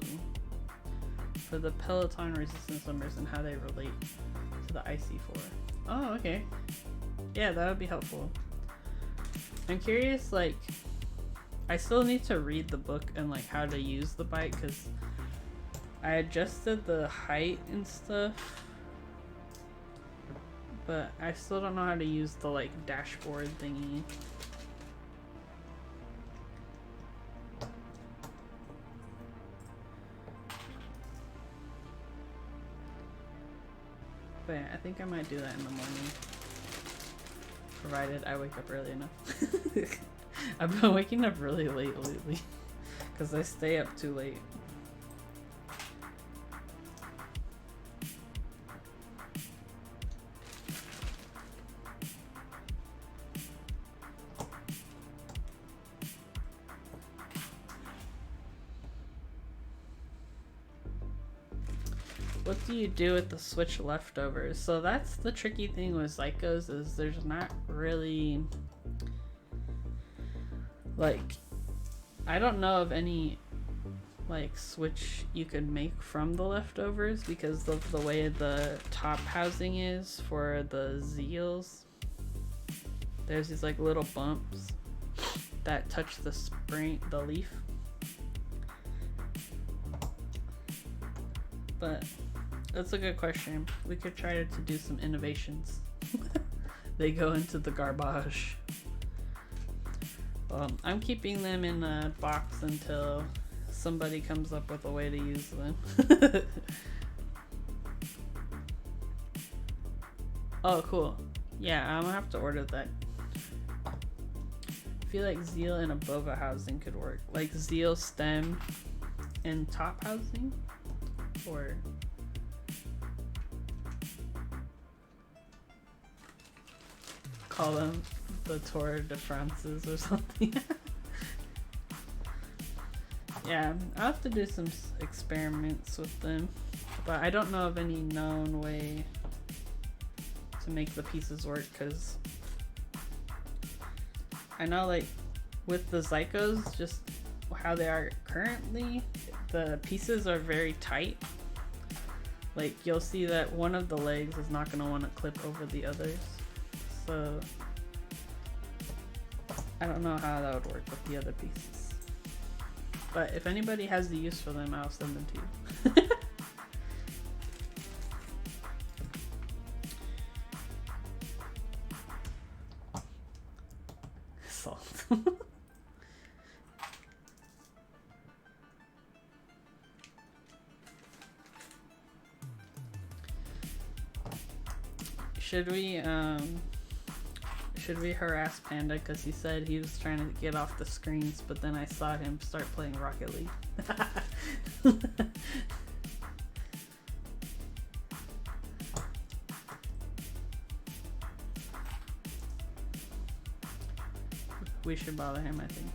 For the Peloton resistance numbers and how they relate to the IC4. Oh, okay. Yeah, that would be helpful. I'm curious, like, I still need to read the book and like how to use the bike because I adjusted the height and stuff, but I still don't know how to use the like dashboard thingy. But yeah, I think I might do that in the morning, provided I wake up early enough. I've been waking up really late lately because I stay up too late. What do you do with the Switch leftovers? So that's the tricky thing with Zycos, is there's not really, like, I don't know of any like Switch you could make from the leftovers because of the way the top housing is for the Zeals. There's these like little bumps that touch the spring, the leaf. But that's a good question. We could try to do some innovations. They go into the garbage. I'm keeping them in a box until somebody comes up with a way to use them. Oh, cool. Yeah, I'm gonna have to order that. I feel like Zeal and above a housing could work. Like Zeal stem and top housing? Or call them the Tour de France's or something. Yeah, I'll have to do some experiments with them, but I don't know of any known way to make the pieces work, because I know like with the Zycos, just how they are currently, the pieces are very tight. Like you'll see that one of the legs is not going to want to clip over the others. So I don't know how that would work with the other pieces. But if anybody has the use for them, I'll send them to you. Salt. Should we harass Panda because he said he was trying to get off the screens, but then I saw him start playing Rocket League. We should bother him, I think.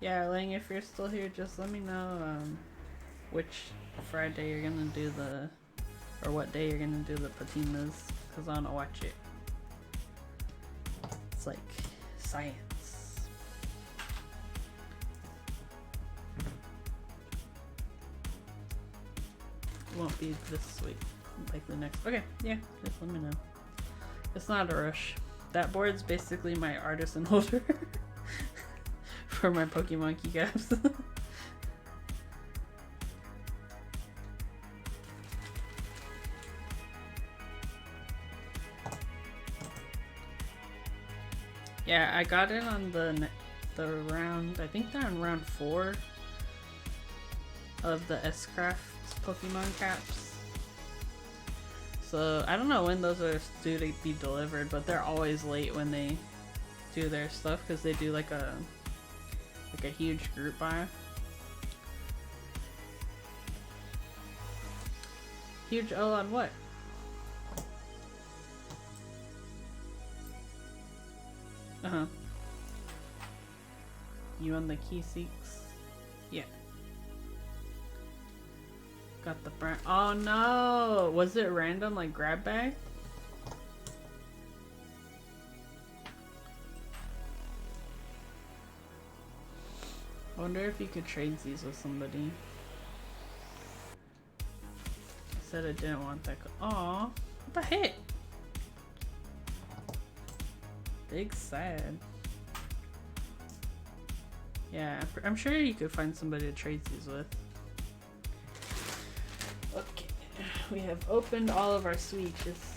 Yeah, Lang, if you're still here, just let me know which Friday you're gonna do or what day you're gonna do the patinas, because I wanna watch it. It's like science. It won't be this week, likely next. Okay, yeah, just let me know. It's not a rush. That board's basically my artisan holder for my Pokemon keycaps. Yeah, I got it on the round, I think they're on round 4 of the S-Craft Pokemon caps. So I don't know when those are due to be delivered, but they're always late when they do their stuff because they do like a huge group buy. Huge O on what? Uh-huh. You on the key seeks? Yeah. Got the brand. Oh no! Was it random like grab bag? I wonder if you could trade these with somebody. I said I didn't want that. Aw, what the heck? Big sad. Yeah, I'm sure you could find somebody to trade these with. Okay, we have opened all of our switches.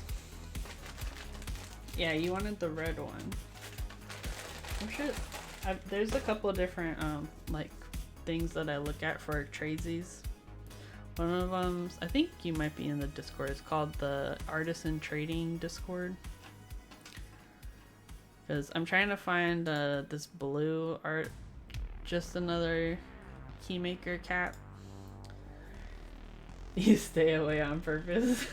Yeah, you wanted the red one. I'm sure there's a couple of different like things that I look at for tradesies. One of them, I think you might be in the Discord. It's called the Artisan Trading Discord. Because I'm trying to find this blue art, just another keymaker cap. You stay away on purpose.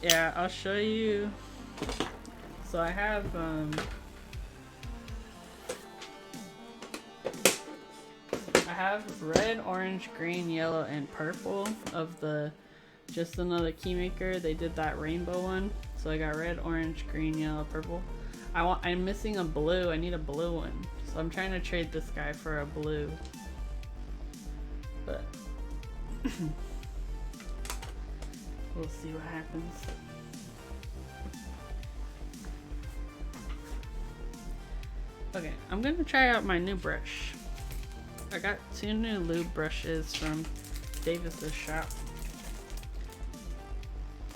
Yeah, I'll show you. So I have red, orange, green, yellow, and purple of the just another keymaker. They did that rainbow one. So I got red, orange, green, yellow, purple. I'm missing a blue. I need a blue one. So I'm trying to trade this guy for a blue. But we'll see what happens. Okay, I'm gonna try out my new brush. I got 2 new lube brushes from Davis's shop.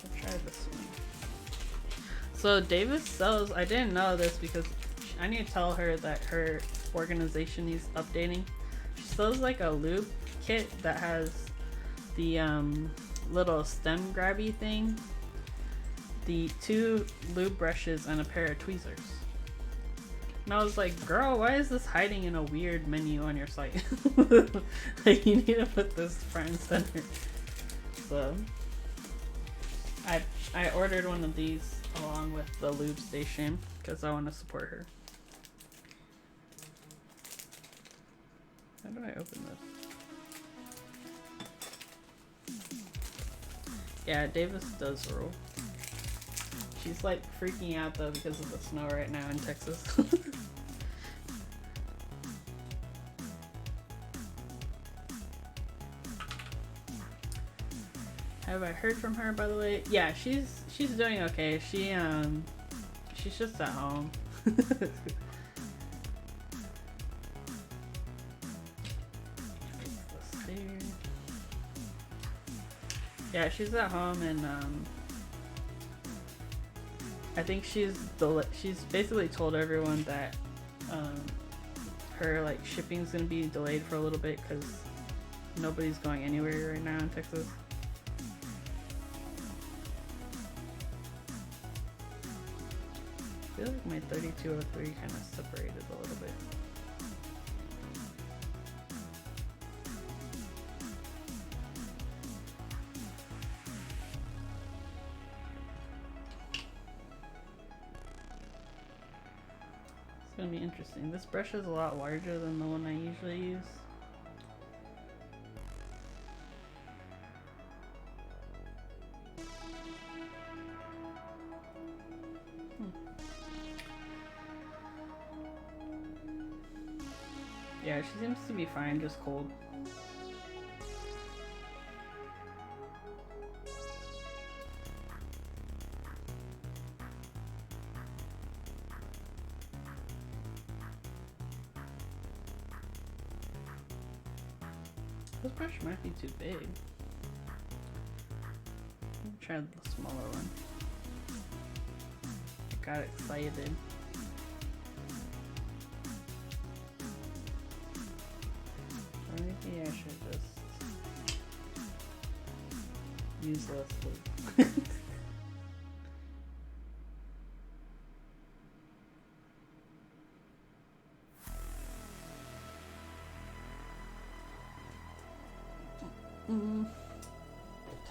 I'll try this one. So Davis sells, I didn't know this because I need to tell her that her organization needs updating. She sells like a lube kit that has the little stem grabby thing, the 2 lube brushes, and a pair of tweezers. And I was like, girl, why is this hiding in a weird menu on your site? Like, you need to put this front and center. So I ordered one of these along with the lube station because I want to support her. How do I open this? Yeah, Davis does rule. She's like freaking out though because of the snow right now in Texas. Have I heard from her, by the way? Yeah, she's doing okay. She's just at home. Yeah, she's at home, and I think she's basically told everyone that her like shipping's gonna be delayed for a little bit because nobody's going anywhere right now in Texas. I feel like my 3203 kind of separated a little bit. It's gonna be interesting. This brush is a lot larger than the one I usually use. Yeah, she seems to be fine, just cold. This brush might be too big. Let me try the smaller one. I got excited. Maybe I should just... use less loop.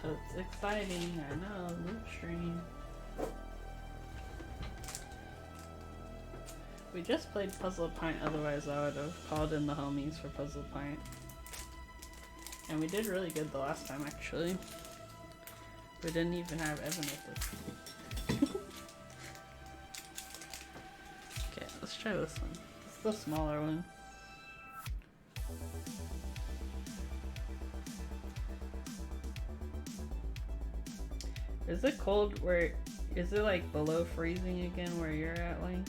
It's exciting, I know, loop stream. We just played Puzzle Pint, otherwise I would have called in the homies for Puzzle Pint. And we did really good the last time, actually. We didn't even have Evan with us. Okay, let's try this one. It's the smaller one. Is it cold where, is it like below freezing again where you're at, Lane?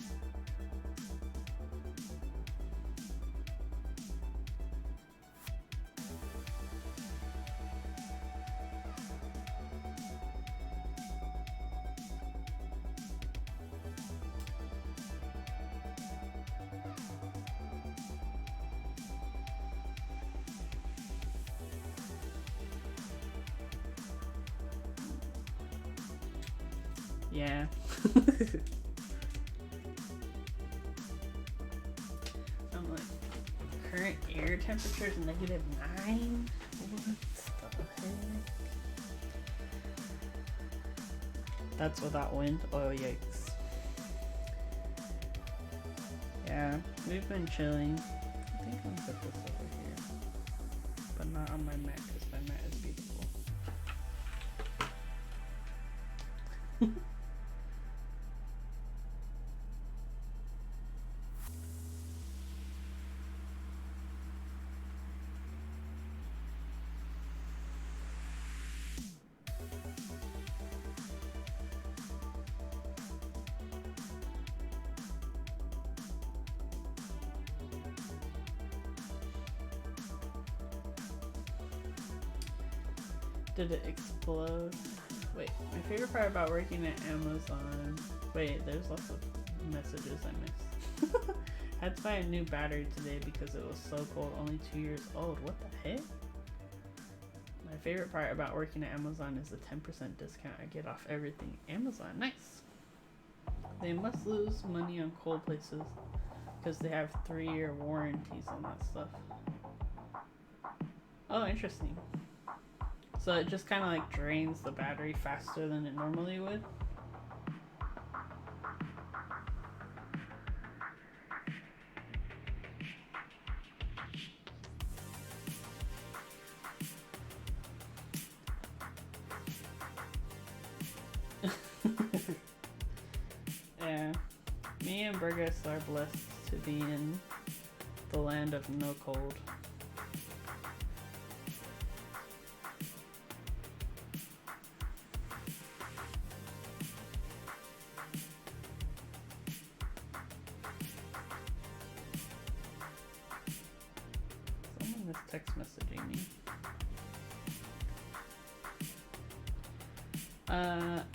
Yeah. I'm like, current air temperature is -9? What the heck? That's without wind? Oh, yikes. Yeah, we've been chilling. I think I'm gonna put this over here. But not on my mat, because my mat is beautiful. Did it explode? Wait, my favorite part about working at Amazon. Wait, there's lots of messages I missed. Had to buy a new battery today because it was so cold, only 2 years old. What the heck? My favorite part about working at Amazon is the 10% discount I get off everything Amazon. Nice! They must lose money on cold places because they have 3-year warranties on that stuff. Oh, interesting. So it just kind of like drains the battery faster than it normally would. Yeah, me and Burgess are blessed to be in the land of no cold. Someone is text messaging me.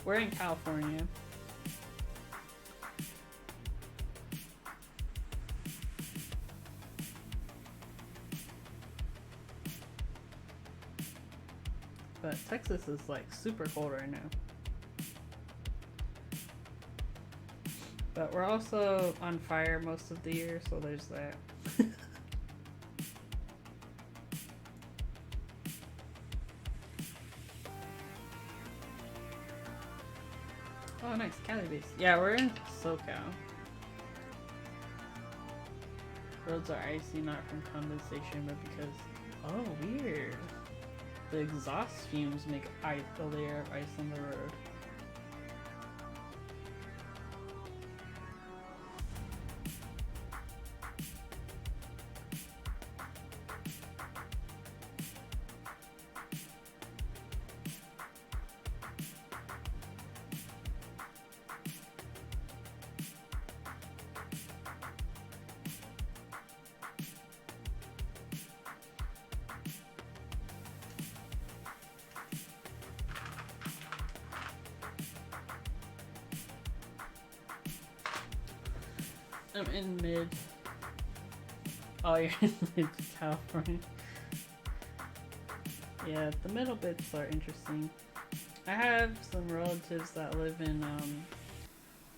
We're in California. But Texas is like super cold right now. But we're also on fire most of the year, so there's that. Oh, nice, Cali base. Yeah, we're in SoCal. Roads are icy, not from condensation, but because... Oh, weird. The exhaust fumes make a layer of ice on the road. I'm in mid. Oh, you're in mid California. Yeah, the middle bits are interesting. I have some relatives that live in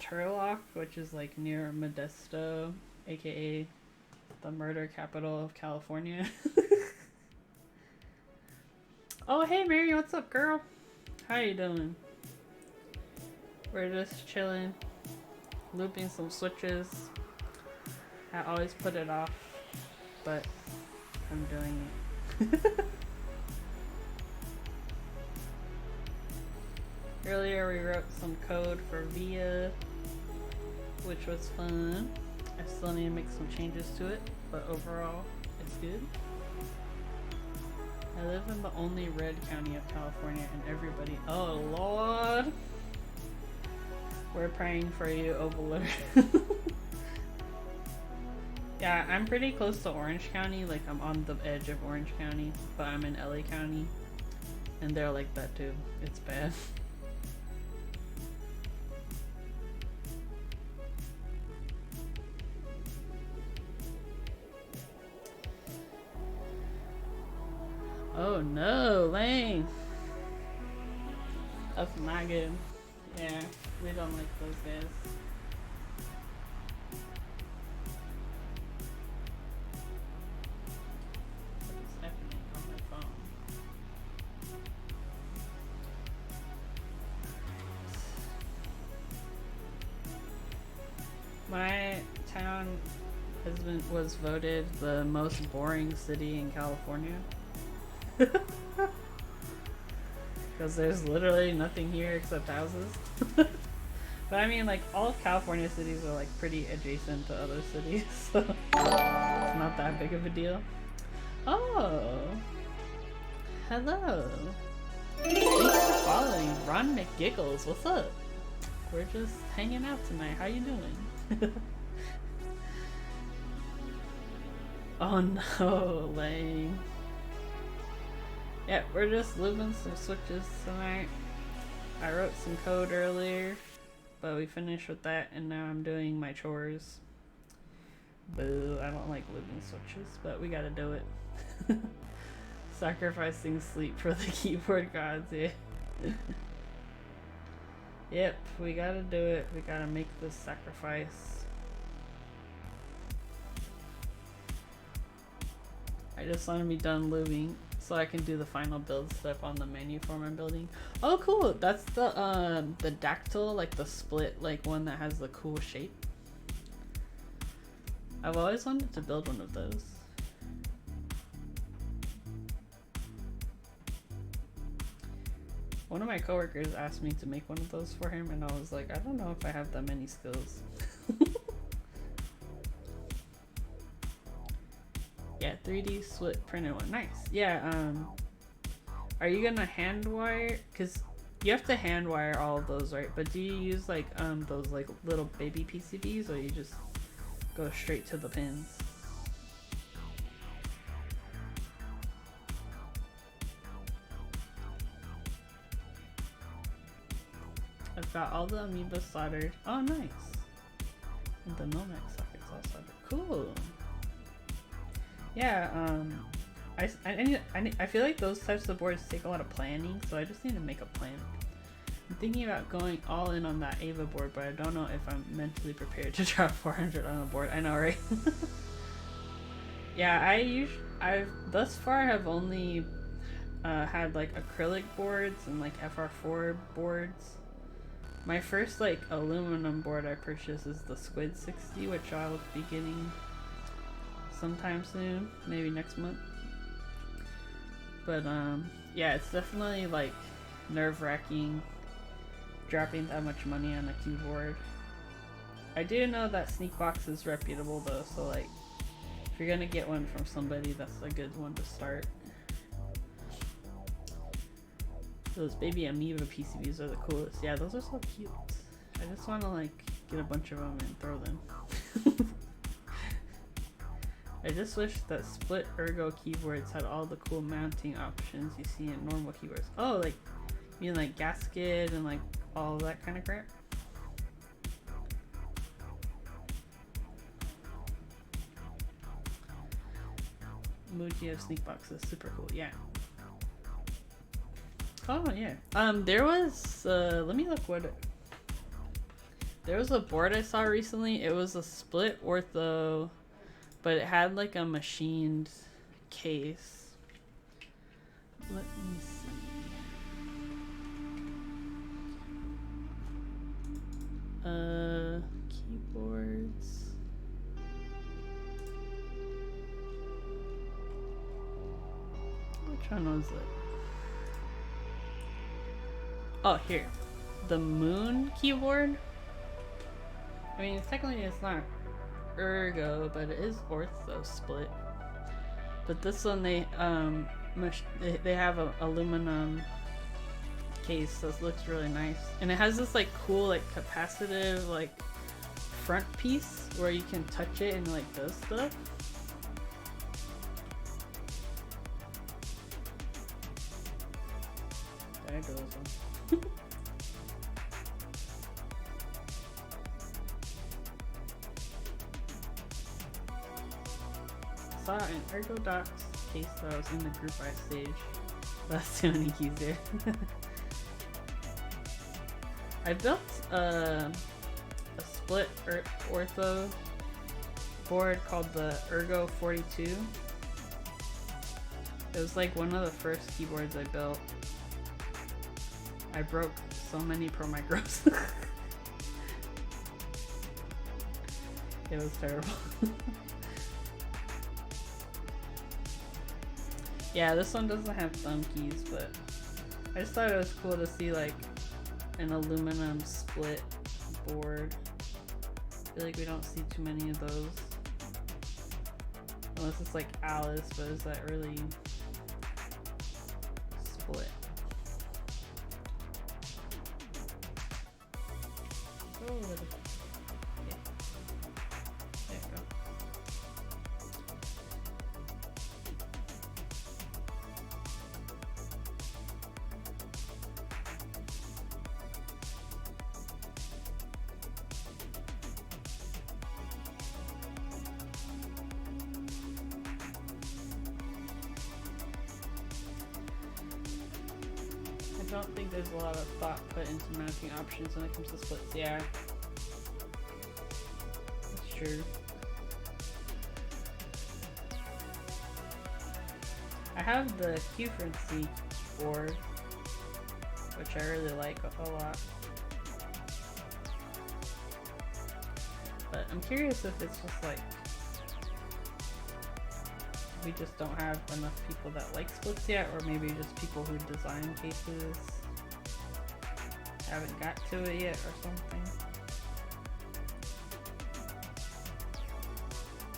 Turlock, which is like near Modesto, aka the murder capital of California. Oh, hey Mary, what's up, girl? How you doing? We're just chilling, looping some switches. I always put it off, but I'm doing it. Earlier we wrote some code for VIA, which was fun. I still need to make some changes to it, but overall it's good. I live in the only red county of California and everybody— oh lord! We're praying for you, Overlord. Yeah, I'm pretty close to Orange County, like I'm on the edge of Orange County, but I'm in LA County, and they're like that too. It's bad. Oh no, Lane! That's not good. Yeah, we don't like those guys. What is happening on my phone? My town was voted the most boring city in California. Because there's literally nothing here except houses. But I mean, like, all of California cities are like pretty adjacent to other cities, so it's not that big of a deal. Oh, hello. Thanks for following Ron McGiggles. What's up? We're just hanging out tonight. How you doing? Oh no, Lane. Yeah, we're just looping some switches tonight. I wrote some code earlier, but we finished with that, and now I'm doing my chores. Boo, I don't like looping switches, but we gotta do it. Sacrificing sleep for the keyboard gods, yeah. Yep, we gotta do it. We gotta make this sacrifice. I just want to be done looping so I can do the final build step on the menu for my building. Oh cool, that's the dactyl, like the split, like one that has the cool shape. I've always wanted to build one of those. One of my coworkers asked me to make one of those for him, and I was like, I don't know if I have that many skills. Yeah, 3D split printed one. Nice. Yeah, are you gonna hand wire? Because you have to hand wire all of those, right? But do you use like those like little baby PCBs, or you just go straight to the pins? I've got all the amoeba soldered. Oh, nice. And the Nomex sockets all soldered. Cool. Yeah, I feel like those types of boards take a lot of planning, so I just need to make a plan. I'm thinking about going all in on that Ava board, but I don't know if I'm mentally prepared to drop 400 on a board. I know, right? Yeah, I've thus far have only had like acrylic boards and like FR4 boards. My first like aluminum board I purchased is the Titan60, which I'll be getting sometime soon, maybe next month. But yeah, it's definitely like nerve-wracking dropping that much money on a keyboard. I do know that Sneakbox is reputable though, so like if you're gonna get one from somebody, that's a good one to start. Those baby amoeba PCBs are the coolest. Yeah, those are so cute. I just want to like get a bunch of them and throw them. I just wish that split ergo keyboards had all the cool mounting options you see in normal keyboards. Oh, like you mean like gasket and like all that kind of crap? Muji of Sneakbox is super cool. Yeah. Oh yeah. There was let me look there was a board I saw recently. It was a split ortho, but it had like a machined case. Let me see. Keyboards. Which one was it? Oh, here. The Moon keyboard. I mean, technically it's not ergo, but it is ortho split. But this one, they have an aluminum case, so it looks really nice. And it has this like cool like capacitive like front piece where you can touch it and like does stuff. There goes one. Saw an Ergo Docs case that was in the group I staged. That's too many keys there. I built a split ortho board called the Ergo 42. It was like one of the first keyboards I built. I broke so many Pro Micros. It was terrible. Yeah, this one doesn't have thumb keys, but I just thought it was cool to see like an aluminum split board. I feel like we don't see too many of those. Unless it's like Alice, but is that really split? Oh, okay. There you go. I don't think there's a lot of thought put into mounting options when it comes to splits. Yeah, that's true. I have the Titan60 board, which I really like a lot. But I'm curious if it's just like we just don't have enough people that like splits yet, or maybe just people who design cases haven't got to it yet or something.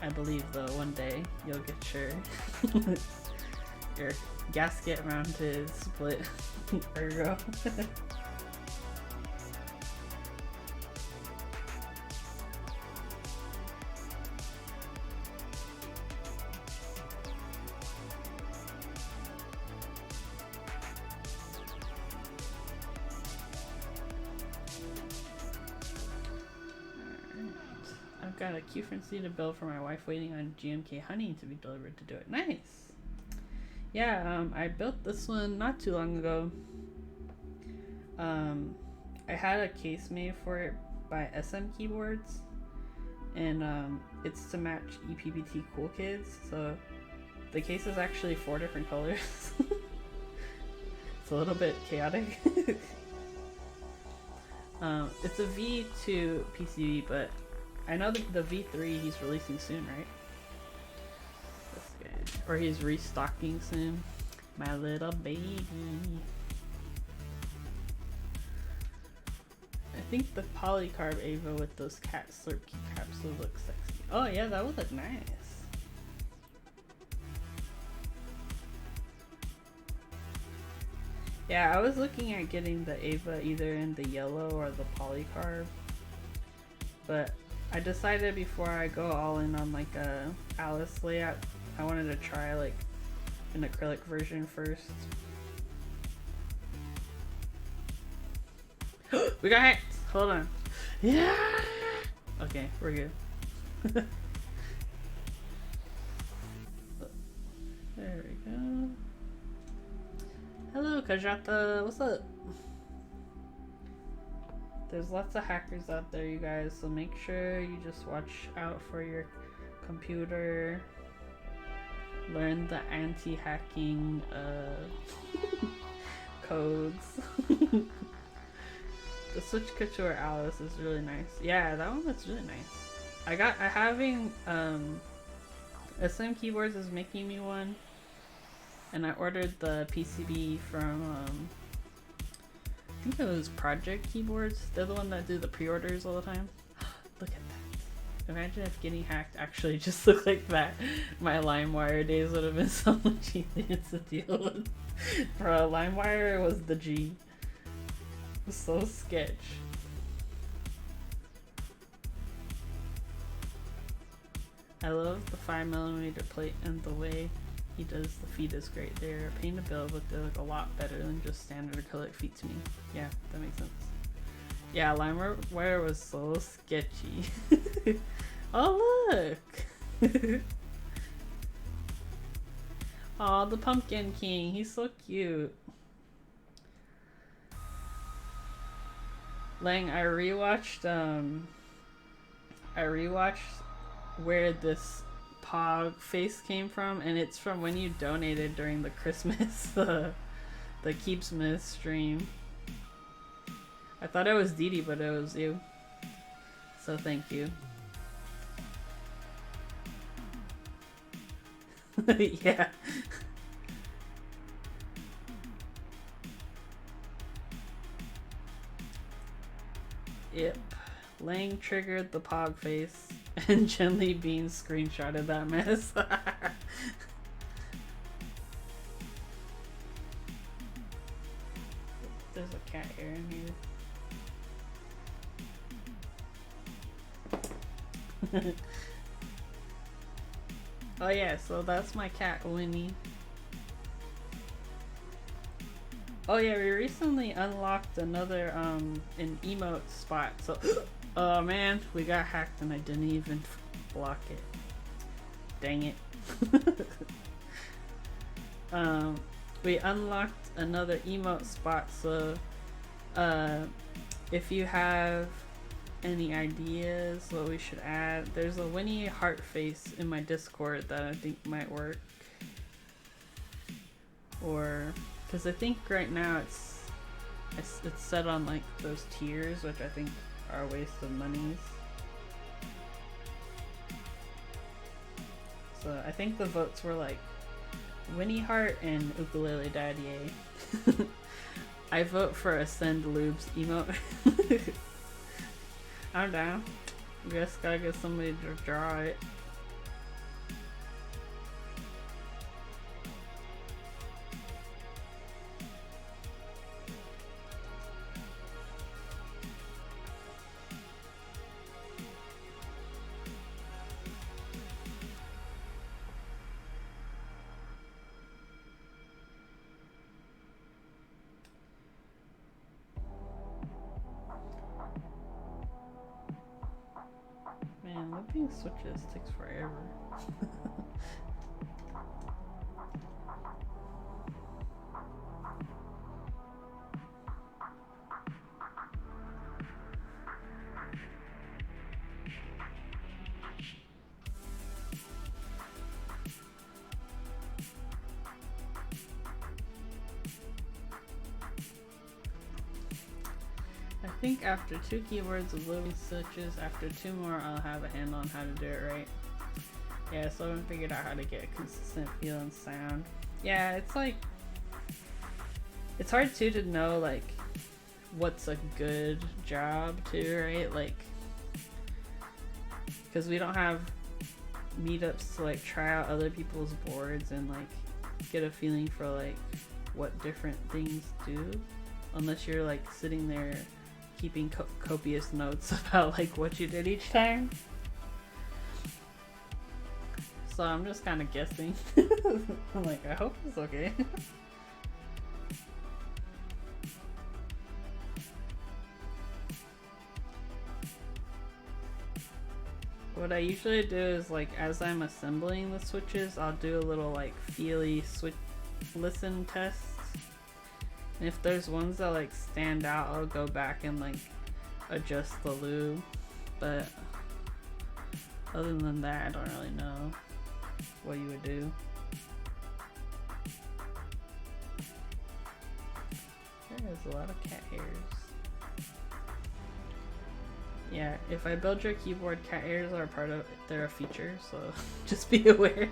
I believe though one day you'll get your gasket mounted split Ergo. I've got a Titan60 to build for my wife, waiting on GMK honey to be delivered to do it. Nice. Yeah, I built this one not too long ago. I had a case made for it by SM Keyboards, and it's to match EPBT Cool Kids. So the case is actually 4 different colors. It's a little bit chaotic. It's a V2 PCB, but I know that the V3 he's releasing soon, right? This guy. Or he's restocking soon. My little baby. I think the polycarb Ava with those cat slurp key caps will look sexy. Oh yeah, that would look nice. Yeah, I was looking at getting the Ava either in the yellow or the polycarb, but I decided before I go all in on like a Alice layout, I wanted to try like an acrylic version first. We got hacked! Hold on. Yeah! Okay, we're good. There we go. Hello, Kajata, what's up? There's lots of hackers out there, you guys, so make sure you just watch out for your computer. Learn the anti-hacking codes. The Switch Couture Alice is really nice. Yeah, that one looks really nice. Having SM Keyboards is making me one, and I ordered the PCB from I think it was Project Keyboards. They're the one that do the pre-orders all the time. Look at that. Imagine if getting hacked actually just looked like that. My LimeWire days would have been so much easier to deal with. Bro, LimeWire was the G. It was so sketch. I love the 5mm plate and the way he does the feet is great. They're a pain to build, but they look a lot better than just standard acrylic feet to me. Yeah, that makes sense. Yeah, LimeWire was so sketchy. Oh, look! Aw, the Pumpkin King. He's so cute. Lang, I rewatched where this Pog face came from, and it's from when you donated during the Christmas, the Keepsmith stream. I thought it was Dee Dee, but it was you. So thank you. Yeah. Yep. Lang triggered the Pog face, and Gently Bean screenshotted that mess. There's a cat hair in here. Oh yeah, so that's my cat Winnie. Oh yeah, we recently unlocked another an emote spot. So oh man, we got hacked and I didn't even block it. Dang it. We unlocked another emote spot, so if you have any ideas what we should add, there's a Winnie heart face in my Discord that I think might work. Or because I think right now it's set on like those tiers, which I think are a waste of monies. So I think the votes were like Winnie Heart and Ukulele Daddy. I vote for a Send Lubes emote. I'm down. Guess gotta get somebody to draw it. Man, looping switches takes forever. I think after 2 keywords of looping switches, after 2 more I'll have a handle on how to do it right. Yeah, so I haven't figured out how to get a consistent feel and sound. Yeah, it's like, it's hard too to know like what's a good job too, right? Like, because we don't have meetups to like try out other people's boards and like get a feeling for like what different things do, unless you're like sitting there keeping copious notes about like what you did each time. So I'm just kind of guessing. I'm like, I hope it's okay. What I usually do is like as I'm assembling the switches, I'll do a little like feely switch listen test If there's ones that like stand out, I'll go back and like adjust the lube. But other than that, I don't really know what you would do. There's a lot of cat hairs. Yeah, if I build your keyboard, cat hairs are part of, they're a feature, so just be aware.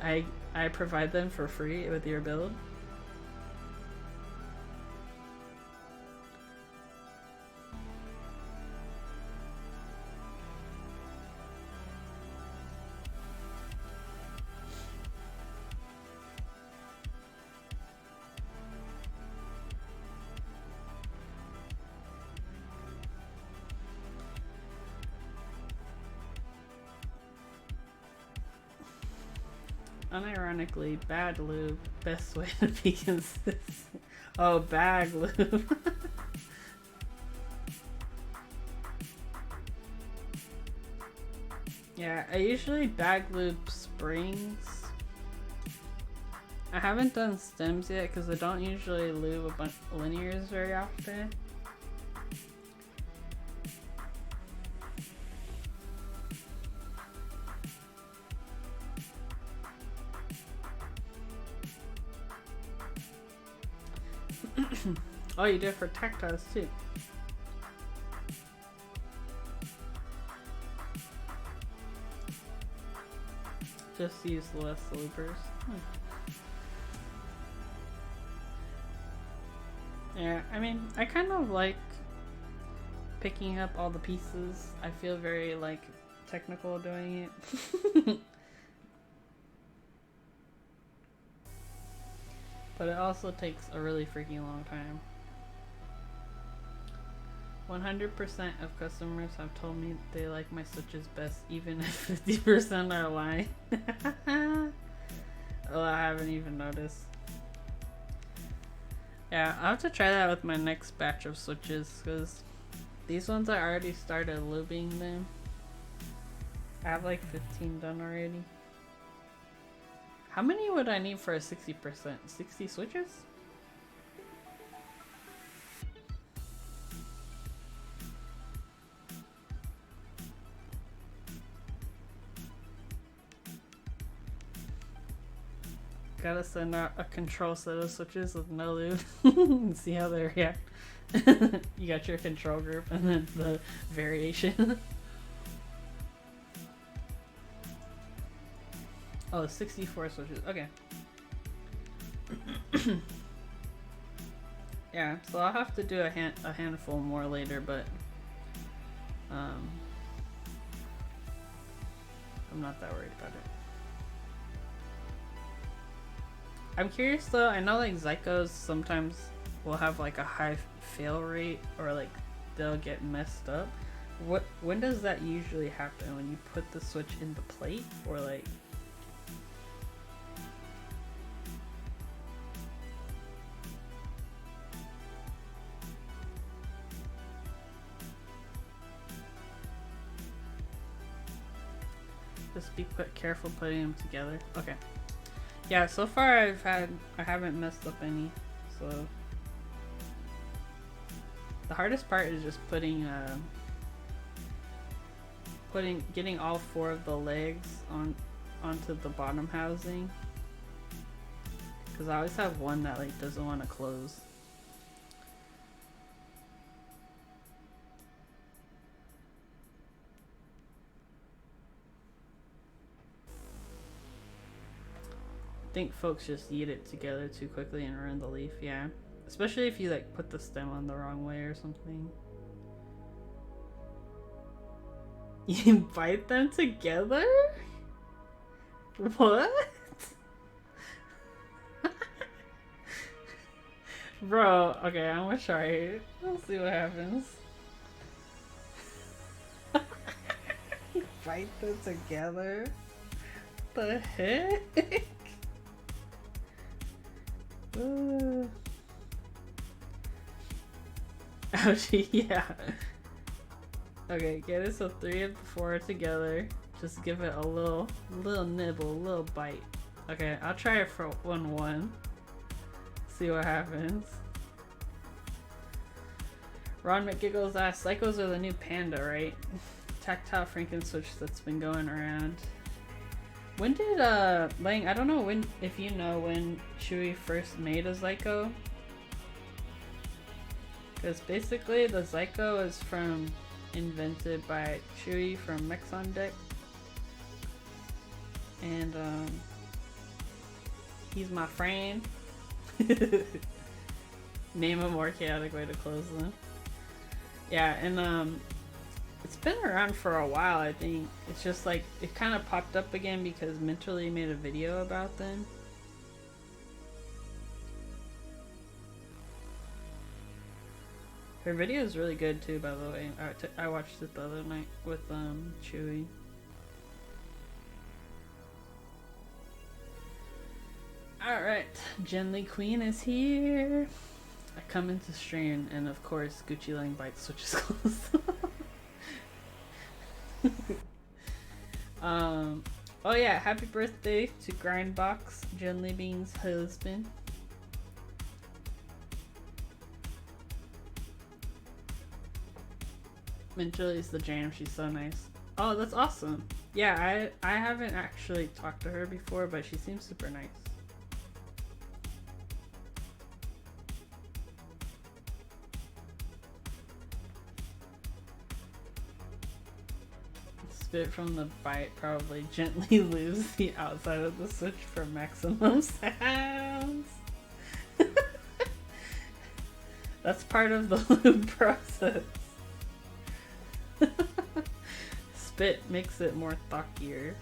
I provide them for free with your build. Unironically, bad lube, best way to be consistent. Oh, bag lube. Yeah, I usually bag lube springs. I haven't done stems yet because I don't usually lube a bunch of linears very often. Oh, you did it for tactiles too. Just use less loopers. Yeah, I mean, I kind of like picking up all the pieces. I feel very like technical doing it. But it also takes a really freaking long time. 100% of customers have told me they like my switches best, even if 50% are lying. Oh, I haven't even noticed. Yeah, I'll have to try that with my next batch of switches, because these ones I already started lubing them. I have like 15 done already. How many would I need for a 60%? 60 switches? Gotta send out a control set of switches with no lube and see how they react. You got your control group and then the variation. Oh, 64 switches. Okay. Yeah, so I'll have to do a handful more later, but I'm not that worried about it. I'm curious though, I know like Zycos sometimes will have like a high fail rate, or like they'll get messed up. When does that usually happen? When you put the switch in the plate, or like? Just be careful putting them together. Okay. Yeah, so far I haven't messed up any, so the hardest part is just getting all 4 of the legs onto the bottom housing, because I always have one that like doesn't want to close. I think folks just eat it together too quickly and ruin the leaf, yeah. Especially if you like put the stem on the wrong way or something. You bite them together? What? Bro, okay, I'm gonna try it. We'll see what happens. Bite them together? The heck? Ouchie, yeah. Okay, get it so 3 of the 4 are together. Just give it a little nibble, a little bite. Okay, I'll try it for 1-1. See what happens. Ron McGiggles asks, Psychos are the new Panda, right? Tactile Franken-switch that's been going around. When did, Lang, I don't know when, if you know when Chewy first made a Zyko. Because basically the Zyko is invented by Chewy from Mexon Deck. And, he's my friend. Name a more chaotic way to close them. Yeah, and, it's been around for a while, I think. It's just like, it kind of popped up again because Mentally made a video about them. Her video is really good too, by the way. I watched it the other night with Chewy. Alright, Genly Queen is here. I come into stream and of course Gucci Lang Bite switches close. Oh yeah, happy birthday to Grindbox, Genly Bean's husband. Mentally the jam, she's so nice. Oh, that's awesome. Yeah, I haven't actually talked to her before, but she seems super nice. Spit from the bite, probably gently lose the outside of the switch for maximum sounds. That's part of the lube process. Spit makes it more thockier.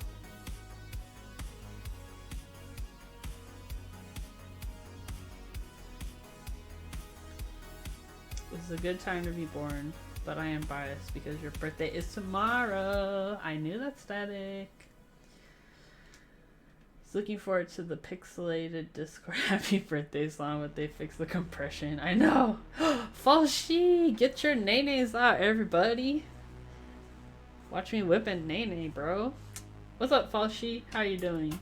This is a good time to be born. But I am biased because your birthday is tomorrow. I knew that, Static. Just looking forward to the pixelated Discord happy birthday song, but they fixed the compression. I know. Falshi, get your nays out, everybody. Watch me whipping nay, bro. What's up, Falshi? How you doing?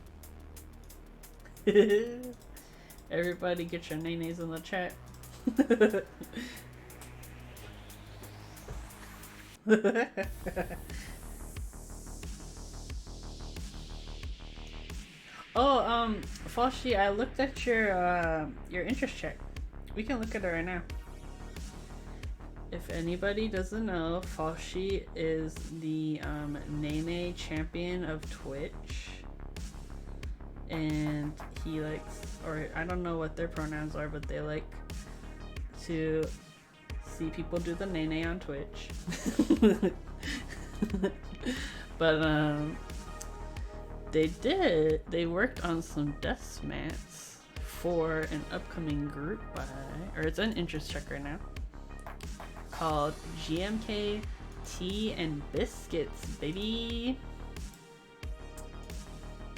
Everybody, get your nays in the chat. Oh, Falshi, I looked at your interest check. We can look at it right now. If anybody doesn't know, Falshi is the Nene champion of Twitch. And he likes, or I don't know what their pronouns are, but they like to see people do the Nene on Twitch. But they worked on some death mats for an upcoming group buy, or it's an interest check right now, called GMK Tea and Biscuits, baby.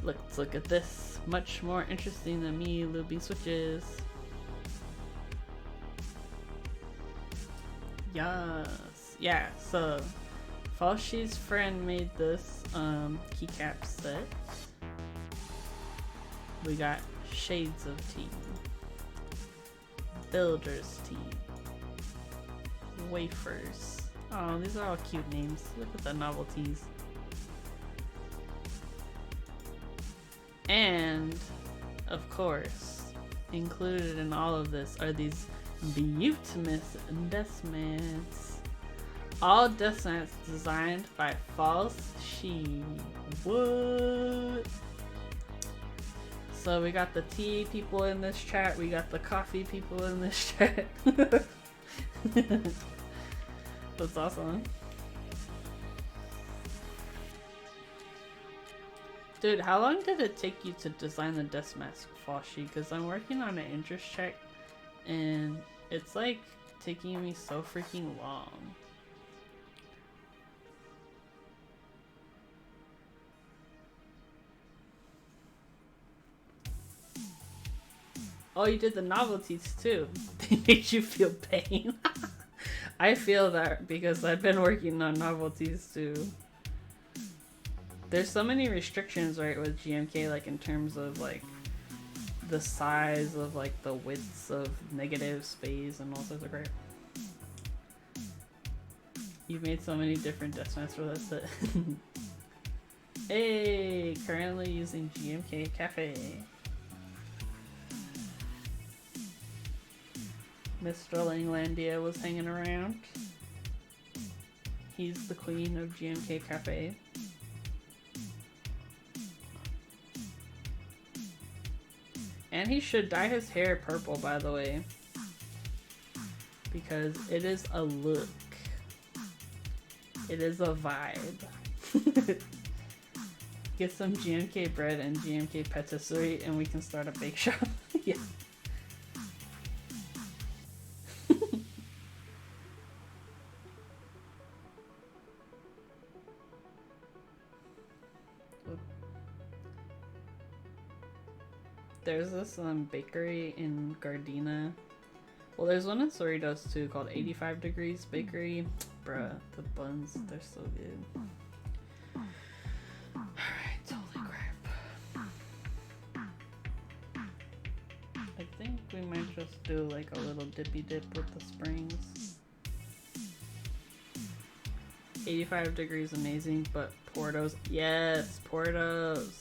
Let's look at this. Much more interesting than me lubing switches. Yes. Yeah, so Falshi's friend made this keycap set. We got Shades of Tea, Builder's Tea, Wafers. Oh, these are all cute names. Look at the novelties. And, of course, included in all of this are these beautimous death mats. All death mats designed by Falshi. What? So we got the tea people in this chat, we got the coffee people in this chat. That's awesome. Dude, how long did it take you to design the death mask, Falshi? Because I'm working on an interest check and it's like taking me so freaking long. Oh, you did the novelties too. They made you feel pain. I feel that because I've been working on novelties too. There's so many restrictions, right, with GMK, like in terms of like the size of like the widths of negative space and all sorts of crap. You've made so many different decimals for this. Hey, currently using GMK Cafe. Mr. Langlandia was hanging around. He's the queen of GMK Cafe. And he should dye his hair purple, by the way. Because it is a look. It is a vibe. Get some GMK bread and GMK patisserie and we can start a bake shop. Yeah. There's this bakery in Gardena. Well, there's one in Cerritos too called 85 Degrees Bakery. Bruh, the buns, they're so good. Alright, holy crap. I think we might just do like a little dippy dip with the springs. 85 Degrees amazing, but Portos, yes, Portos.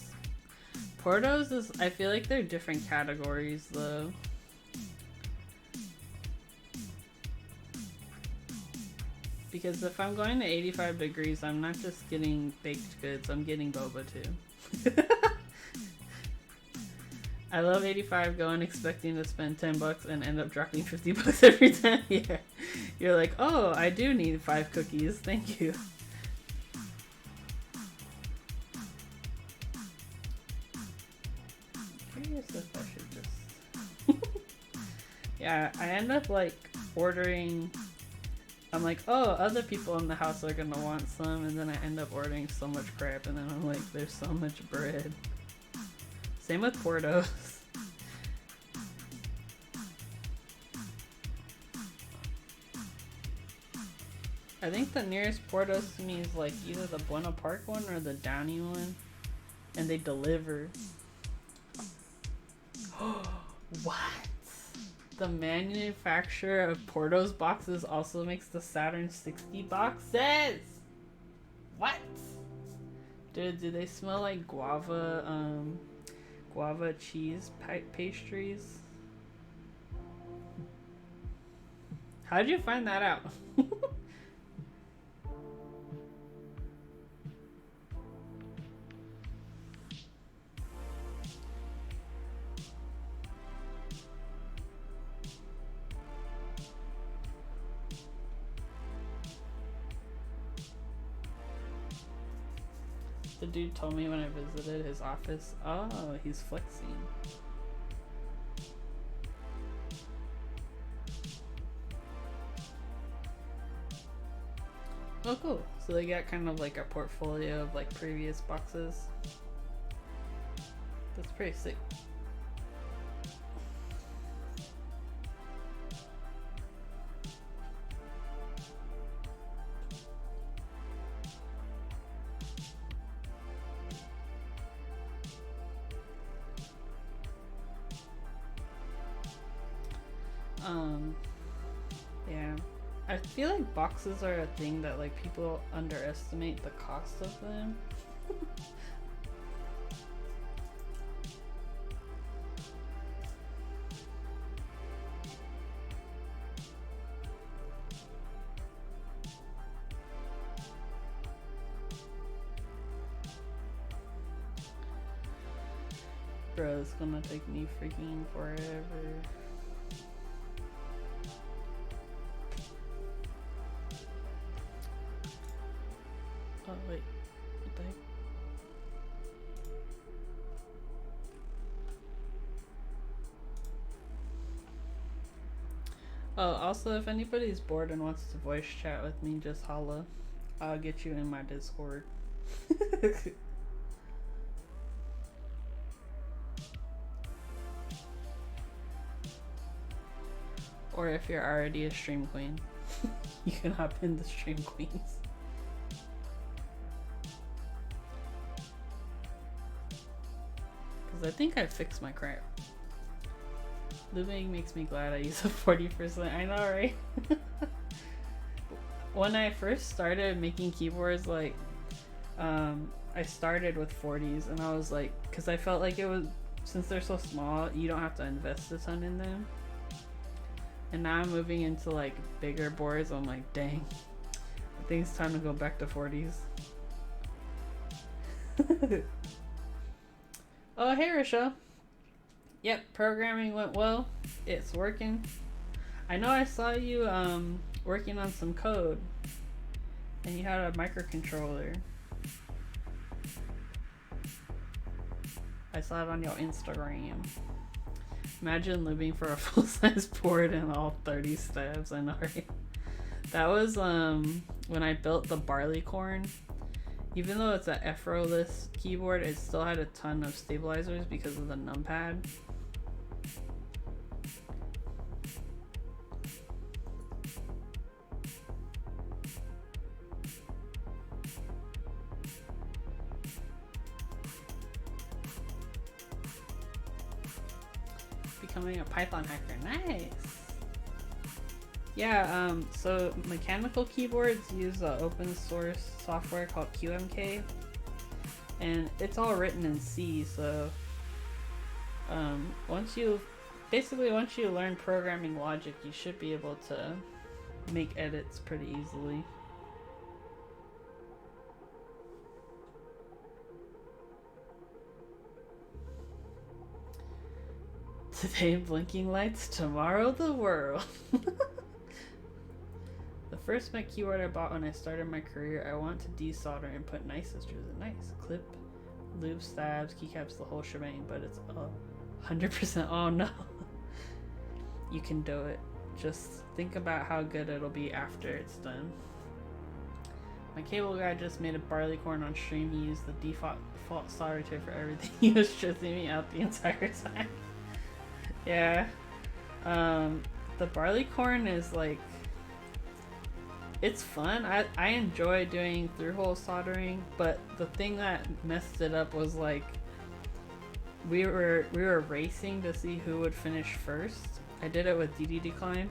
Portos is, I feel like they're different categories though. Because if I'm going to 85 degrees, I'm not just getting baked goods, I'm getting boba too. I love 85 going expecting to spend 10 bucks and end up dropping 50 bucks every time. Yeah. You're like, oh, I do need 5 cookies, thank you. Curious if I should just... Yeah, I end up like ordering... I'm like, oh, other people in the house are gonna want some, and then I end up ordering so much crap, and then I'm like, there's so much bread. Same with Portos. I think the nearest Portos to me is like either the Buena Park one or the Downey one, and they deliver. What? The manufacturer of Portos boxes also makes the Saturn60 boxes? What? Dude, do they smell like guava, guava cheese pastries? How'd you find that out? The dude told me when I visited his office. Oh, he's flexing. Oh, cool. So they got kind of like a portfolio of like previous boxes. That's pretty sick. Yeah. I feel like boxes are a thing that like people underestimate the cost of them. Bro, it's gonna take me freaking forever. Oh wait, what the heck? Oh, also if anybody's bored and wants to voice chat with me, just holla. I'll get you in my Discord. Or if you're already a stream queen, you can hop in the stream queens. I think I fixed my crap. Lubing makes me glad I use a 40%. I know, right? When I first started making keyboards, like, I started with 40s, and I was like, because I felt like it was, since they're so small, you don't have to invest a ton in them. And now I'm moving into like bigger boards. I'm like, dang, I think it's time to go back to 40s. Oh, hey, Risha. Yep, programming went well. It's working. I know I saw you working on some code, and you had a microcontroller. I saw it on your Instagram. Imagine living for a full-size board and all 30 stabs. I know, right? That was when I built the Barleycorn. Even though it's an F-row-less keyboard, it still had a ton of stabilizers because of the numpad. Becoming a Python hacker. Nice. Yeah, so mechanical keyboards use open source software called QMK, and it's all written in C. So once you learn programming logic, you should be able to make edits pretty easily. Today blinking lights, tomorrow the world. The first Mac keyboard I bought when I started my career, I want to desolder and put nice sisters in. Nice. Clip, lube, stabs, keycaps, the whole shebang, but it's 100%. Oh no. You can do it. Just think about how good it'll be after it's done. My cable guy just made a Barleycorn on stream. He used the default solder tip for everything. He was stressing me out the entire time. Yeah. The Barleycorn is like, it's fun. I enjoy doing through-hole soldering, but the thing that messed it up was like we were racing to see who would finish first. I did it with DD Decline,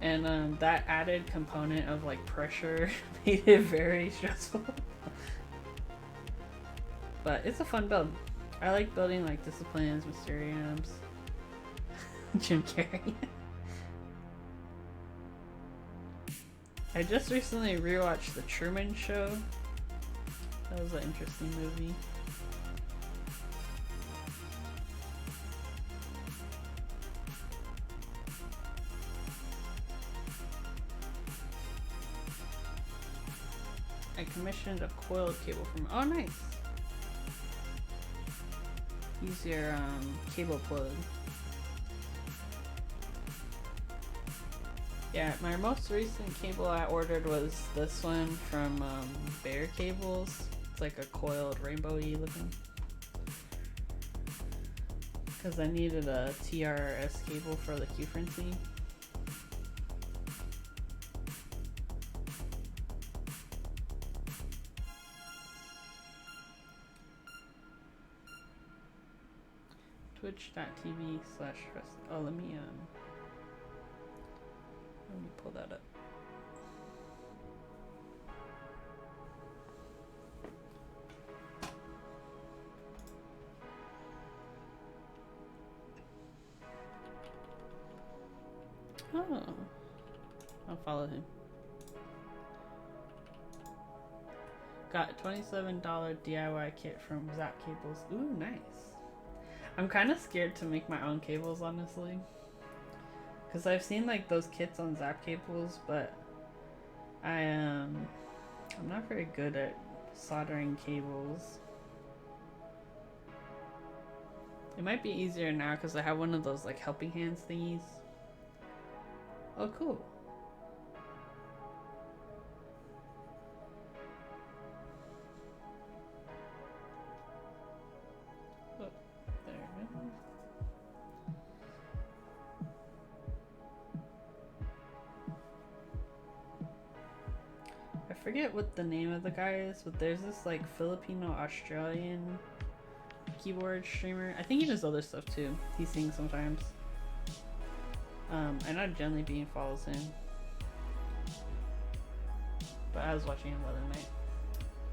and that added component of like pressure made it very stressful. But it's a fun build. I like building like disciplines, Mysteriums, Jim Carrey. I just recently rewatched The Truman Show. That was an interesting movie. I commissioned a coiled cable from. Oh, nice. Use your cable plug. Yeah, my most recent cable I ordered was this one from Bear Cables. It's like a coiled rainbow-y looking. Because I needed a TRS cable for the Q-Frenzy. Twitch.tv/. Oh, let me pull that up. Oh, I'll follow him. Got $27 DIY kit from Zap Cables. Ooh, nice. I'm kind of scared to make my own cables, honestly. Because I've seen like those kits on Zap Cables, but I'm not very good at soldering cables. It might be easier now because I have one of those like helping hands thingies. Oh, cool. Oh, there we go. I forget what the name of the guy is, but there's this like Filipino-Australian keyboard streamer. I think he does other stuff too. He sings sometimes. I know Gently Bean follows him, but I was watching him the other night.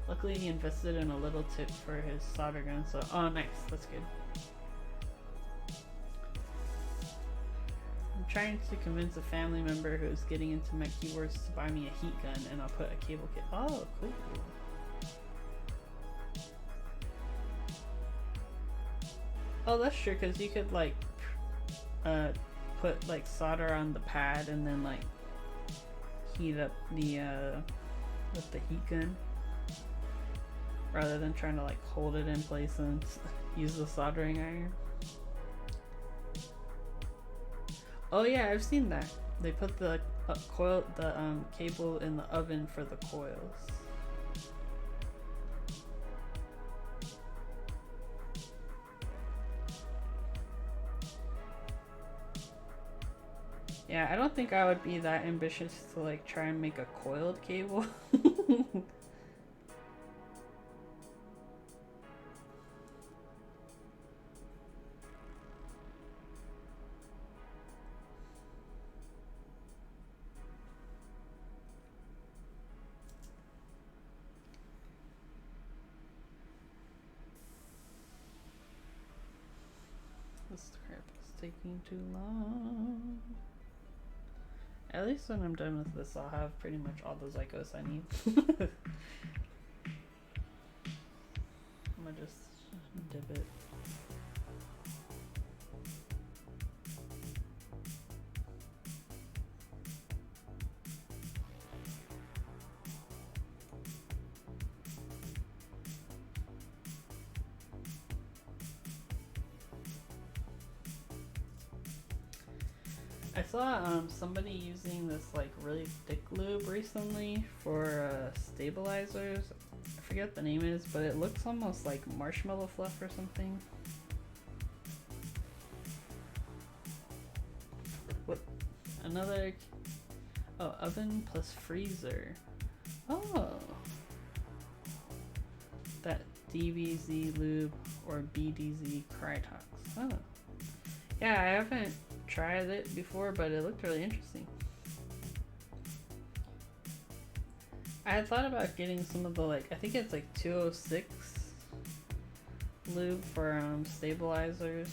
Luckily, he invested in a little tip for his solder gun, so oh, nice, that's good. I'm trying to convince a family member who's getting into my keyboards to buy me a heat gun, and I'll put a cable kit. Oh, cool. Oh, that's true, because you could like put like solder on the pad and then like heat up the with the heat gun rather than trying to like hold it in place and use the soldering iron. Oh yeah, I've seen that. They put the cable in the oven for the coils. Yeah, I don't think I would be that ambitious to like try and make a coiled cable. This crap is taking too long. At least when I'm done with this, I'll have pretty much all the Zycos I need. I'm gonna just dip it. I saw somebody using this like really thick lube recently for stabilizers. I forget what the name is, but it looks almost like marshmallow fluff or something. What? Another... Oh, oven plus freezer. Oh! That DBZ lube or BDZ Crytox. Oh. Yeah, I haven't tried it before, but it looked really interesting. I had thought about getting some of the like, I think it's like 206 lube for stabilizers.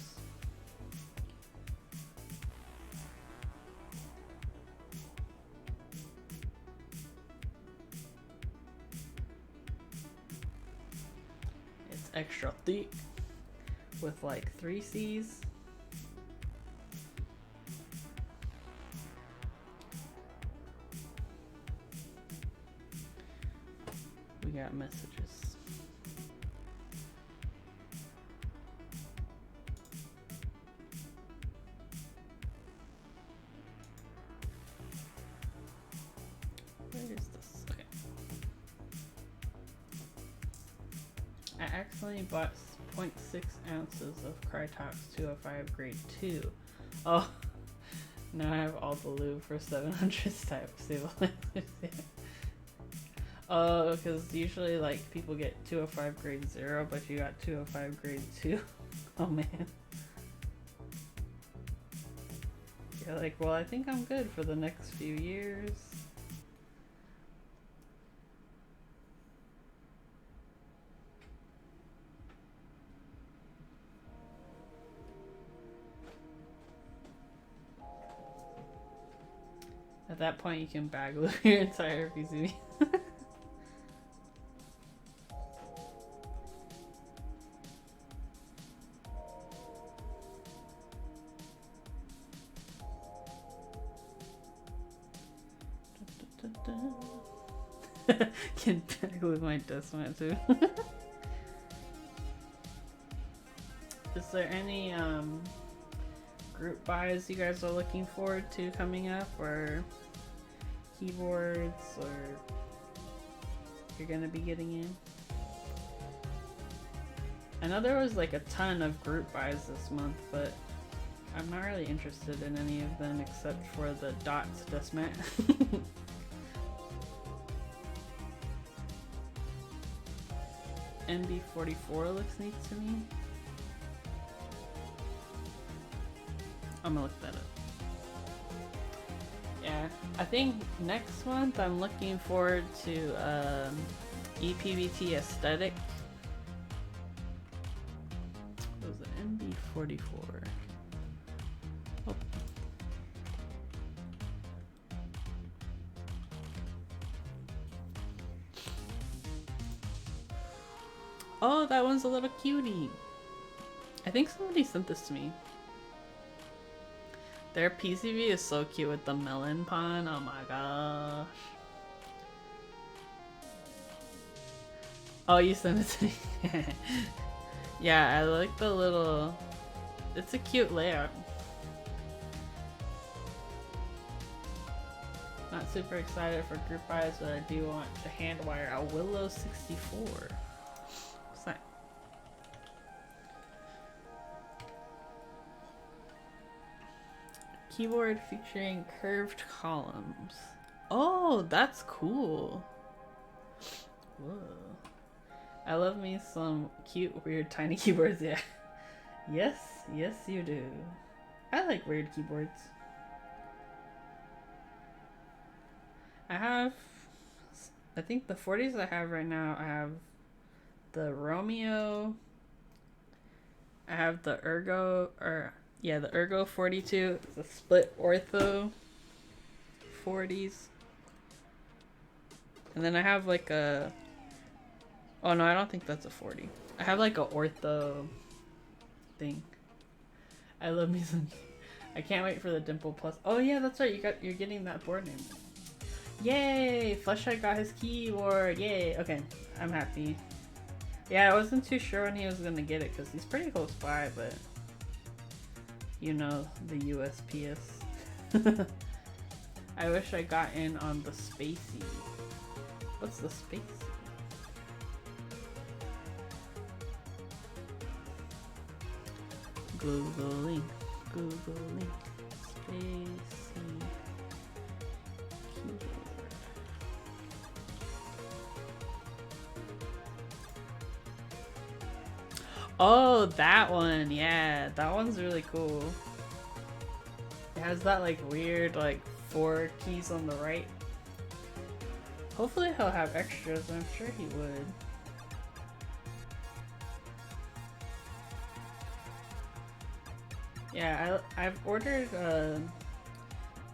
It's extra thick with like 3 C's. We got messages. Where is this? Okay. I accidentally bought 0.6 ounces of Crytox 205 grade 2. Oh, now I have all the lube for 700 type stabilizers. Oh, because usually like people get 205 grade 0, but you got 205 grade 2. Oh man. You're like, well, I think I'm good for the next few years. At that point, you can bag load your entire PCB. Can bag with my desk mat too. Is there any group buys you guys are looking forward to coming up, or keyboards, or you're gonna be getting in? I know there was like a ton of group buys this month, but I'm not really interested in any of them except for the Dots desk mat. MB44 looks neat to me. I'm gonna look that up. I think next month I'm looking forward to EPBT Aesthetic. What was it? MB44. Oh. Oh, that one's a little cutie. I think somebody sent this to me. Their PCB is so cute with the melon pun. Oh my gosh. Oh, you sent it to me. Yeah, I like the little... It's a cute layout. Not super excited for group buys, but I do want to hand wire a Willow 64. What's that? Keyboard featuring curved columns. Oh, that's cool. Whoa. I love me some cute, weird, tiny keyboards, yeah. Yes, yes you do. I like weird keyboards. I have, I think the 40s I have right now, I have the Romeo, I have the Ergo, the Ergo 42, it's a split ortho 40s. And then I have like a, oh no, I don't think that's a 40. I have like a ortho thing. I love me some, I can't wait for the Dimple Plus. Oh yeah, that's right, you're getting that board name. Yay! Fleshlight got his keyboard, yay! Okay, I'm happy. Yeah, I wasn't too sure when he was gonna get it because he's pretty close by, but you know, the USPS. I wish I got in on the spacey. What's the spacey? Google link, spacey keyboard. Oh, that one, yeah, that one's really cool. It has that like weird like 4 keys on the right. Hopefully he'll have extras, I'm sure he would. Yeah, I've ordered the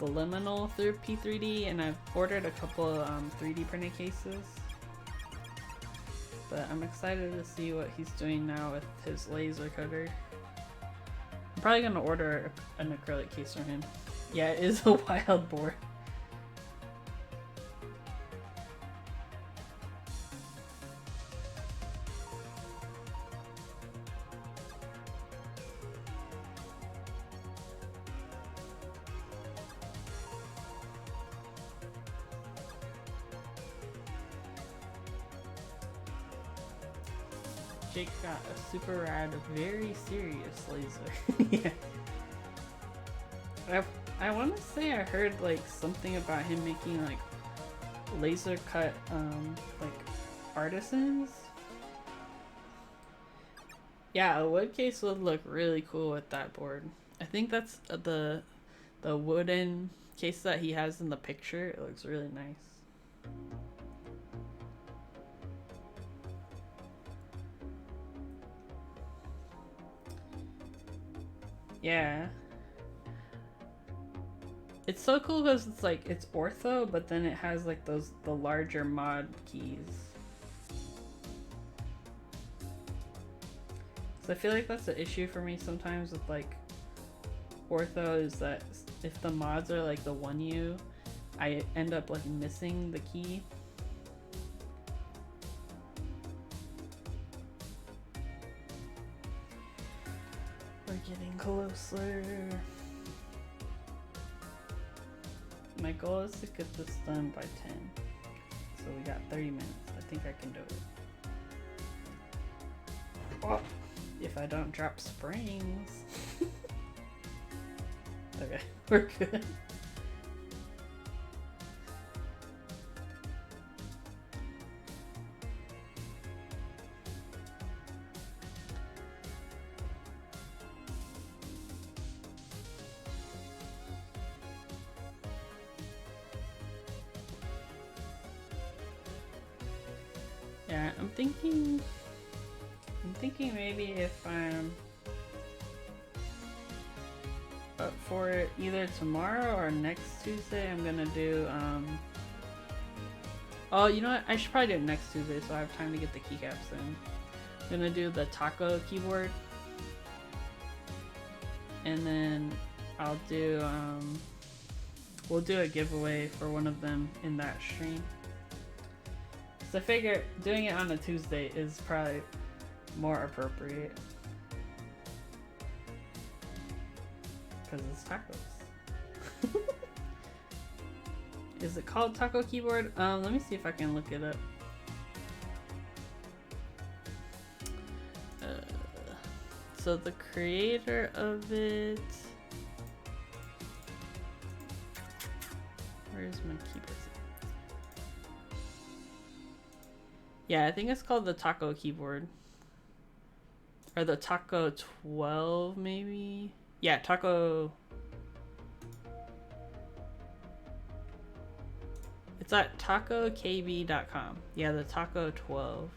liminal through P3D, and I've ordered a couple 3D printed cases. But I'm excited to see what he's doing now with his laser cutter. I'm probably gonna order an acrylic case from him. Yeah, it is a wild board. Jake got a super rad, very serious laser. Yeah. I want to say I heard like something about him making like laser cut like artisans. Yeah, a wood case would look really cool with that board. I think that's the wooden case that he has in the picture. It looks really nice. Yeah. It's so cool because it's like, it's ortho, but then it has like the larger mod keys. So I feel like that's the issue for me sometimes with like ortho, is that if the mods are like the 1U, I end up like missing the key. We're getting closer. My goal is to get this done by 10. So we got 30 minutes. I think I can do it. Oh, if I don't drop springs. Okay, we're good. I'm thinking maybe if I'm up for it either tomorrow or next Tuesday, I'm gonna do oh, you know what? I should probably do it next Tuesday so I have time to get the keycaps in. I'm gonna do the taco keyboard. And then I'll do we'll do a giveaway for one of them in that stream. So I figure doing it on a Tuesday is probably more appropriate. Because it's tacos. Is it called taco keyboard? Let me see if I can look it up. So the creator of it... Where's my keyboard? Yeah, I think it's called the taco keyboard. Or the taco 12 maybe? Yeah, taco... It's at tacokb.com. Yeah, the taco 12.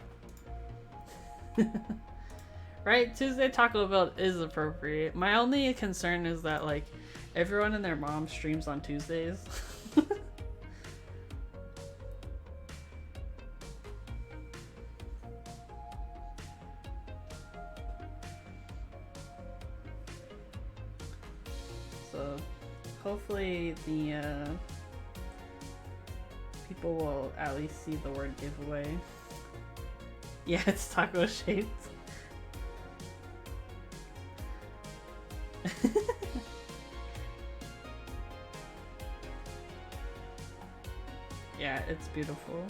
Right? Tuesday Taco Bell is appropriate. My only concern is that, like, everyone and their mom streams on Tuesdays. So, hopefully the, people will at least see the word giveaway. Yeah, it's taco shaped. Yeah, it's beautiful.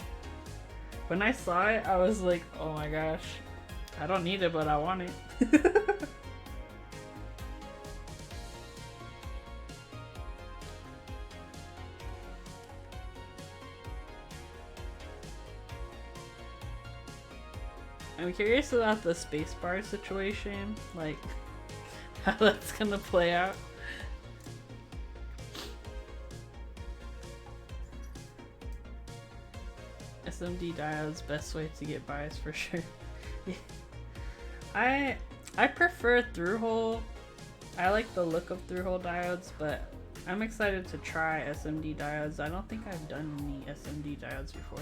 When I saw it, I was like, oh my gosh. I don't need it, but I want it. I'm curious about the spacebar situation, like how that's gonna play out. SMD diodes, best way to get bias for sure. I prefer through-hole. I like the look of through-hole diodes, but I'm excited to try SMD diodes. I don't think I've done any SMD diodes before.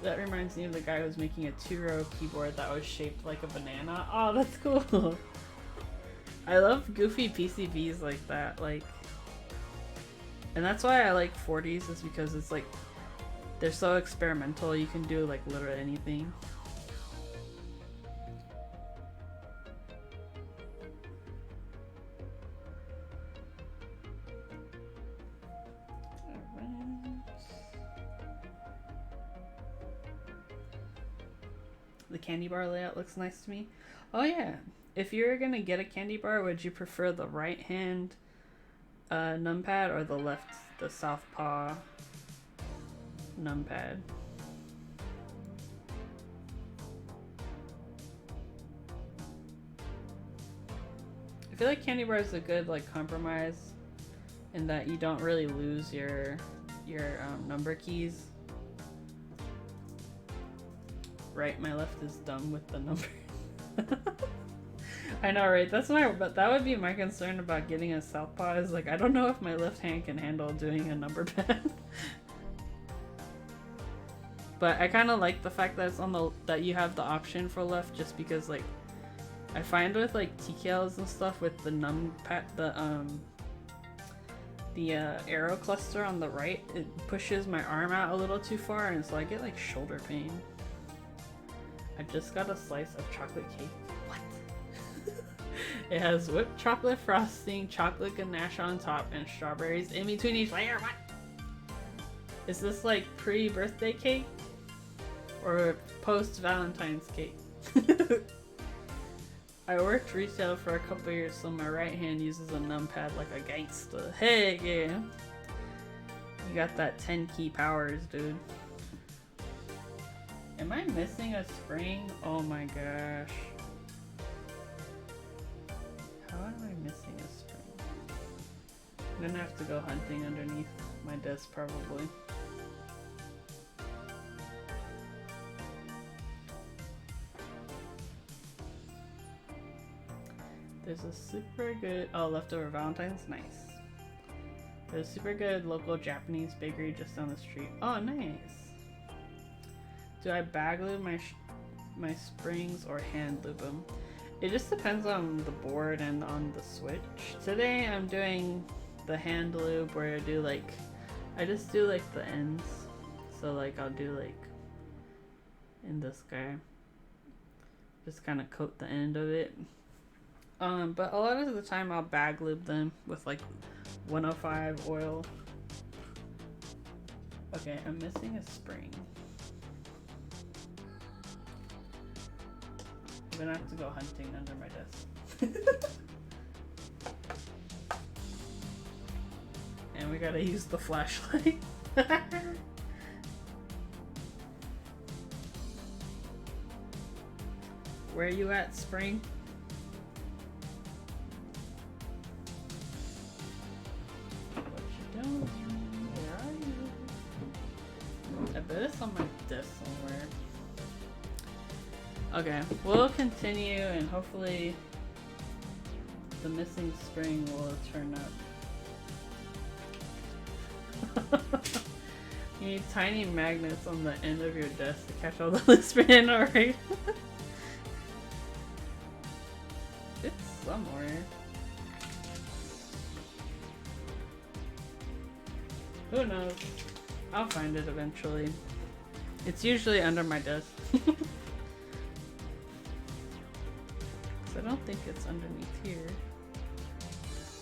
That reminds me of the guy who was making a 2-row keyboard that was shaped like a banana. Oh, that's cool. I love goofy PCBs like that. Like, and that's why I like 40s, is because it's like they're so experimental. You can do like literally anything. The candy bar layout looks nice to me. Oh yeah, if you're gonna get a candy bar, would you prefer the right hand numpad or the left, the southpaw numpad? I feel like candy bar is a good like compromise in that you don't really lose your number keys. Right, my left is dumb with the number. I know, right? But that would be my concern about getting a southpaw, is like I don't know if my left hand can handle doing a number pad. But I kind of like the fact that it's on that you have the option for left, just because like I find with like TKLs and stuff with the numpad, the arrow cluster on the right, it pushes my arm out a little too far, and so I get like shoulder pain. I just got a slice of chocolate cake. What? It has whipped chocolate frosting, chocolate ganache on top, and strawberries in between each layer. What? Is this like pre-birthday cake? Or post-Valentine's cake? I worked retail for a couple years, so my right hand uses a numpad like a gangsta. Hey, yeah. You got that 10 key powers, dude. Am I missing a spring? Oh my gosh. How am I missing a spring? I'm gonna have to go hunting underneath. my desk probably. There's a super good, oh, leftover Valentine's, nice. There's a super good local Japanese bakery just down the street. Oh, nice. Do I bag lube my springs or hand lube them? It just depends on the board and on the switch. Today I'm doing the hand lube where I just do like the ends. So like I'll do like in this guy, just kind of coat the end of it. But a lot of the time I'll bag lube them with like 105 oil. Okay, I'm missing a spring. I'm gonna have to go hunting under my desk. And we gotta use the flashlight. Where are you at, spring? Where are you? I bet it's on my desk somewhere. Okay, we'll continue and hopefully the missing spring will turn up. You need tiny magnets on the end of your desk to catch all the loose spin, alright? It's somewhere. Who knows? I'll find it eventually. It's usually under my desk. I don't think it's underneath here.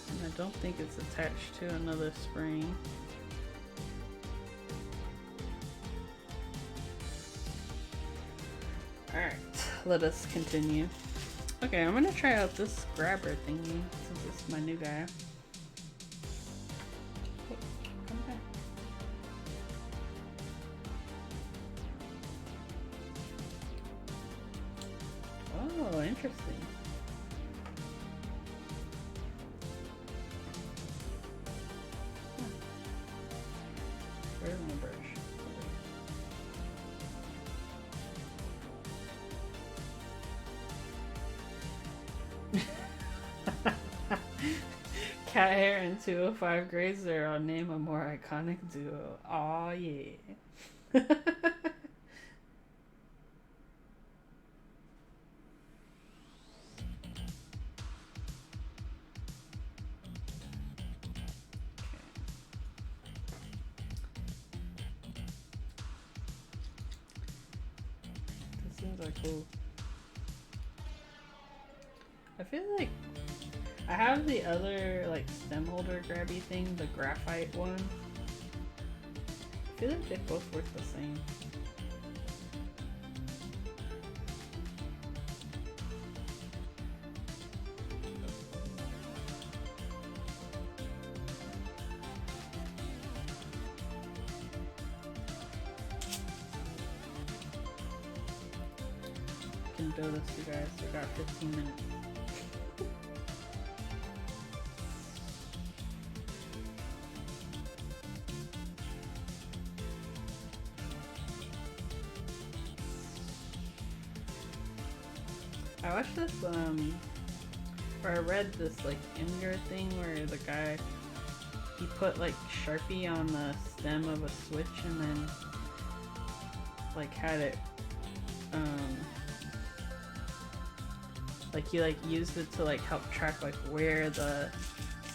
And I don't think it's attached to another spring. Alright, let us continue. Okay, I'm gonna try out this grabber thingy since it's my new guy. Oh, come back. Oh, interesting. Where's my brush? Cat hair and 205 grade 0. Name a more iconic duo. Aw, yeah. Seems like cool. I feel like I have the other like stem holder grabby thing, the graphite one. I feel like they both work the same. Can do this, you guys. We got 15 minutes. I watched this, or I read this like Imgur thing where the guy, he put like Sharpie on the stem of a switch and then like had it, like he like used it to like help track like where the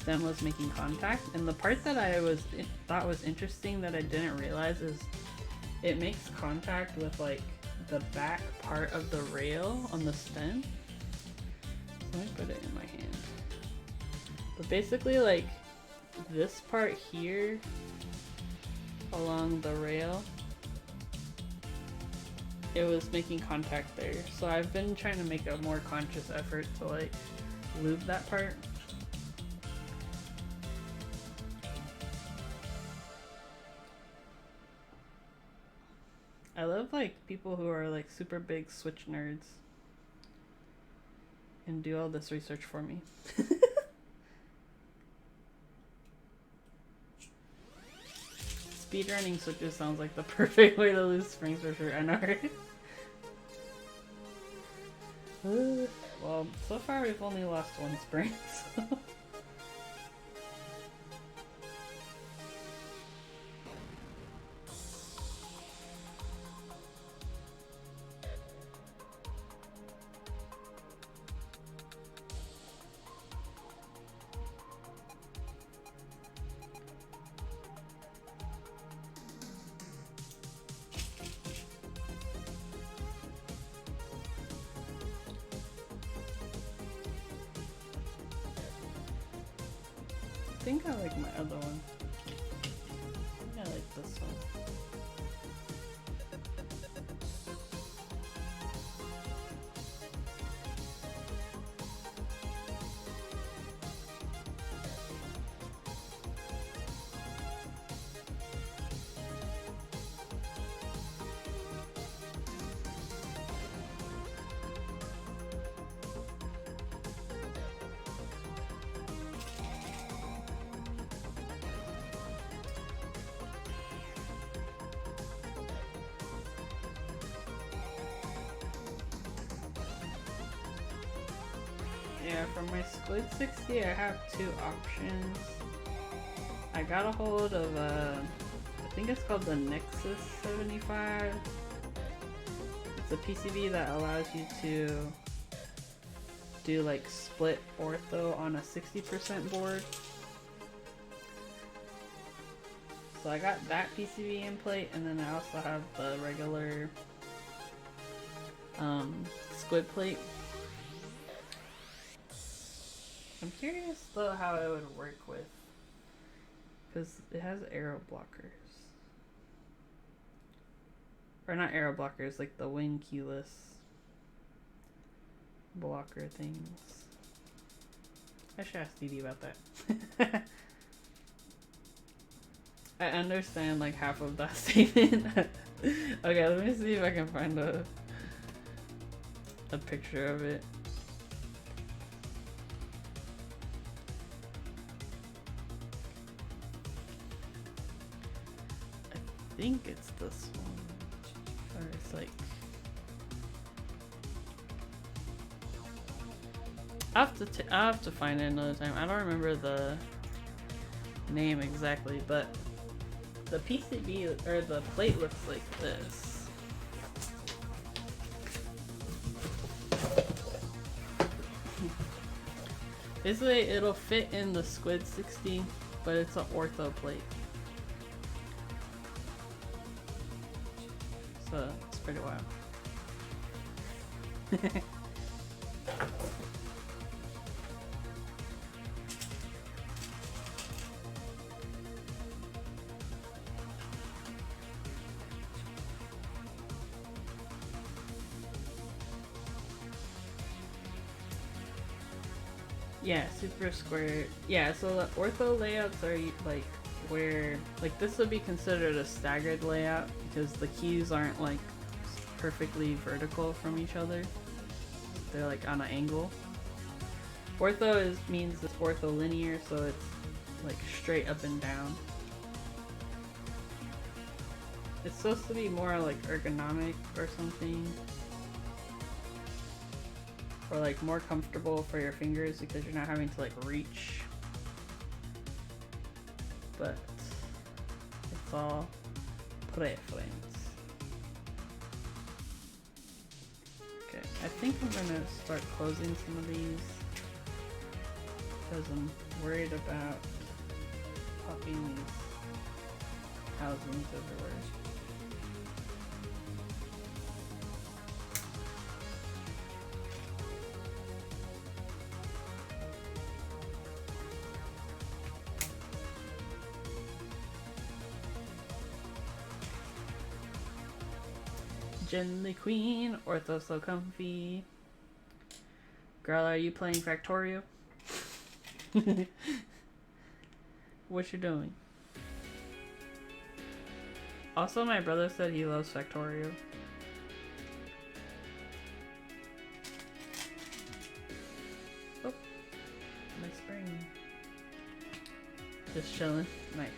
stem was making contact. And the part that I thought was interesting that I didn't realize is it makes contact with like the back part of the rail on the stem. So let me put it in my hand. But basically like this part here along the rail, it was making contact there. So I've been trying to make a more conscious effort to like lube that part. I love like people who are like super big Switch nerds and do all this research for me. speedrunning switches sounds like the perfect way to lose springs for sure. I know, right? Well, so far we've only lost one spring, so. I think I like my other one. I think I like this one. Yeah, for my Squid 60, I have two options. I got a hold of I think it's called the Nexus 75. It's a PCB that allows you to do like split ortho on a 60% board. So I got that PCB in plate, and then I also have the regular squid plate. I'm curious though how it would work with, because it has arrow blockers. Or not arrow blockers, like the wing keyless blocker things. I should ask Didi about that. I understand like half of that statement. Okay, let me see if I can find a picture of it. I think it's this one. Or it's like... I'll have to find it another time. I don't remember the name exactly, but the PCB or the plate looks like this. Basically, it'll fit in the Squid 60, but it's an ortho plate. So it's pretty wild. Yeah, super square. Yeah, so the ortho layouts are like where, like this would be considered a staggered layout because the keys aren't like perfectly vertical from each other. They're like on an angle. Ortho means it's ortholinear, so it's like straight up and down. It's supposed to be more like ergonomic or something. Or like more comfortable for your fingers because you're not having to like reach. But it's all preference. Okay, I think I'm gonna start closing some of these because I'm worried about popping these housings everywhere. Gently Queen, Ortho so comfy. Girl, are you playing Factorio? What you doing? Also, my brother said he loves Factorio. Oh, my spring. Just chilling. Nice.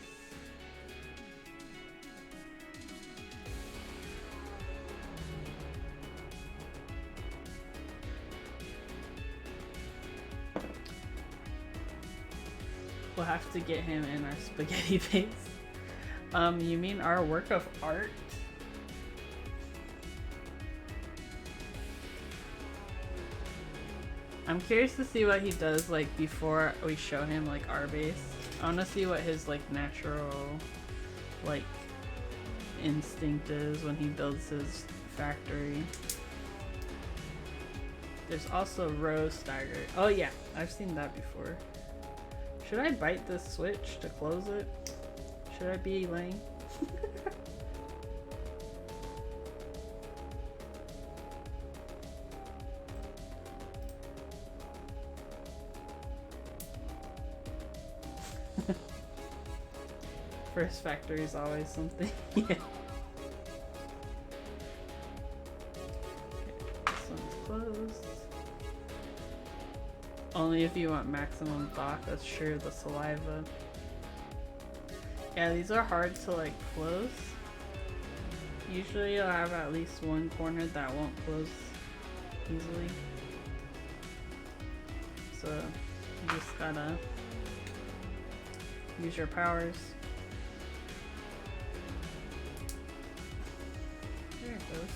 We'll have to get him in our spaghetti base. You mean our work of art? I'm curious to see what he does like before we show him like our base. I want to see what his like natural like instinct is when he builds his factory. There's also row stagger. Oh yeah, I've seen that before. Should I bite this switch to close it? Should I be laying? First factory is always something. Yeah. Okay, this one's closed. Only if you want maximum thought, that's sure the saliva. Yeah, these are hard to like close. Usually you'll have at least one corner that won't close easily. So you just gotta use your powers. There it goes.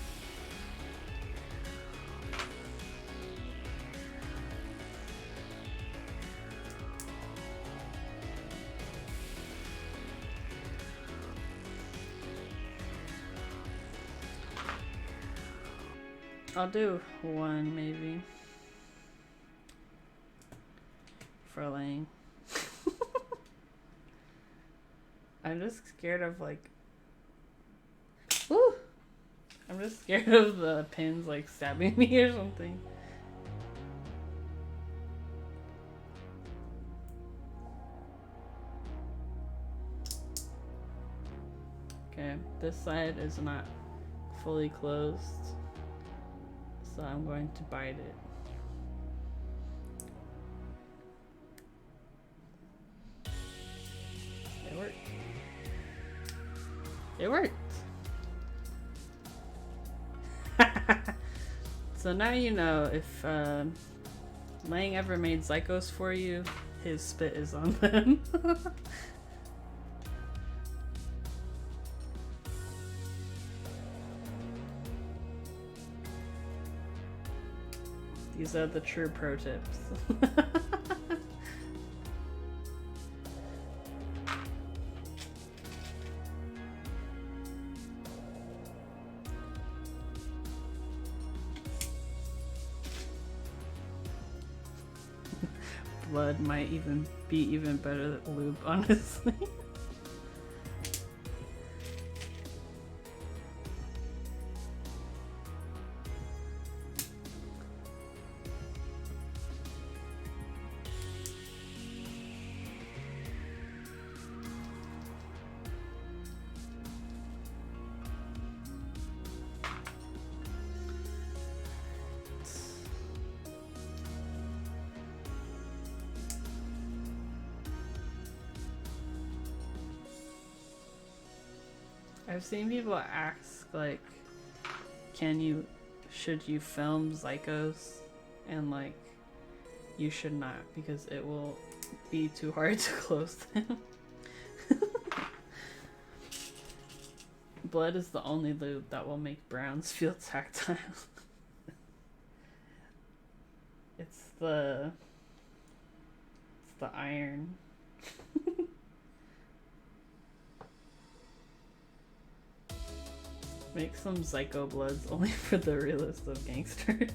I'll do one maybe for laying. I'm just scared of like, woo! I'm just scared of the pins like stabbing me or something. Okay, this side is not fully closed, so I'm going to bite it. It worked. It worked! So now you know if Lang ever made Zycos for you, his spit is on them. These are the true pro tips. Blood might even be even better than lube, honestly. I've seen people ask like, should you film Zycos? And like, you should not, because it will be too hard to close them. Blood is the only lube that will make browns feel tactile. It's the iron. Make some Zyco bloods only for the realest of gangsters.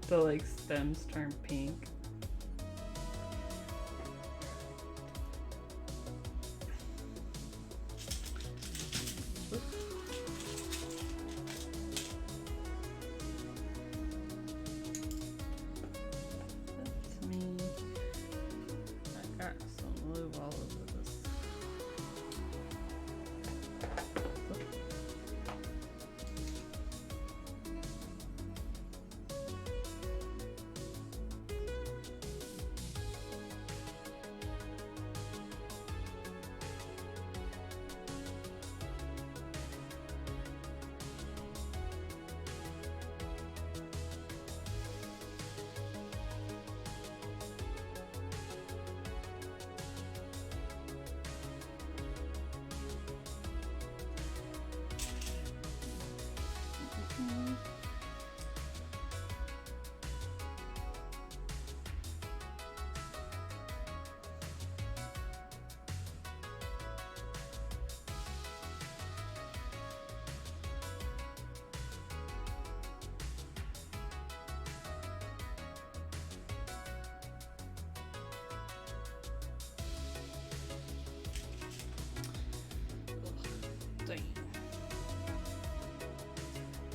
The like stems turn pink.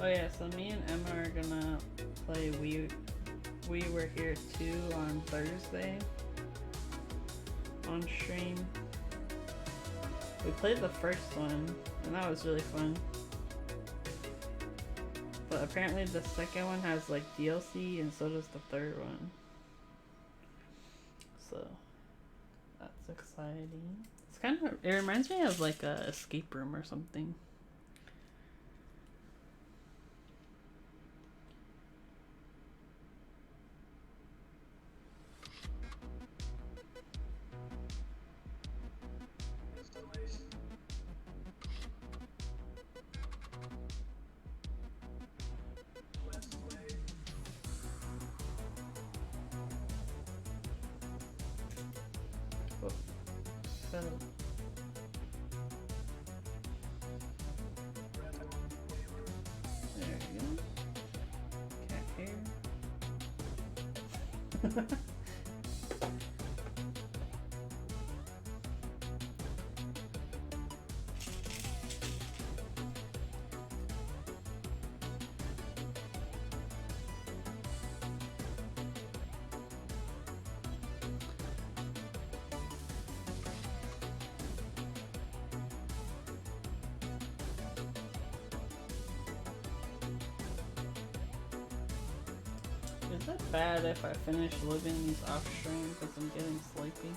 Oh yeah, so me and Emma are gonna play We Were Here Too on Thursday on stream. We played the first one and that was really fun. But apparently the second one has like DLC and so does the third one. So that's exciting. It's kind of, it reminds me of like a escape room or something. Oh, fell. There you go. Cat hair. Is it bad if I finish living these off stream because I'm getting sleepy?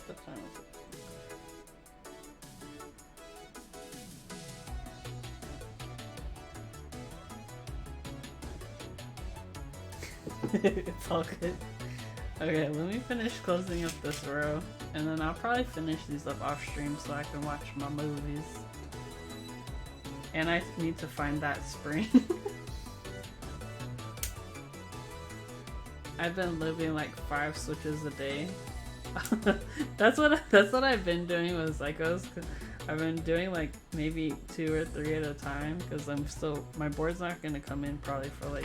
What time is it? It's all good. Okay, let me finish closing up this row, and then I'll probably finish these up off stream so I can watch my movies. And I need to find that spring. I've been living like 5 switches a day. that's what I've been doing with Psychos. I've been doing like maybe 2 or 3 at a time because my board's not gonna come in probably for like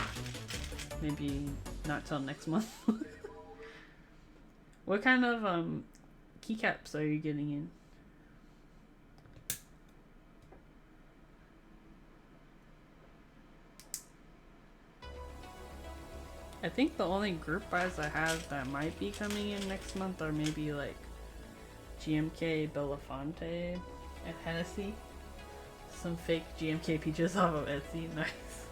maybe not till next month. What kind of keycaps are you getting in? I think the only group buys I have that might be coming in next month are maybe like GMK, Belafonte, and Hennessy. Some fake GMK peaches off of Etsy. Nice.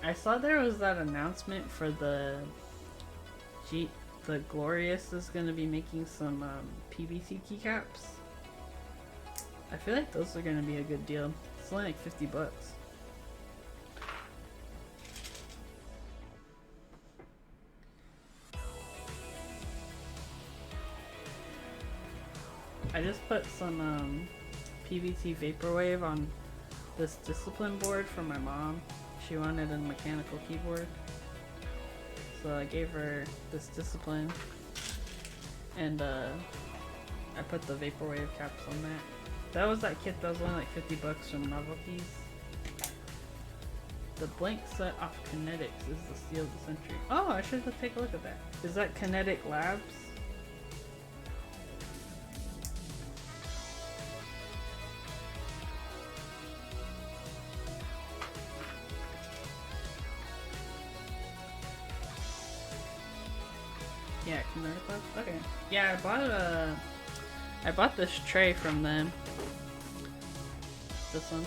I saw there was that announcement for the Glorious is gonna be making some PVC keycaps. I feel like those are gonna be a good deal. It's only like $50. I just put some PVC Vaporwave on this discipline board for my mom. She wanted a mechanical keyboard. So I gave her this discipline and I put the Vaporwave caps on that. That was that kit that was only like $50 from Novelties. The blank set off Kinetics is the steal of the century. Oh, I should take a look at that. Is that Kinetic Labs? Yeah, Kinetic Labs? Okay. Yeah, I bought this tray from them. This one.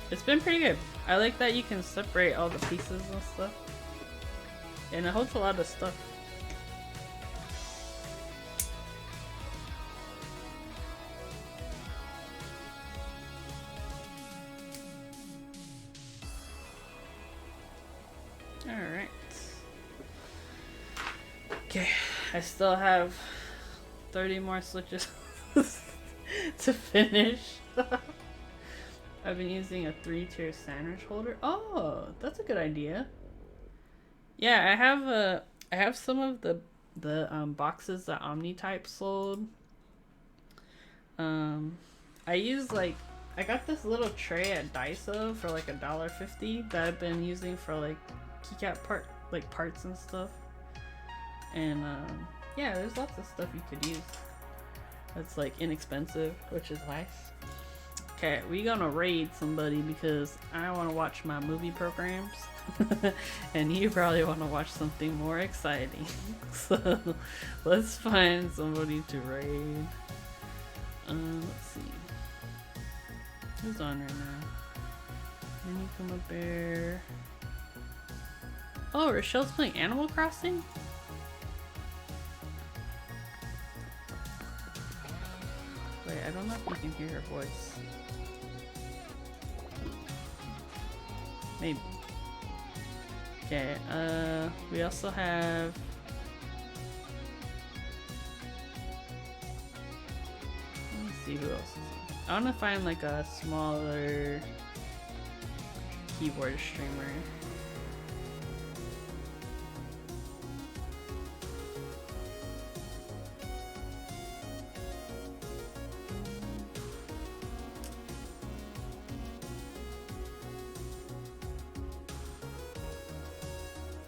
It's been pretty good. I like that you can separate all the pieces and stuff. And it holds a lot of stuff. Alright. Okay, I still have 30 more switches to finish. I've been using a 3-tier sandwich holder. Oh, that's a good idea. Yeah, I have some of the boxes that OmniType sold. I use I got this little tray at Daiso for like $1.50 that I've been using for like keycap parts and stuff. And yeah, there's lots of stuff you could use that's like inexpensive, which is nice. Okay, we gonna raid somebody because I want to watch my movie programs. And you probably want to watch something more exciting. So let's find somebody to raid. Let's see. Who's on right now? Then you come up there. Oh, Rochelle's playing Animal Crossing? Wait, I don't know if you can hear her voice. Maybe. Okay, we also have... Let me see who else is on. I want to find like a smaller keyboard streamer.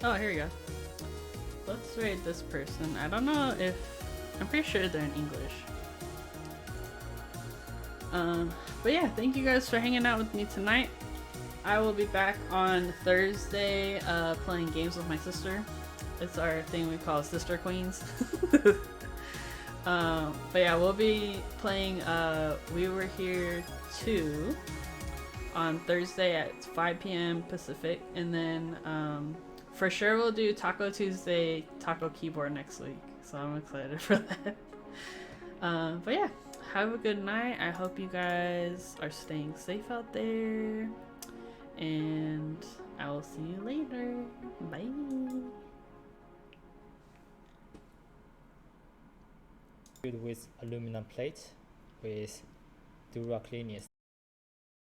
Oh, here we go. Let's rate this person. I don't know if... I'm pretty sure they're in English. But yeah, thank you guys for hanging out with me tonight. I will be back on Thursday playing games with my sister. It's our thing we call Sister Queens. But yeah, we'll be playing We Were Here 2 on Thursday at 5 p.m. Pacific, and then for sure we'll do Taco Tuesday Taco Keyboard next week, so I'm excited for that. But yeah, have a good night. I hope you guys are staying safe out there, and I will see you later. Bye. With aluminum plate with Dura cleanest.